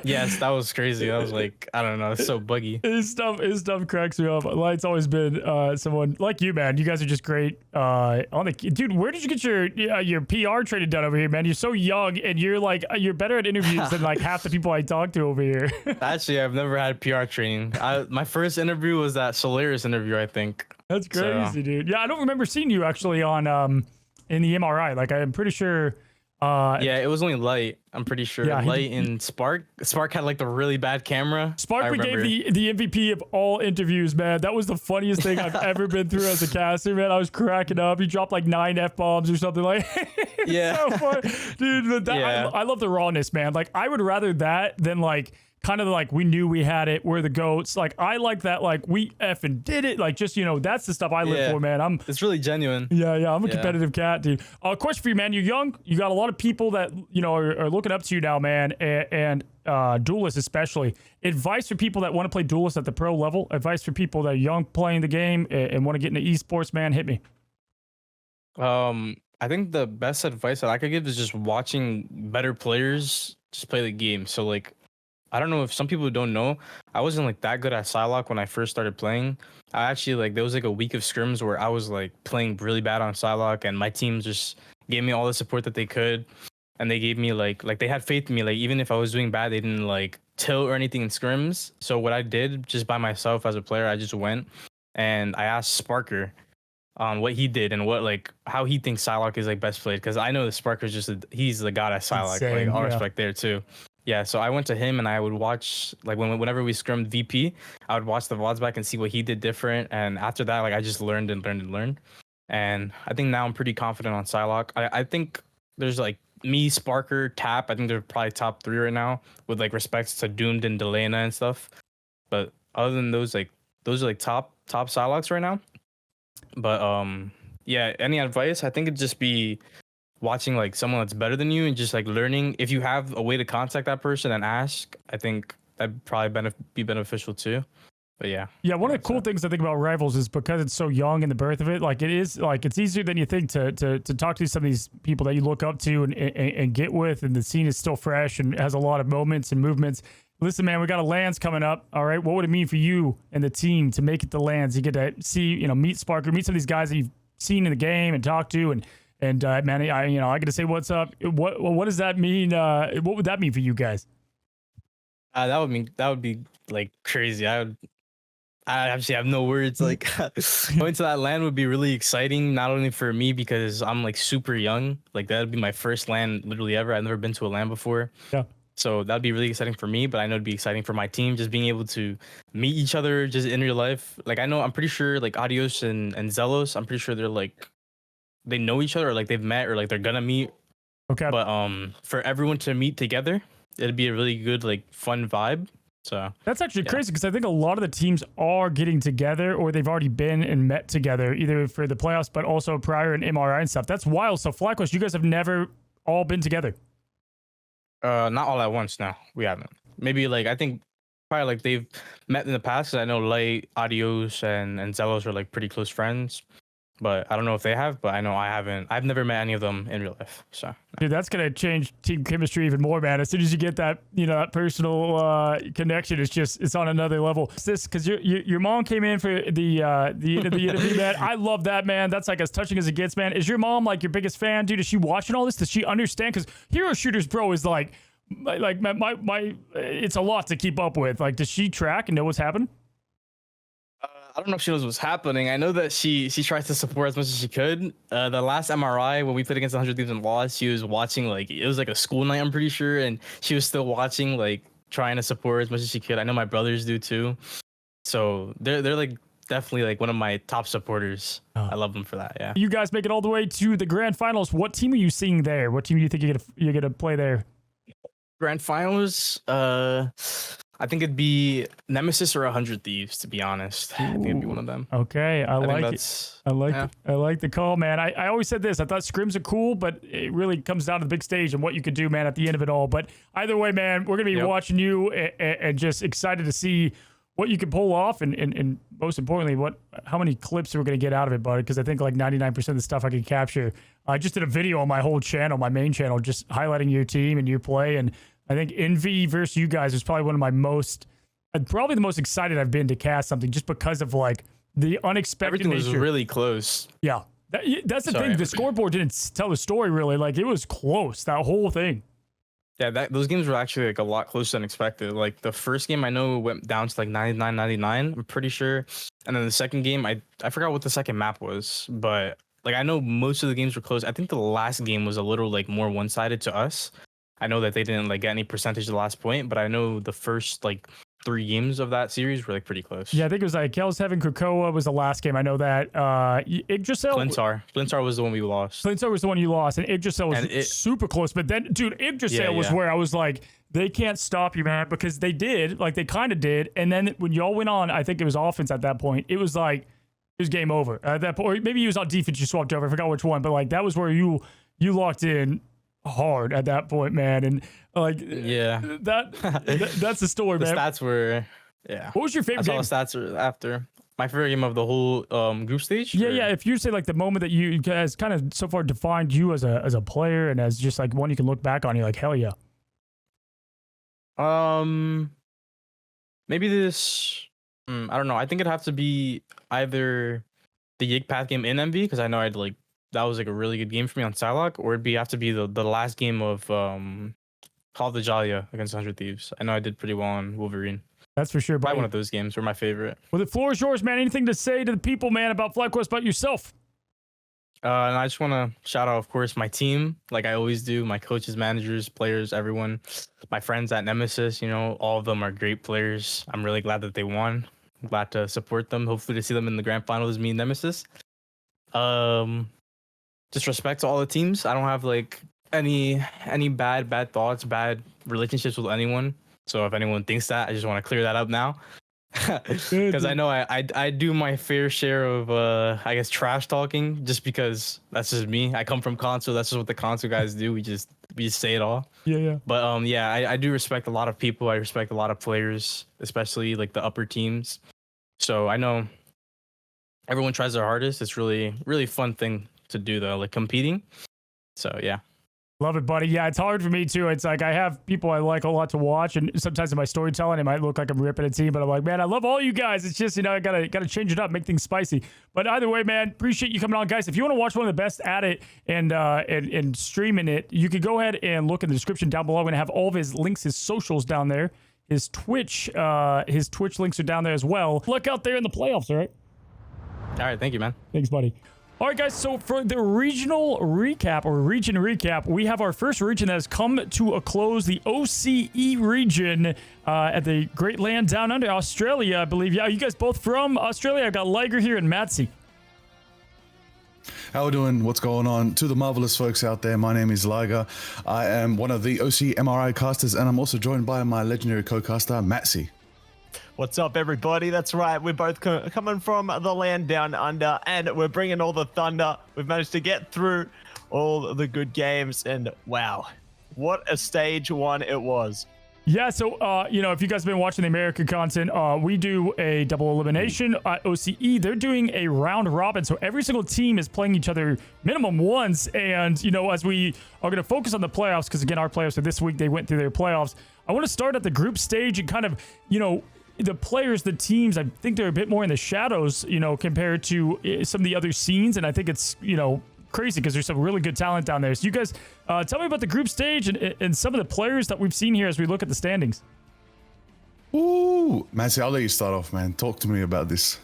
S6: Yes, that was crazy. That was I don't know, it's so buggy.
S1: His stuff cracks me up. Light's always been someone like you, man. You guys are just great. Dude, where did you get your PR training done over here, man? You're so young and you're better at interviews than half the people I talk to over here.
S6: Actually, I've never had PR training. My first interview was that Solaris interview, I think.
S1: That's crazy, dude. Yeah, I don't remember seeing you actually on in the MRI. I'm pretty sure.
S6: Yeah, it was only Light. I'm pretty sure. Yeah, Light and Spark. Spark had the really bad camera.
S1: Spark became the MVP of all interviews, man. That was the funniest thing I've ever been through as a caster, man. I was cracking up. He dropped 9 F-bombs or something
S6: Yeah.
S1: So fun. Dude, I love the rawness, man. I would rather that than kind of we knew we had it, we're the goats. I like that, we effing did it. That's the stuff I live for, man.
S6: It's really genuine.
S1: Yeah, I'm a competitive cat, dude. Question for you, man. You're young. You got a lot of people that, are looking up to you now, man, and duelists especially. Advice for people that want to play duelists at the pro level. Advice for people that are young playing the game and want to get into esports, man. Hit me.
S6: I think the best advice that I could give is just watching better players just play the game. So I don't know if some people don't know, I wasn't that good at Psylocke when I first started playing. I actually there was a week of scrims where I was playing really bad on Psylocke, and my team just gave me all the support that they could, and they gave me they had faith in me. Even if I was doing bad, they didn't tilt or anything in scrims. So what I did just by myself as a player, I just went and I asked Sparker on what he did and what how he thinks Psylocke is best played, because I know the Sparker's he's the god at Psylocke. All respect there too. Yeah, so I went to him and I would watch whenever we scrimmed VP, I would watch the VODs back and see what he did different. And after that, I just learned and learned and learned. And I think now I'm pretty confident on Psylocke. I think there's me, Sparker, Tap. I think they're probably top 3 right now with respects to Doomed and Delena and stuff. But other than those, those are top Psylocks right now. But yeah, any advice? I think it'd just be watching someone that's better than you and just learning. If you have a way to contact that person and ask, I think that'd probably be beneficial too. But yeah.
S1: One of the cool things I think about Rivals is because it's so young in the birth of it, it is it's easier than you think to talk to some of these people that you look up to and get with, and the scene is still fresh and has a lot of moments and movements. Listen, man, we got a LANs coming up. All right, what would it mean for you and the team to make it to LANs? You get to see, meet Sparker, meet some of these guys that you've seen in the game and talked to, and man, I get to say what's up. What does that mean? What would that mean for you guys?
S6: That would be like crazy. I actually have no words. Like going to that LAN would be really exciting, not only for me because I'm like super young. Like that'd be my first LAN literally ever. I've never been to a LAN before.
S1: Yeah.
S6: So that'd be really exciting for me, but I know it'd be exciting for my team, just being able to meet each other just in real life. Like I'm pretty sure like Adios and Zelos, I'm pretty sure they're like, they know each other or like they've met or like they're gonna meet.
S1: Okay.
S6: But for everyone to meet together, it'd be a really good like fun vibe. So
S1: that's actually crazy because I think a lot of the teams are getting together or they've already been and met together either for the playoffs, but also prior in MRI and stuff. That's wild. So FlyQuest, you guys have never all been together.
S6: Not all at once. No, we haven't. Maybe like I think probably like they've met in the past. 'Cause I know Light, Adios, and Zelos are like pretty close friends. But I don't know if they have. But I know I haven't. I've never met any of them in real life. So
S1: dude, that's gonna change team chemistry even more, man. As soon as you get that, that personal connection, it's on another level. It's this because your mom came in for the interview, man. I love that, man. That's like as touching as it gets, man. Is your mom like your biggest fan, dude? Is she watching all this? Does she understand? Because Hero Shooters, bro, is like my it's a lot to keep up with. Like, does she track and know what's happened?
S6: I don't know if she knows what's happening. I know that she tries to support as much as she could. The last MRI when we played against 100 Thieves and lost, she was watching like it was like a school night, I'm pretty sure, and she was still watching, like trying to support as much as she could. I know my brothers do too, so they're like definitely like one of my top supporters. I love them for that. Yeah.
S1: You guys make it all the way to the grand finals. What team are you seeing there? What team do you think you're gonna play there?
S6: Grand finals. I think it'd be Nemesis or 100 Thieves, to be honest. I think it'd be one of them.
S1: Okay, I like it. I like the call, man. I always said this. I thought scrims are cool, but it really comes down to the big stage and what you could do, man, at the end of it all. But either way, man, we're going to be watching you and just excited to see what you can pull off and most importantly, how many clips we're going to get out of it, bud, because I think like 99% of the stuff I can capture. I just did a video on my whole channel, my main channel, just highlighting your team and your play, and I think Envy versus you guys is probably one of my probably the most excited I've been to cast something just because of like the unexpected
S6: Everything was
S1: nature.
S6: really close.
S1: Yeah. That's the thing. The scoreboard didn't tell the story really. Like it was close, that whole thing.
S6: Yeah, those games were actually like a lot closer than expected. Like the first game I know went down to like 99-99, I'm pretty sure. And then the second game, I forgot what the second map was, but like I know most of the games were close. I think the last game was a little like more one-sided to us. I know that they didn't like get any percentage at the last point, but I know the first like 3 games of that series were like pretty close.
S1: Yeah, I think it was like Kelsheaven, Krakoa was the last game. I know that. Yggdrasil.
S6: Flintar was the one we lost.
S1: Flintar was the one you lost, and Yggdrasil was super close. But then, dude, Yggdrasil was where I was like, they can't stop you, man, because they did, like they kind of did. And then when y'all went on, I think it was offense at that point. It was like, it was game over at that point. Or maybe you was on defense, you swapped over. I forgot which one, but like that was where you locked in hard at that point, man. And like, that's the story, man.
S6: The stats were,
S1: What was your favorite game?
S6: The stats were after my favorite game of the whole group stage.
S1: Yeah. If you say like the moment that you guys kind of so far defined you as a player and as just like one you can look back on, you're like, hell yeah.
S6: Maybe this. I don't know. I think it'd have to be either the Yig Path game in MV because I know that was like a really good game for me on Psylocke, or it'd have to be the last game of Call of the Jalia against 100 Thieves. I know I did pretty well on Wolverine.
S1: That's for sure.
S6: Probably one of those games were my favorite.
S1: Well, the floor is yours, man. Anything to say to the people, man, about FlyQuest, about yourself?
S6: And I just want to shout out, of course, my team, like I always do, my coaches, managers, players, everyone, my friends at Nemesis. All of them are great players. I'm really glad that they won. I'm glad to support them. Hopefully to see them in the grand finals as me and Nemesis. Just respect to all the teams. I don't have like any bad thoughts, bad relationships with anyone. So if anyone thinks that, I just want to clear that up now. Because I know I do my fair share of I guess trash talking just because that's just me. I come from console. That's just what the console guys do. We just say it all.
S1: Yeah.
S6: But I do respect a lot of people. I respect a lot of players, especially like the upper teams. So I know everyone tries their hardest. It's really fun thing to do though, like competing. So yeah.
S1: Love it, buddy. Yeah, it's hard for me too. It's like I have people I like a lot to watch, and sometimes in my storytelling, it might look like I'm ripping a team, but I'm like, man, I love all you guys. It's just, I gotta change it up, make things spicy. But either way, man, appreciate you coming on, guys. If you want to watch one of the best at it and streaming it, you can go ahead and look in the description down below. I'm gonna have all of his links, his socials down there. His Twitch links are down there as well. Look out there in the playoffs, all right?
S6: All right, thank you, man.
S1: Thanks, buddy. All right, guys, so for the regional recap or region recap, we have our first region that has come to a close, the OCE region at the Great Land Down Under, Australia, I believe. Yeah, you guys both from Australia? I got Liger here and Mattse.
S7: How we doing? What's going on? To the marvelous folks out there, my name is Liger. I am one of the OC MRI casters, and I'm also joined by my legendary co-caster, Mattse.
S8: What's up, everybody? That's right. We're both coming from the land down under, and we're bringing all the thunder. We've managed to get through all the good games, and wow, what a stage one it was.
S1: Yeah, so, if you guys have been watching the American content, we do a double elimination at OCE. They're doing a round robin, so every single team is playing each other minimum once. And, as we are going to focus on the playoffs, because, again, our playoffs are this week. They went through their playoffs. I want to start at the group stage and kind of, the players, the teams, I think they're a bit more in the shadows, compared to some of the other scenes. And I think it's, crazy because there's some really good talent down there. So you guys tell me about the group stage and some of the players that we've seen here as we look at the standings.
S7: Ooh, Mattse, I'll let you start off, man. Talk to me about this.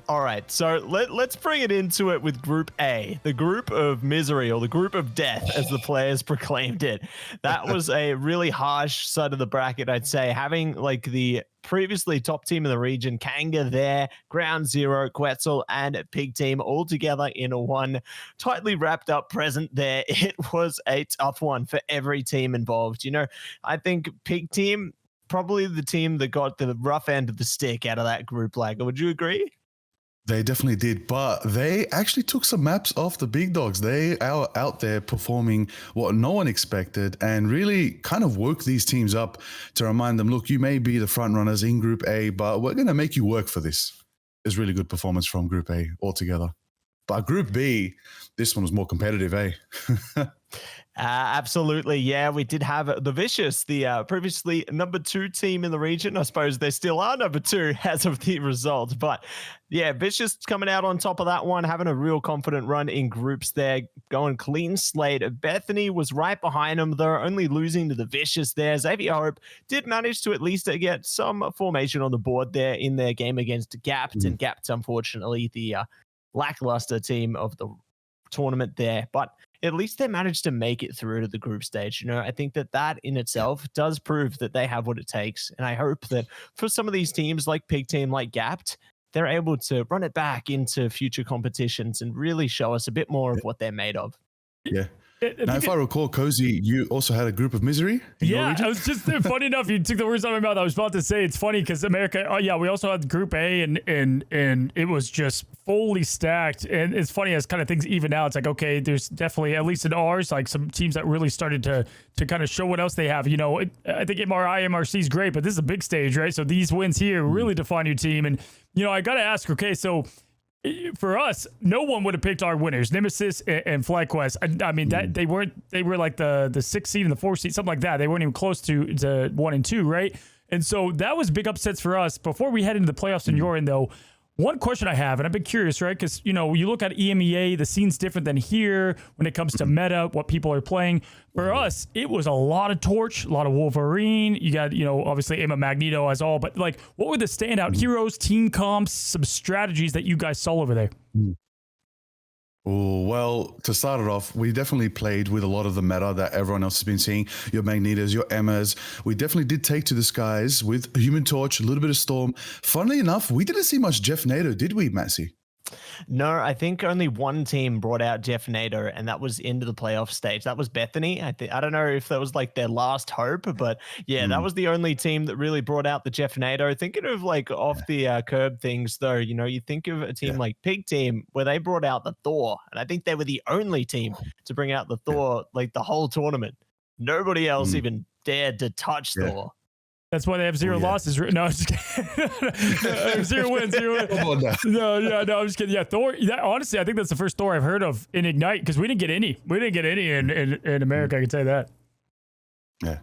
S8: All right, so let's bring it into it with Group A, the group of misery, or the group of death, as the players proclaimed it. That was a really harsh side of the bracket, I'd say, having like the previously top team in the region, Kanga there, Ground Zero, Quetzal, and Pig Team all together in a one tightly wrapped up present there. It was a tough one for every team involved. I think Pig Team, probably the team that got the rough end of the stick out of that group. Like, would you agree?
S7: They definitely did, but they actually took some maps off the big dogs. They are out there performing what no one expected and really kind of woke these teams up to remind them, look, you may be the front runners in Group A, but we're going to make you work for this. It's really good performance from Group A altogether. But Group B, this one was more competitive, eh?
S8: Absolutely. Yeah, we did have the Vicious, the previously number 2 team in the region. I suppose they still are number 2 as of the results. But yeah, Vicious coming out on top of that one, having a real confident run in groups there, going clean slate. Bethany was right behind them, though, only losing to the Vicious there. Xavier Hope did manage to at least get some formation on the board there in their game against Gapped. And Gapped, unfortunately, the lackluster team of the tournament there. But at least they managed to make it through to the group stage. I think that in itself does prove that they have what it takes. And I hope that for some of these teams like Pig Team, like Gapped, they're able to run it back into future competitions and really show us a bit more of what they're made of.
S7: Yeah. Now, if I recall, Cozy, you also had a group of misery?
S1: Yeah, I was just funny enough. You took the words out of my mouth. I was about to say it's funny because America. Oh yeah, we also had Group A, and it was just fully stacked. And it's funny as kind of things even out. It's like, okay, there's definitely, at least in ours, like some teams that really started to kind of show what else they have. I think MRC is great, but this is a big stage, right? So these wins here really define your team. And I got to ask, okay, so for us, no one would have picked our winners, Nemesis and FlyQuest. I mean, that they were like the 6th seed and the 4th seed, something like that. They weren't even close to 1 and 2, right? And so that was big upsets for us. Before we head into the playoffs in your end, though, one question I have, and I've been curious, right? Because, you look at EMEA, the scene's different than here when it comes to meta, what people are playing. For us, it was a lot of Torch, a lot of Wolverine. You got, obviously Emma Magneto as all. But, like, what were the standout heroes, team comps, some strategies that you guys saw over there?
S7: Oh, well, to start it off, we definitely played with a lot of the meta that everyone else has been seeing. Your Magnetos, your Emmas. We definitely did take to the skies with Human Torch, a little bit of Storm. Funnily enough, we didn't see much Jeff Nato, did we, Mattse?
S8: No, I think only one team brought out Jeff Nato, and that was into the playoff stage. That was Bethany. I don't know if that was like their last hope, but yeah, that was the only team that really brought out the Jeff Nato. Thinking of like off the curb things, though, you think of a team like Pig Team where they brought out the Thor, and I think they were the only team to bring out the Thor like the whole tournament. Nobody else even dared to touch Thor.
S1: That's why they have zero losses. No, I'm just kidding. Zero wins. No, I'm just kidding. Yeah, Thor. Honestly, I think that's the first Thor I've heard of in Ignite because we didn't get any. We didn't get any in America. I can tell you that.
S7: Yeah.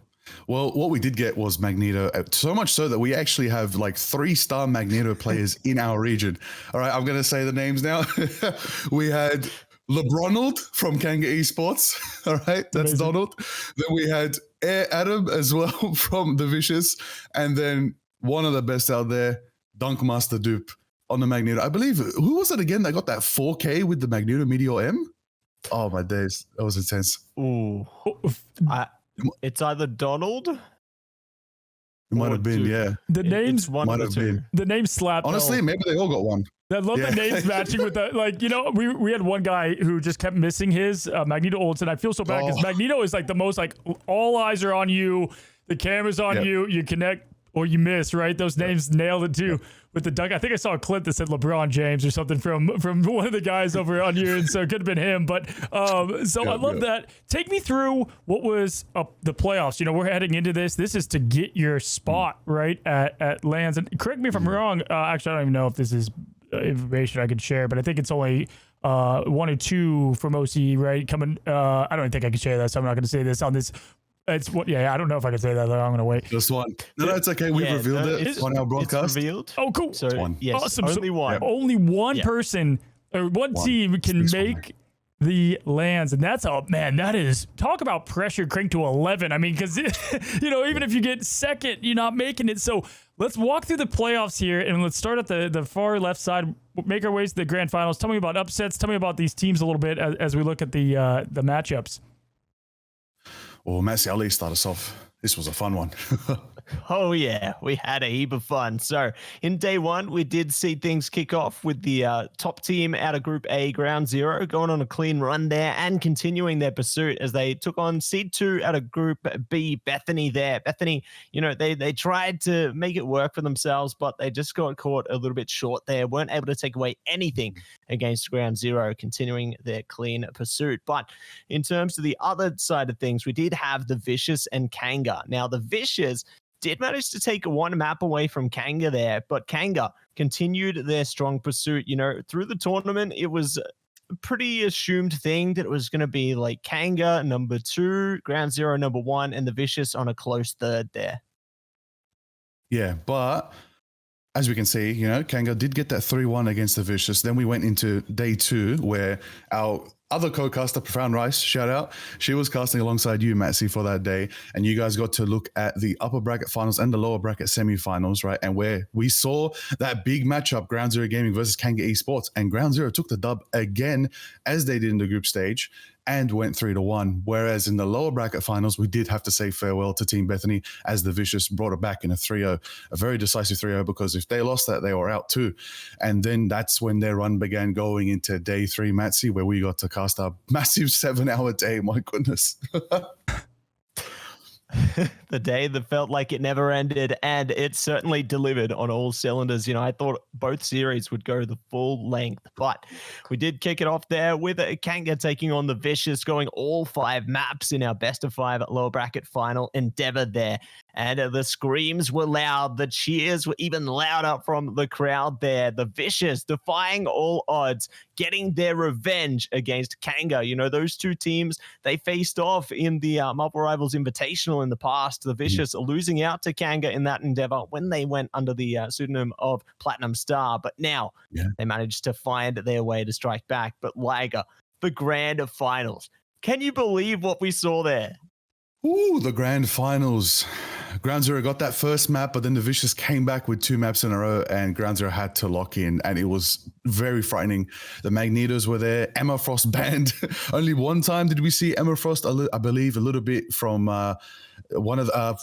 S7: Well, what we did get was Magneto, so much so that we actually have like 3-star Magneto players in our region. All right, I'm going to say the names now. We had LeBronald from Kanga Esports. All right, that's
S1: amazing.
S7: Donald. Then we had Air Adam as well from The Vicious. And then one of the best out there, Dunkmaster Dupe on the Magneto. I believe, who was it again that got that 4K with the Magneto Meteor M? Oh, my days. That was intense.
S8: Ooh. It's either Donald.
S7: It might have been, yeah.
S1: The names
S7: might have been.
S1: The names slap.
S7: Honestly, maybe they all got one.
S1: I love the names matching with the, like, you know, we had one guy who just kept missing his Magneto ults, and I feel so bad because Magneto is like the most, like, all eyes are on you, the camera's on you, you connect or you miss, right? Those names nailed it too with the dunk. I think I saw a clip that said LeBron James or something from one of the guys over on you, and so it could have been him. But I love that. Take me through what was the playoffs. You know, we're heading into this. This is to get your spot right at LANs. And correct me if I'm wrong. Actually, I don't even know if this is information I could share, but I think it's only 1 or 2 from OCE, right? Coming. I don't think I can share that, so I'm not going to say this on this. It's what? Yeah, I don't know if I can say that. I'm gonna wait.
S7: Just one. No, it's okay. We've revealed it on our broadcast.
S8: It's revealed.
S1: Oh, cool.
S8: So
S7: one.
S8: Yes,
S1: awesome.
S8: Only one.
S1: Only one person or one team can make the LANs, and that's that is, talk about pressure cranked to 11. I mean, because you know, even if you get second, you're not making it. So let's walk through the playoffs here, and let's start at the far left side. Make our ways to the grand finals. Tell me about upsets. Tell me about these teams a little bit as we look at the matchups.
S7: Well, Mattse, I'll let you start us off. This was a fun one.
S8: Oh, yeah, we had a heap of fun. So in day one, we did see things kick off with the top team out of Group A, Ground Zero, going on a clean run there and continuing their pursuit as they took on Seed 2 out of Group B, Bethany there. Bethany, you know, they tried to make it work for themselves, but they just got caught a little bit short there, weren't able to take away anything against Ground Zero, continuing their clean pursuit. But in terms of the other side of things, we did have the Vicious and Kanga. Now, the Vicious did manage to take one map away from Kanga there, but Kanga continued their strong pursuit. You know, through the tournament, it was a pretty assumed thing that it was going to be like Kanga number 2, Ground Zero number 1, and the Vicious on a close third there.
S7: Yeah, but as we can see, you know, Kanga did get that 3-1 against the Vicious. Then we went into day 2 where our other co-caster, Profound Rice, shout out, she was casting alongside you, Mattse, for that day. And you guys got to look at the upper bracket finals and the lower bracket semifinals, right? And where we saw that big matchup, Ground Zero Gaming versus Kanga Esports. And Ground Zero took the dub again, as they did in the group stage, and went 3-1. Whereas in the lower bracket finals, we did have to say farewell to Team Bethany as the Vicious brought it back in a 3-0, a very decisive 3-0, because if they lost that, they were out too. And then that's when their run began going into day 3, Mattse, where we got to cast a massive 7-hour day. My goodness.
S8: The day that felt like it never ended, and it certainly delivered on all cylinders. You know, I thought both series would go the full length, but we did kick it off there with Kanga taking on the Vicious, going all 5 maps in our best of 5 lower bracket final endeavor there. And the screams were loud. The cheers were even louder from the crowd there. The Vicious defying all odds, getting their revenge against Kanga. You know, those two teams, they faced off in the Marvel Rivals Invitational in the past. The Vicious losing out to Kanga in that endeavor when they went under the pseudonym of Platinum Star. But now they managed to find their way to strike back. But Liger, the grand finals. Can you believe what we saw there?
S7: Ooh, the grand finals. Ground Zero got that first map, but then the Vicious came back with 2 maps in a row, and Ground Zero had to lock in, and it was very frightening. The Magnetos were there. Emma Frost banned. Only one time did we see Emma Frost, I believe, a little bit from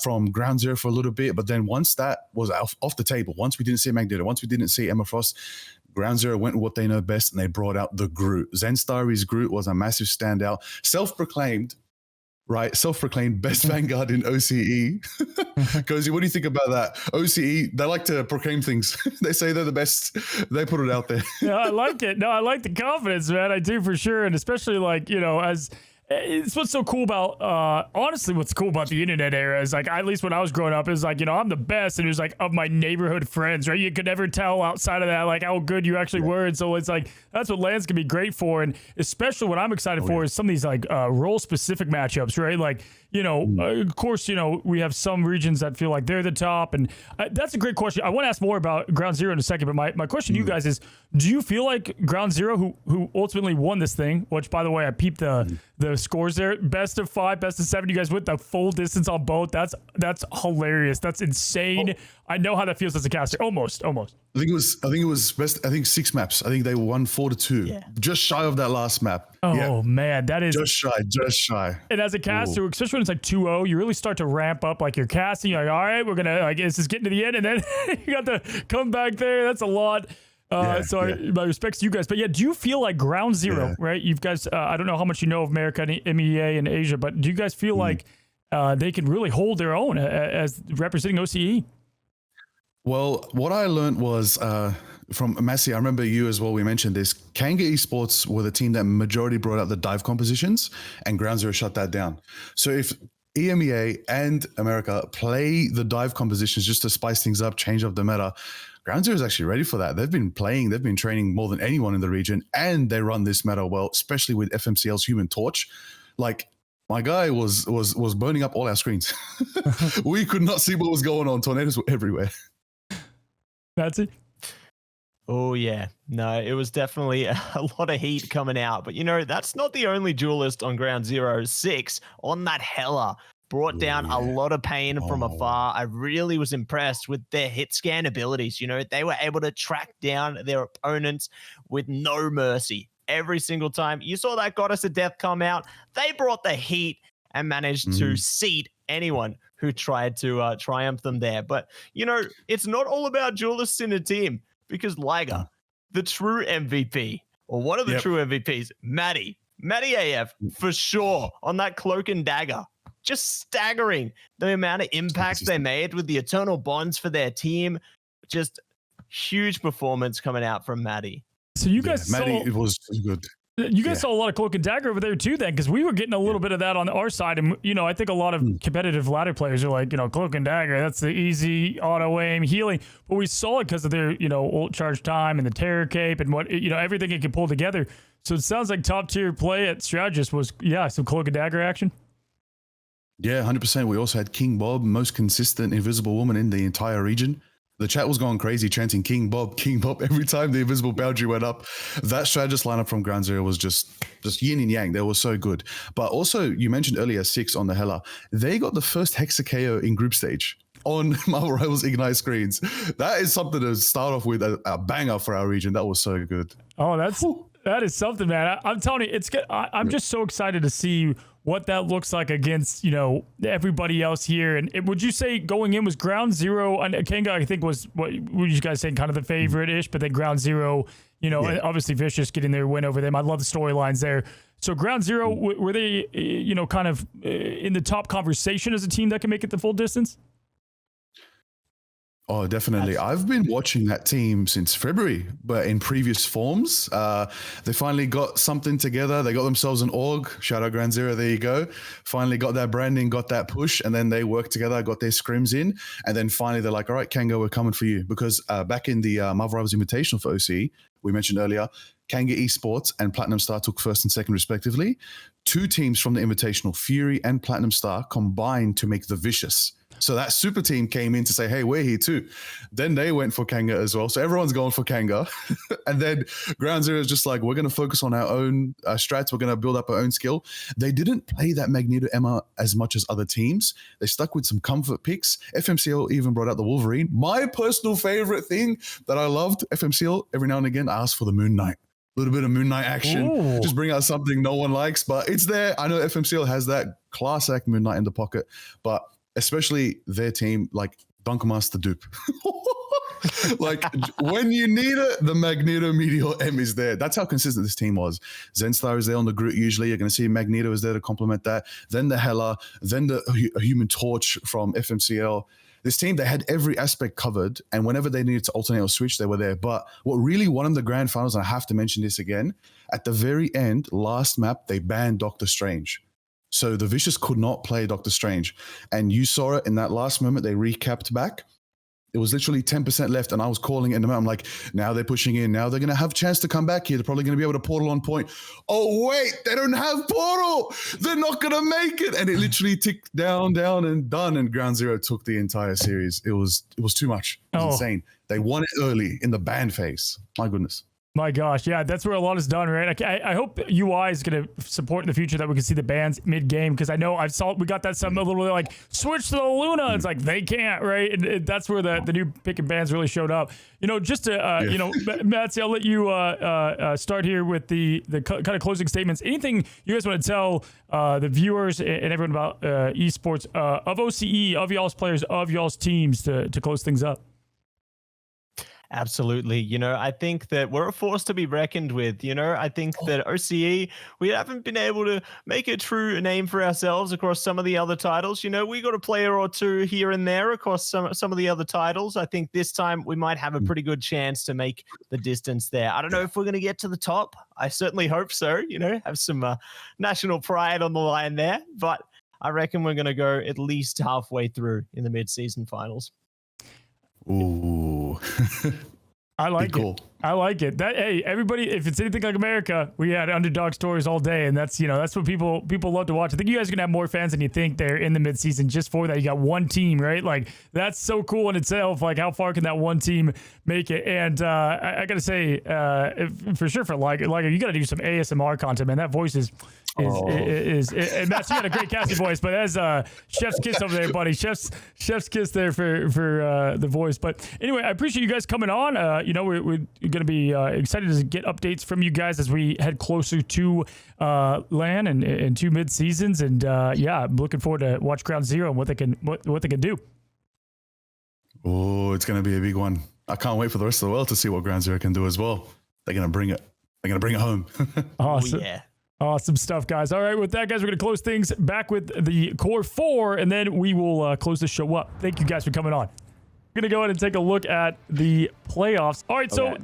S7: from Ground Zero for a little bit, but then once that was off the table, once we didn't see Magneto, once we didn't see Emma Frost, Ground Zero went with what they know best, and they brought out the Groot. Zenstari's Groot was a massive standout. Self-proclaimed best Vanguard in OCE. Cozy, what do you think about that? OCE, they like to proclaim things. They say they're the best. They put it out there.
S1: Yeah, I like it. No, I like the confidence, man. I do for sure. And especially, like, you know, as it's what's so cool about honestly what's cool about the internet era is like, at least when I was growing up, is like, I'm the best, and it was like of my neighborhood friends, right? You could never tell outside of that like how good you actually were. And so it's like that's what LANs can be great for, and especially what I'm excited for is some of these like role specific matchups, right? Like, of course, we have some regions that feel like they're the top, and that's a great question. I want to ask more about Ground Zero in a second, but my question to you guys is, do you feel like Ground Zero, who ultimately won this thing, which by the way, I peeped the scores there, best of 5, best of 7, you guys went the full distance on both. That's hilarious. That's insane. I know how that feels as a caster. Almost.
S7: I think it was best. I think 6 maps. I think they won 4-2, just shy of that last map.
S1: Oh man, that is
S7: just shy.
S1: And as a caster, especially when it's like 2-0, you really start to ramp up like your casting. You're like, all right, we're gonna like, this is getting to the end, and then you got the comeback there. That's a lot. My respects to you guys. But yeah, do you feel like Ground Zero, right? You guys, I don't know how much you know of America and MEA and Asia, but do you guys feel like they can really hold their own as representing OCE?
S7: Well, what I learned was from Mattse, I remember you as well, we mentioned this. Kanga Esports were the team that majority brought out the dive compositions, and Ground Zero shut that down. So if EMEA and America play the dive compositions just to spice things up, change up the meta, Ground Zero is actually ready for that. They've been training more than anyone in the region, and they run this meta well, especially with FMCL's Human Torch. Like, my guy was burning up all our screens. We could not see what was going on. Tornadoes were everywhere.
S1: That's it.
S8: Oh, yeah. No, it was definitely a lot of heat coming out. But, that's not the only duelist on Ground Zero. 6 on that Hella brought down a lot of pain from afar. I really was impressed with their hit scan abilities. They were able to track down their opponents with no mercy every single time. You saw that Goddess of Death come out. They brought the heat and managed to seat anyone who tried to triumph them there. But, it's not all about duelists in a team, because Liger, the true MVP, or one of the true MVPs, Matty AF, for sure, on that Cloak and Dagger. Just staggering the amount of impact they made with the Eternal Bonds for their team. Just huge performance coming out from Matty.
S1: So you guys
S7: Matty, it was good.
S1: You guys saw a lot of Cloak and Dagger over there too then, because we were getting a little bit of that on our side. And, I think a lot of competitive ladder players are like, Cloak and Dagger, that's the easy auto aim healing. But we saw it because of their, ult charge time and the Terror Cape and what, everything it can pull together. So it sounds like top tier play at Strategist was, some Cloak and Dagger action.
S7: Yeah, 100%. We also had King Bob, most consistent Invisible Woman in the entire region. The chat was going crazy, chanting King Bob every time the invisible boundary went up. That strategist lineup from Ground Zero was just yin and yang. They were so good. But also, you mentioned earlier 6 on the Hella. They got the first Hexa KO in group stage on Marvel Rivals Ignite screens. That is something to start off with, a banger for our region. That was so good.
S1: Oh, that is something, man. I'm telling you, it's good. I'm just so excited to see what that looks like against, everybody else here. And would you say going in was Ground Zero, and Kanga, I think, was what were you guys saying, kind of the favorite-ish, but then Ground Zero, obviously Vicious getting their win over them. I love the storylines there. So Ground Zero, were they, kind of in the top conversation as a team that can make it the full distance?
S7: Oh, definitely. I've been watching that team since February, but in previous forms. They finally got something together. They got themselves an org. Shout out Ground Zero. There you go. Finally got that branding, got that push, and then they worked together, got their scrims in. And then finally they're like, all right, Kanga, we're coming for you. Because back in the Marvel Rivals Invitational for OCE, we mentioned earlier, Kanga Esports and Platinum Star took first and second respectively. 2 teams from the Invitational, Fury and Platinum Star, combined to make the Vicious. So that super team came in to say, hey, we're here too. Then they went for Kanga as well. So everyone's going for Kanga. And then Ground Zero is just like, we're going to focus on our own strats. We're going to build up our own skill. They didn't play that Magneto Emma as much as other teams. They stuck with some comfort picks. FMCL even brought out the Wolverine. My personal favorite thing that I loved, FMCL, every now and again, I asked for the Moon Knight. A little bit of Moon Knight action. Ooh. Just bring out something no one likes, but it's there. I know FMCL has that class act Moon Knight in the pocket, but especially their team, like Dunkmaster dupe. Like when you need it, the Magneto Meteor M is there. That's how consistent this team was. Zenstar is there on the Groot usually. You're going to see Magneto is there to complement that. Then the Hella, then the Human Torch from FMCL. This team, they had every aspect covered, and whenever they needed to alternate or switch, they were there. But what really won them the grand finals, and I have to mention this again, at the very end, last map, they banned Doctor Strange. So the Vicious could not play Doctor Strange. And you saw it in that last moment, they recapped back. It was literally 10% left, and I was calling it in the moment. I'm like, now they're pushing in. Now they're going to have a chance to come back here. They're probably going to be able to portal on point. Oh, wait, they don't have portal. They're not going to make it. And it literally ticked down, and done, and Ground Zero took the entire series. It was too much. It was insane. They won it early in the ban phase. My goodness.
S1: My gosh, yeah, that's where a lot is done, right? I hope UI is going to support in the future that we can see the bans mid-game, because I know we got that some a little bit like, switch to the Luna. It's like, they can't, right? And that's where the new pick and bans really showed up. Just to, Mattse, I'll let you start here with the kind of closing statements. Anything you guys want to tell the viewers and everyone about esports of OCE, of y'all's players, of y'all's teams to close things up?
S8: Absolutely. I think that we're a force to be reckoned with. I think that OCE, we haven't been able to make a true name for ourselves across some of the other titles. We got a player or two here and there across some of the other titles. I think this time we might have a pretty good chance to make the distance there. I don't know if we're going to get to the top. I certainly hope so. Have some national pride on the line there. But I reckon we're going to go at least halfway through in the mid-season finals.
S7: Ooh.
S1: I like it. I like it. Hey, everybody, if it's anything like America, we had underdog stories all day, and that's what people love to watch. I think you guys are gonna have more fans than you think there in the midseason just for that. You got one team, right? Like, that's so cool in itself. Like, how far can that one team make it? And I gotta say, for sure, for Liger, you gotta do some ASMR content, man. That voice is and Matt, you got a great casting voice, but as chef's kiss over there, buddy. Chef's kiss there for the voice. But anyway, I appreciate you guys coming on. We're going to be excited to get updates from you guys as we head closer to LAN and two mid seasons. And I'm looking forward to watch Ground Zero and what they can do.
S7: Oh, it's going to be a big one. I can't wait for the rest of the world to see what Ground Zero can do as well. They're going to bring it. They're going to bring it home.
S1: Awesome.
S8: Oh, yeah.
S1: Awesome stuff, guys. All right, with that, guys, we're going to close things back with the Core 4, and then we will close the show up. Thank you guys for coming on. We're going to go ahead and take a look at the playoffs. All right, so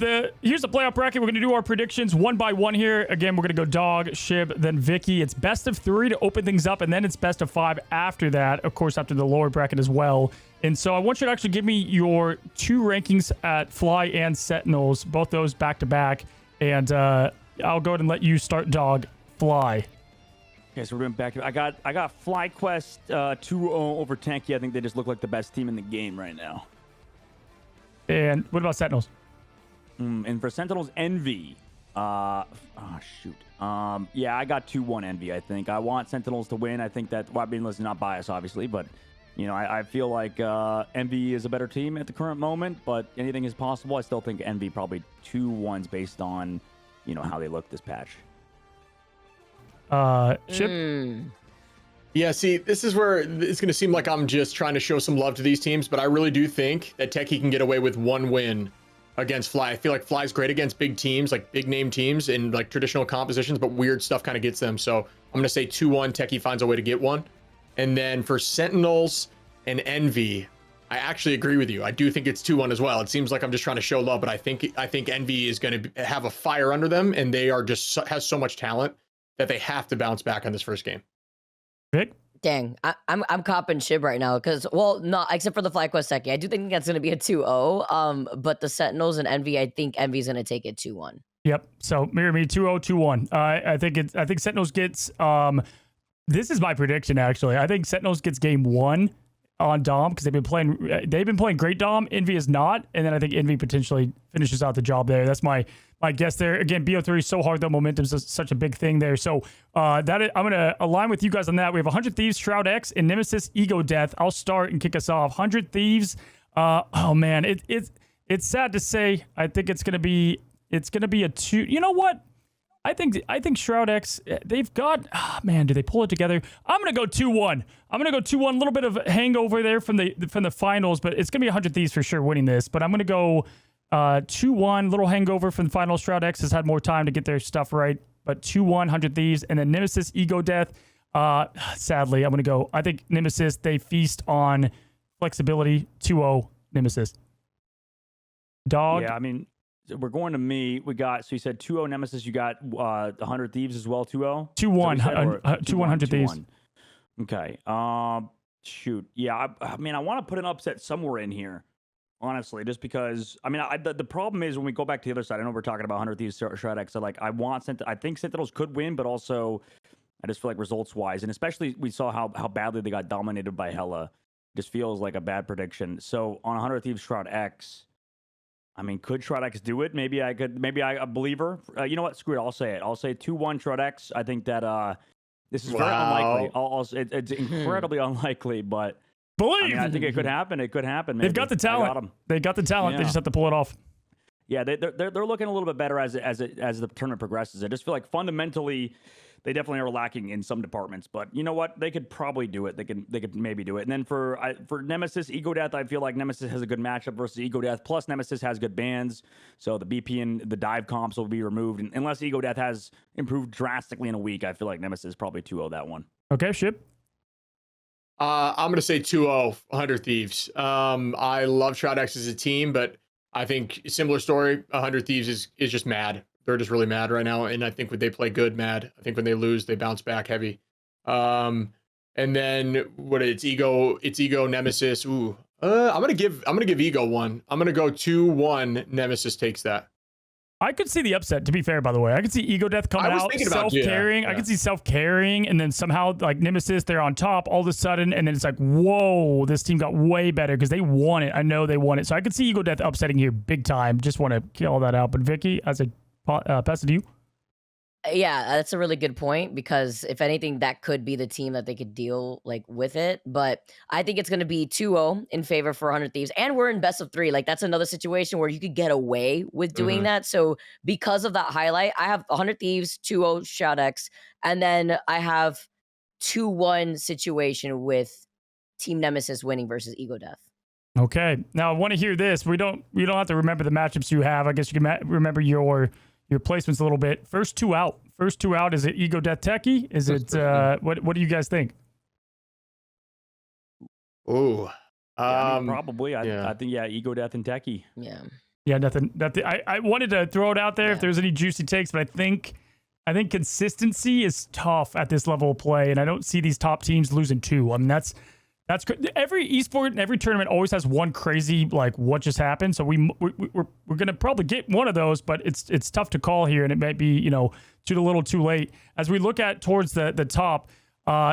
S1: here's the playoff bracket. We're going to do our predictions one by one here. Again, we're going to go Dog, Shibb, then Vikki. It's best of 3 to open things up, and then it's best of 5 after that, of course, after the lower bracket as well. And so I want you to actually give me your 2 rankings at Fly and Sentinels, both those back-to-back, and I'll go ahead and let you start, Dog. Fly.
S4: Okay, so we're going back. I got FlyQuest 2-0 over Tanky. I think they just look like the best team in the game right now.
S1: And what about Sentinels?
S4: And for Sentinels, Envy. I got 2-1 Envy, I think. I want Sentinels to win. I think that, listen, not biased, obviously, but, I feel like Envy is a better team at the current moment, but anything is possible. I still think Envy probably 2-1s based on, how they look this patch.
S1: Shibb?
S2: Yeah, see, this is where it's going to seem like I'm just trying to show some love to these teams, but I really do think that Techie can get away with 1 win against Fly. I feel like Fly's great against big teams, like big name teams in like traditional compositions, but weird stuff kind of gets them. So I'm going to say 2-1, Techie finds a way to get 1. And then for Sentinels and Envy, I actually agree with you. I do think it's 2-1 as well. It seems like I'm just trying to show love, but I think Envy is going to have a fire under them, and they are has so much talent that they have to bounce back on this first game.
S1: Vic?
S3: Dang, I'm copping Shibb right now because, well, not except for the FlyQuest Seki. I do think that's going to be a 2-0. But the Sentinels and Envy, I think Envy's going to take it 2-1.
S1: Yep. So mirror me 2-0, 2-1. I think Sentinels gets. This is my prediction actually. I think Sentinels gets game 1 on Dom because they've been playing great Dom. Envy is not, and then I think Envy potentially finishes out the job there. That's my guess there. Again, BO3 is so hard though. Momentum's such a big thing there. So I'm gonna align with you guys on that. We have 100 Thieves, Shroud X, and Nemesis Ego Death. I'll start and kick us off. 100 Thieves. Oh man, it's sad to say. I think it's gonna be a 2. You know what? I think Shroud X, they've got, man, do they pull it together? I'm going to go 2-1. I'm going to go 2-1. A little bit of hangover there from the finals, but it's going to be 100 Thieves for sure winning this. But I'm going to go 2-1, little hangover from the finals. Shroud X has had more time to get their stuff right, but 2-1, 100 Thieves. And then Nemesis, Ego Death. Sadly, I'm going to go, I think Nemesis, they feast on flexibility, 2-0 Nemesis. Dog.
S4: Yeah, I mean, we're going to me. We got, so you said 2-0 Nemesis. You got 100 Thieves as well, 2-0?
S1: 2-1. 2-100 Thieves.
S4: Okay. Shoot. Yeah, I mean, I want to put an upset somewhere in here, honestly, just because, I mean, the problem is when we go back to the other side, I know we're talking about 100 Thieves, Shredx, so like, I think Sentinels could win, but also, I just feel like results-wise, and especially we saw how badly they got dominated by Hella, just feels like a bad prediction. So on 100 Thieves Shroud X, I mean, could Shroud X do it? Maybe I a believer. You know what? Screw it. I'll say it. I'll say 2-1 Shroud X. I think that this is very unlikely. It's incredibly unlikely, but
S1: believe.
S4: I think it could happen. It could happen. Maybe.
S1: They've got the talent. They got the talent.
S4: Yeah.
S1: They just have to pull it off.
S4: Yeah, they're looking a little bit better as the tournament progresses. I just feel like fundamentally, they definitely are lacking in some departments, but you know what? They could probably do it. They could maybe do it. And then for Nemesis, Ego Death, I feel like Nemesis has a good matchup versus Ego Death. Plus, Nemesis has good bans, so the BP and the dive comps will be removed. And unless Ego Death has improved drastically in a week, I feel like Nemesis probably 2-0 that one.
S1: Okay, Shibb.
S2: I'm gonna say 2-0 100 Thieves. I love Shroud X as a team, but I think similar story. 100 Thieves is just mad. They're just really mad right now, and I think when they play good, mad. I think when they lose, they bounce back heavy. And then it's Ego Nemesis. Ooh, I'm gonna give Ego one. I'm gonna go 2-1. Nemesis takes that.
S1: I could see the upset, to be fair, by the way. I could see Ego Death coming out self-carrying. I could see self-carrying, and then somehow, like, Nemesis, they're on top all of a sudden, and then it's like, whoa, this team got way better because they won it. I know they won it. So I could see Ego Death upsetting here big time. Just want to kill that out. But Vikki, as a pass it to you.
S3: Yeah, that's a really good point because if anything, that could be the team that they could deal like with it. But I think it's going to be 2-0 in favor for 100 Thieves, and we're in best of 3. Like that's another situation where you could get away with doing that. So because of that highlight, I have 100 Thieves 2-0 Shroud X, and then I have 2-1 situation with Team Nemesis winning versus Ego Death.
S1: Okay, now I want to hear this. You don't have to remember the matchups you have. I guess you can remember your placements a little bit. First two out. Is it Ego Death Techie? Is it what do you guys think?
S2: Oh,
S4: I mean, probably. I think Ego Death and Techie.
S1: Yeah, nothing. I wanted to throw it out there if there's any juicy takes, but I think consistency is tough at this level of play, and I don't see these top teams losing 2. I mean, that's every esport and every tournament always has one crazy like what just happened. So we're gonna probably get one of those, but it's tough to call here, and it might be too little, too late. As we look at towards the top,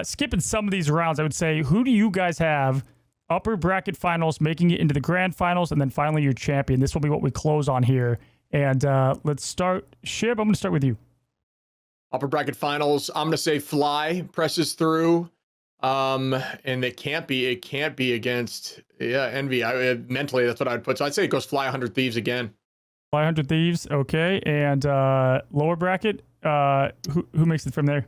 S1: skipping some of these rounds, I would say, who do you guys have upper bracket finals making it into the grand finals, and then finally your champion? This will be what we close on here. And let's start. Shibb, I'm gonna start with you.
S2: Upper bracket finals. I'm gonna say Fly presses through. And it can't be against Envy. Mentally, that's what I'd put. So I'd say it goes Fly 100 Thieves again.
S1: Fly 100 Thieves, okay. And lower bracket, who makes it from there?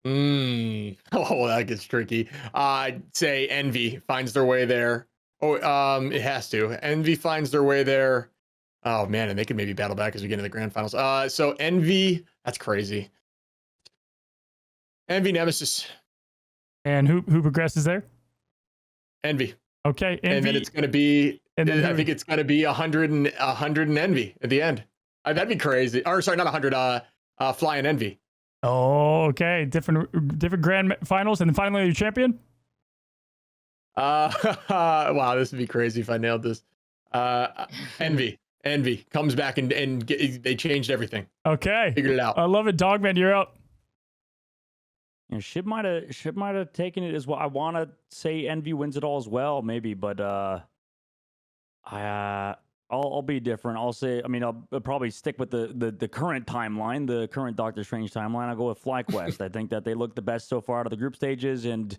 S2: Oh, that gets tricky. I'd say Envy finds their way there. Oh, it has to. Envy finds their way there. Oh man, and they could maybe battle back as we get into the grand finals. So Envy, that's crazy. Envy Nemesis.
S1: And who progresses there?
S2: Envy.
S1: Okay, Envy.
S2: And then it's going to be, I think it's going to be 100 and Envy at the end. That'd be crazy. Or sorry, not 100, Fly and Envy.
S1: Oh, okay. Different grand finals, and then finally your champion?
S2: Wow, this would be crazy if I nailed this. Envy comes back and they changed everything.
S1: Okay.
S2: Figured it out.
S1: I love it. Dogman, you're up.
S4: Yeah, Shibb might have taken it as well. I want to say Envy wins it all as well, maybe, but I'll be different. I'll say, I mean, I'll probably stick with the current timeline, the current Doctor Strange timeline. I'll go with FlyQuest. I think that they look the best so far out of the group stages, and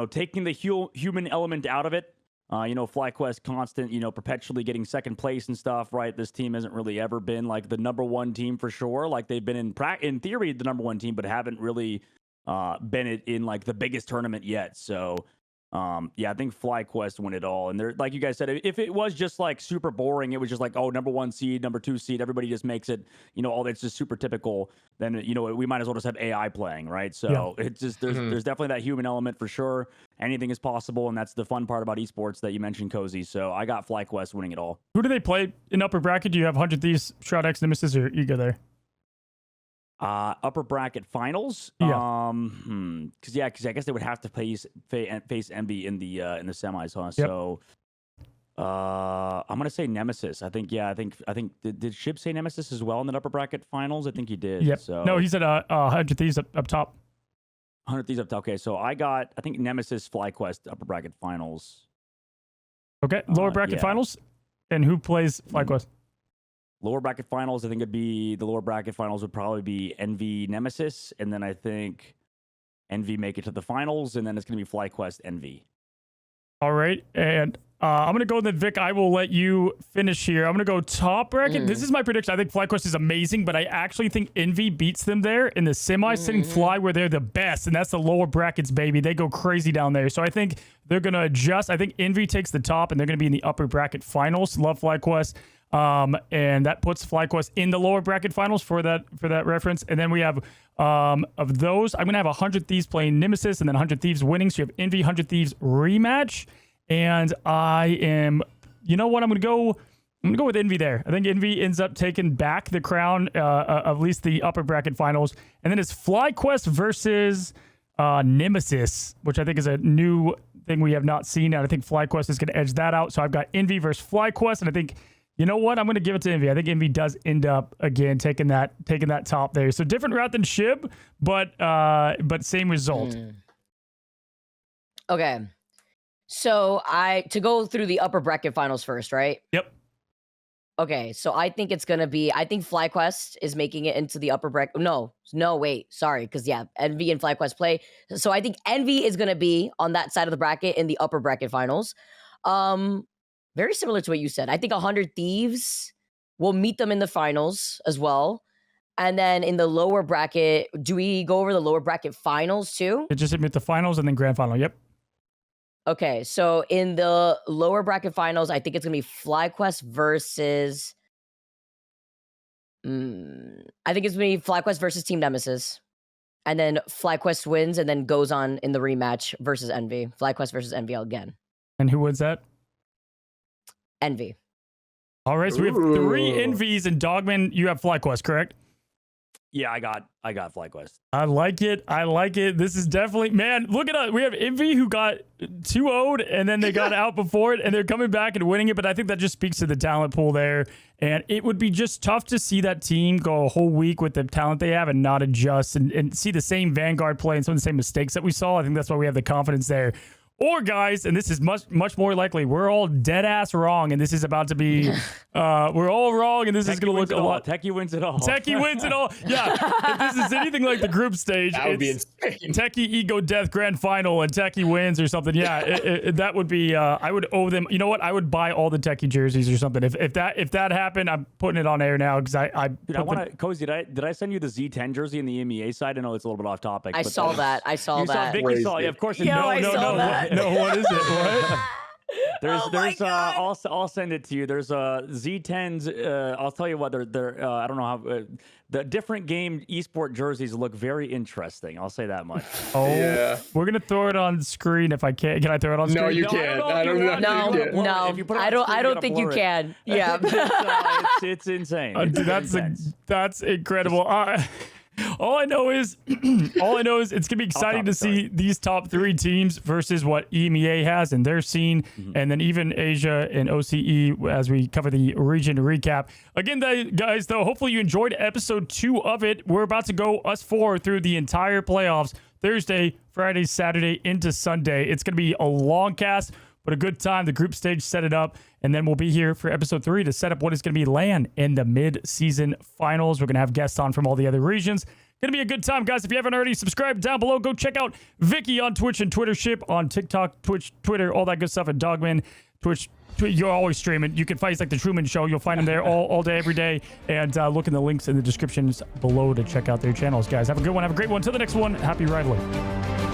S4: taking the human element out of it. FlyQuest constant, perpetually getting second place and stuff, right? This team hasn't really ever been like the number one team for sure. Like they've been in theory the number one team, but haven't really been in like the biggest tournament yet. So Yeah, I think FlyQuest win it all. And they're like you guys said, if it was just like super boring, it was just like, oh, number 1 seed, number 2 seed, everybody just makes it, all that's just super typical, then we might as well just have AI playing, right? So it's just there's definitely that human element for sure. Anything is possible, and that's the fun part about esports that you mentioned, Cozy. So I got FlyQuest winning it all.
S1: Who do they play in upper bracket? Do you have 100 Thieves, Shroud X, Nemesis, or Ego there?
S4: Upper bracket finals.
S1: Yeah.
S4: Because I guess they would have to face Envy in the semis, huh?
S1: Yep.
S4: So, I'm gonna say Nemesis. I think did Shibb say Nemesis as well in the upper bracket finals? I think he did.
S1: Yep.
S4: So
S1: No, he said 100 Thieves up top.
S4: 100 Thieves up top. Okay, so I think Nemesis FlyQuest upper bracket finals.
S1: Okay, lower bracket finals, and who plays FlyQuest?
S4: Lower bracket finals, I think the lower bracket finals would probably be Envy Nemesis, and then I think Envy make it to the finals, and then it's going to be FlyQuest Envy.
S1: All right, and I'm going to go then, Vic. I will let you finish here. I'm going to go top bracket. This is my prediction. I think FlyQuest is amazing, but I actually think Envy beats them there in the semi, sitting Fly where they're the best, and that's the lower brackets, baby. They go crazy down there. So I think they're going to adjust. I think Envy takes the top, and they're going to be in the upper bracket finals. Love FlyQuest. And that puts FlyQuest in the lower bracket finals for that reference. And then we have of those, I'm gonna have 100 Thieves playing Nemesis, and then 100 Thieves winning. So you have Envy 100 Thieves rematch. And I am, you know what? I'm gonna go with Envy there. I think Envy ends up taking back the crown, at least the upper bracket finals. And then it's FlyQuest versus Nemesis, which I think is a new thing we have not seen. And I think FlyQuest is gonna edge that out. So I've got Envy versus FlyQuest, and I think, you know what? I'm going to give it to Envy. I think Envy does end up again taking that top there. So different route than Shibb, but same result.
S3: Okay. So to go through the upper bracket finals first, right?
S1: Yep.
S3: Okay, so I think it's gonna be. I think FlyQuest is making it into the upper bracket. No, wait, sorry, because Envy and FlyQuest play. So I think Envy is gonna be on that side of the bracket in the upper bracket finals. Very similar to what you said. I think 100 Thieves will meet them in the finals as well. And then in the lower bracket, do we go over the lower bracket finals too?
S1: It just admit the finals and then grand final. Yep.
S3: Okay, so in the lower bracket finals, I think it's going to be FlyQuest versus... I think it's going to be FlyQuest versus Team Nemesis. And then FlyQuest wins and then goes on in the rematch versus Envy. FlyQuest versus Envy again.
S1: And who wins that?
S3: Envy.
S1: All right, so we have 3 Envies, and Dogman, you have FlyQuest, correct?
S4: Yeah, I got FlyQuest.
S1: I like it. This is definitely, man, look at us. We have Envy who got 2-0'd, and then they got out before it, and they're coming back and winning it, but I think that just speaks to the talent pool there, and it would be just tough to see that team go a whole week with the talent they have and not adjust and see the same Vanguard play and some of the same mistakes that we saw. I think that's why we have the confidence there. Or, guys, and this is much more likely, we're all dead ass wrong, and this is about to be, we're all wrong, and this is going to look a lot.
S4: Techie wins it all.
S1: Techie wins it all. Yeah, if this is anything like the group stage,
S2: that would be insane.
S1: Techie Ego Death Grand Final, and Techie wins or something. Yeah, that would be. I would owe them. You know what? I would buy all the Techie jerseys or something. If that happened, I'm putting it on air now because I
S4: want to. Cozy, did I send you the Z10 jersey in the EMEA side? I know it's a little bit off topic.
S3: I saw that.
S4: You saw Vikki saw. Yeah, of course.
S1: No, what is it? What?
S4: I'll send it to you. There's Z10s. I'll tell you what. They're I don't know how the different game esport jerseys look very interesting. I'll say that much.
S1: Oh, yeah. We're gonna throw it on screen if I can. Can I throw it on screen?
S2: No, you can't. I don't know.
S3: No, I don't think you can. Yeah,
S4: it's insane.
S1: Dude, that's incredible. All I know is it's gonna be exciting to see these top 3 teams versus what EMEA has in their scene, and then even Asia and OCE as we cover the region recap. Again, guys, though, hopefully you enjoyed episode 2 of it. We're about to go us 4 through the entire playoffs, Thursday, Friday, Saturday into Sunday. It's gonna be a long cast, but a good time. The group stage set it up, and then we'll be here for episode 3 to set up what is going to be LAN in the mid-season finals. We're going to have guests on from all the other regions. Going to be a good time, guys. If you haven't already subscribed down below, go check out Vikki on Twitch and Twitter, Shibb on TikTok, Twitch, Twitter, all that good stuff, and Dogman, Twitch. You're always streaming. You can find us like the Truman Show. You'll find them there all day, every day. And look in the links in the descriptions below to check out their channels, guys. Have a good one. Have a great one. Until the next one, happy rivaling.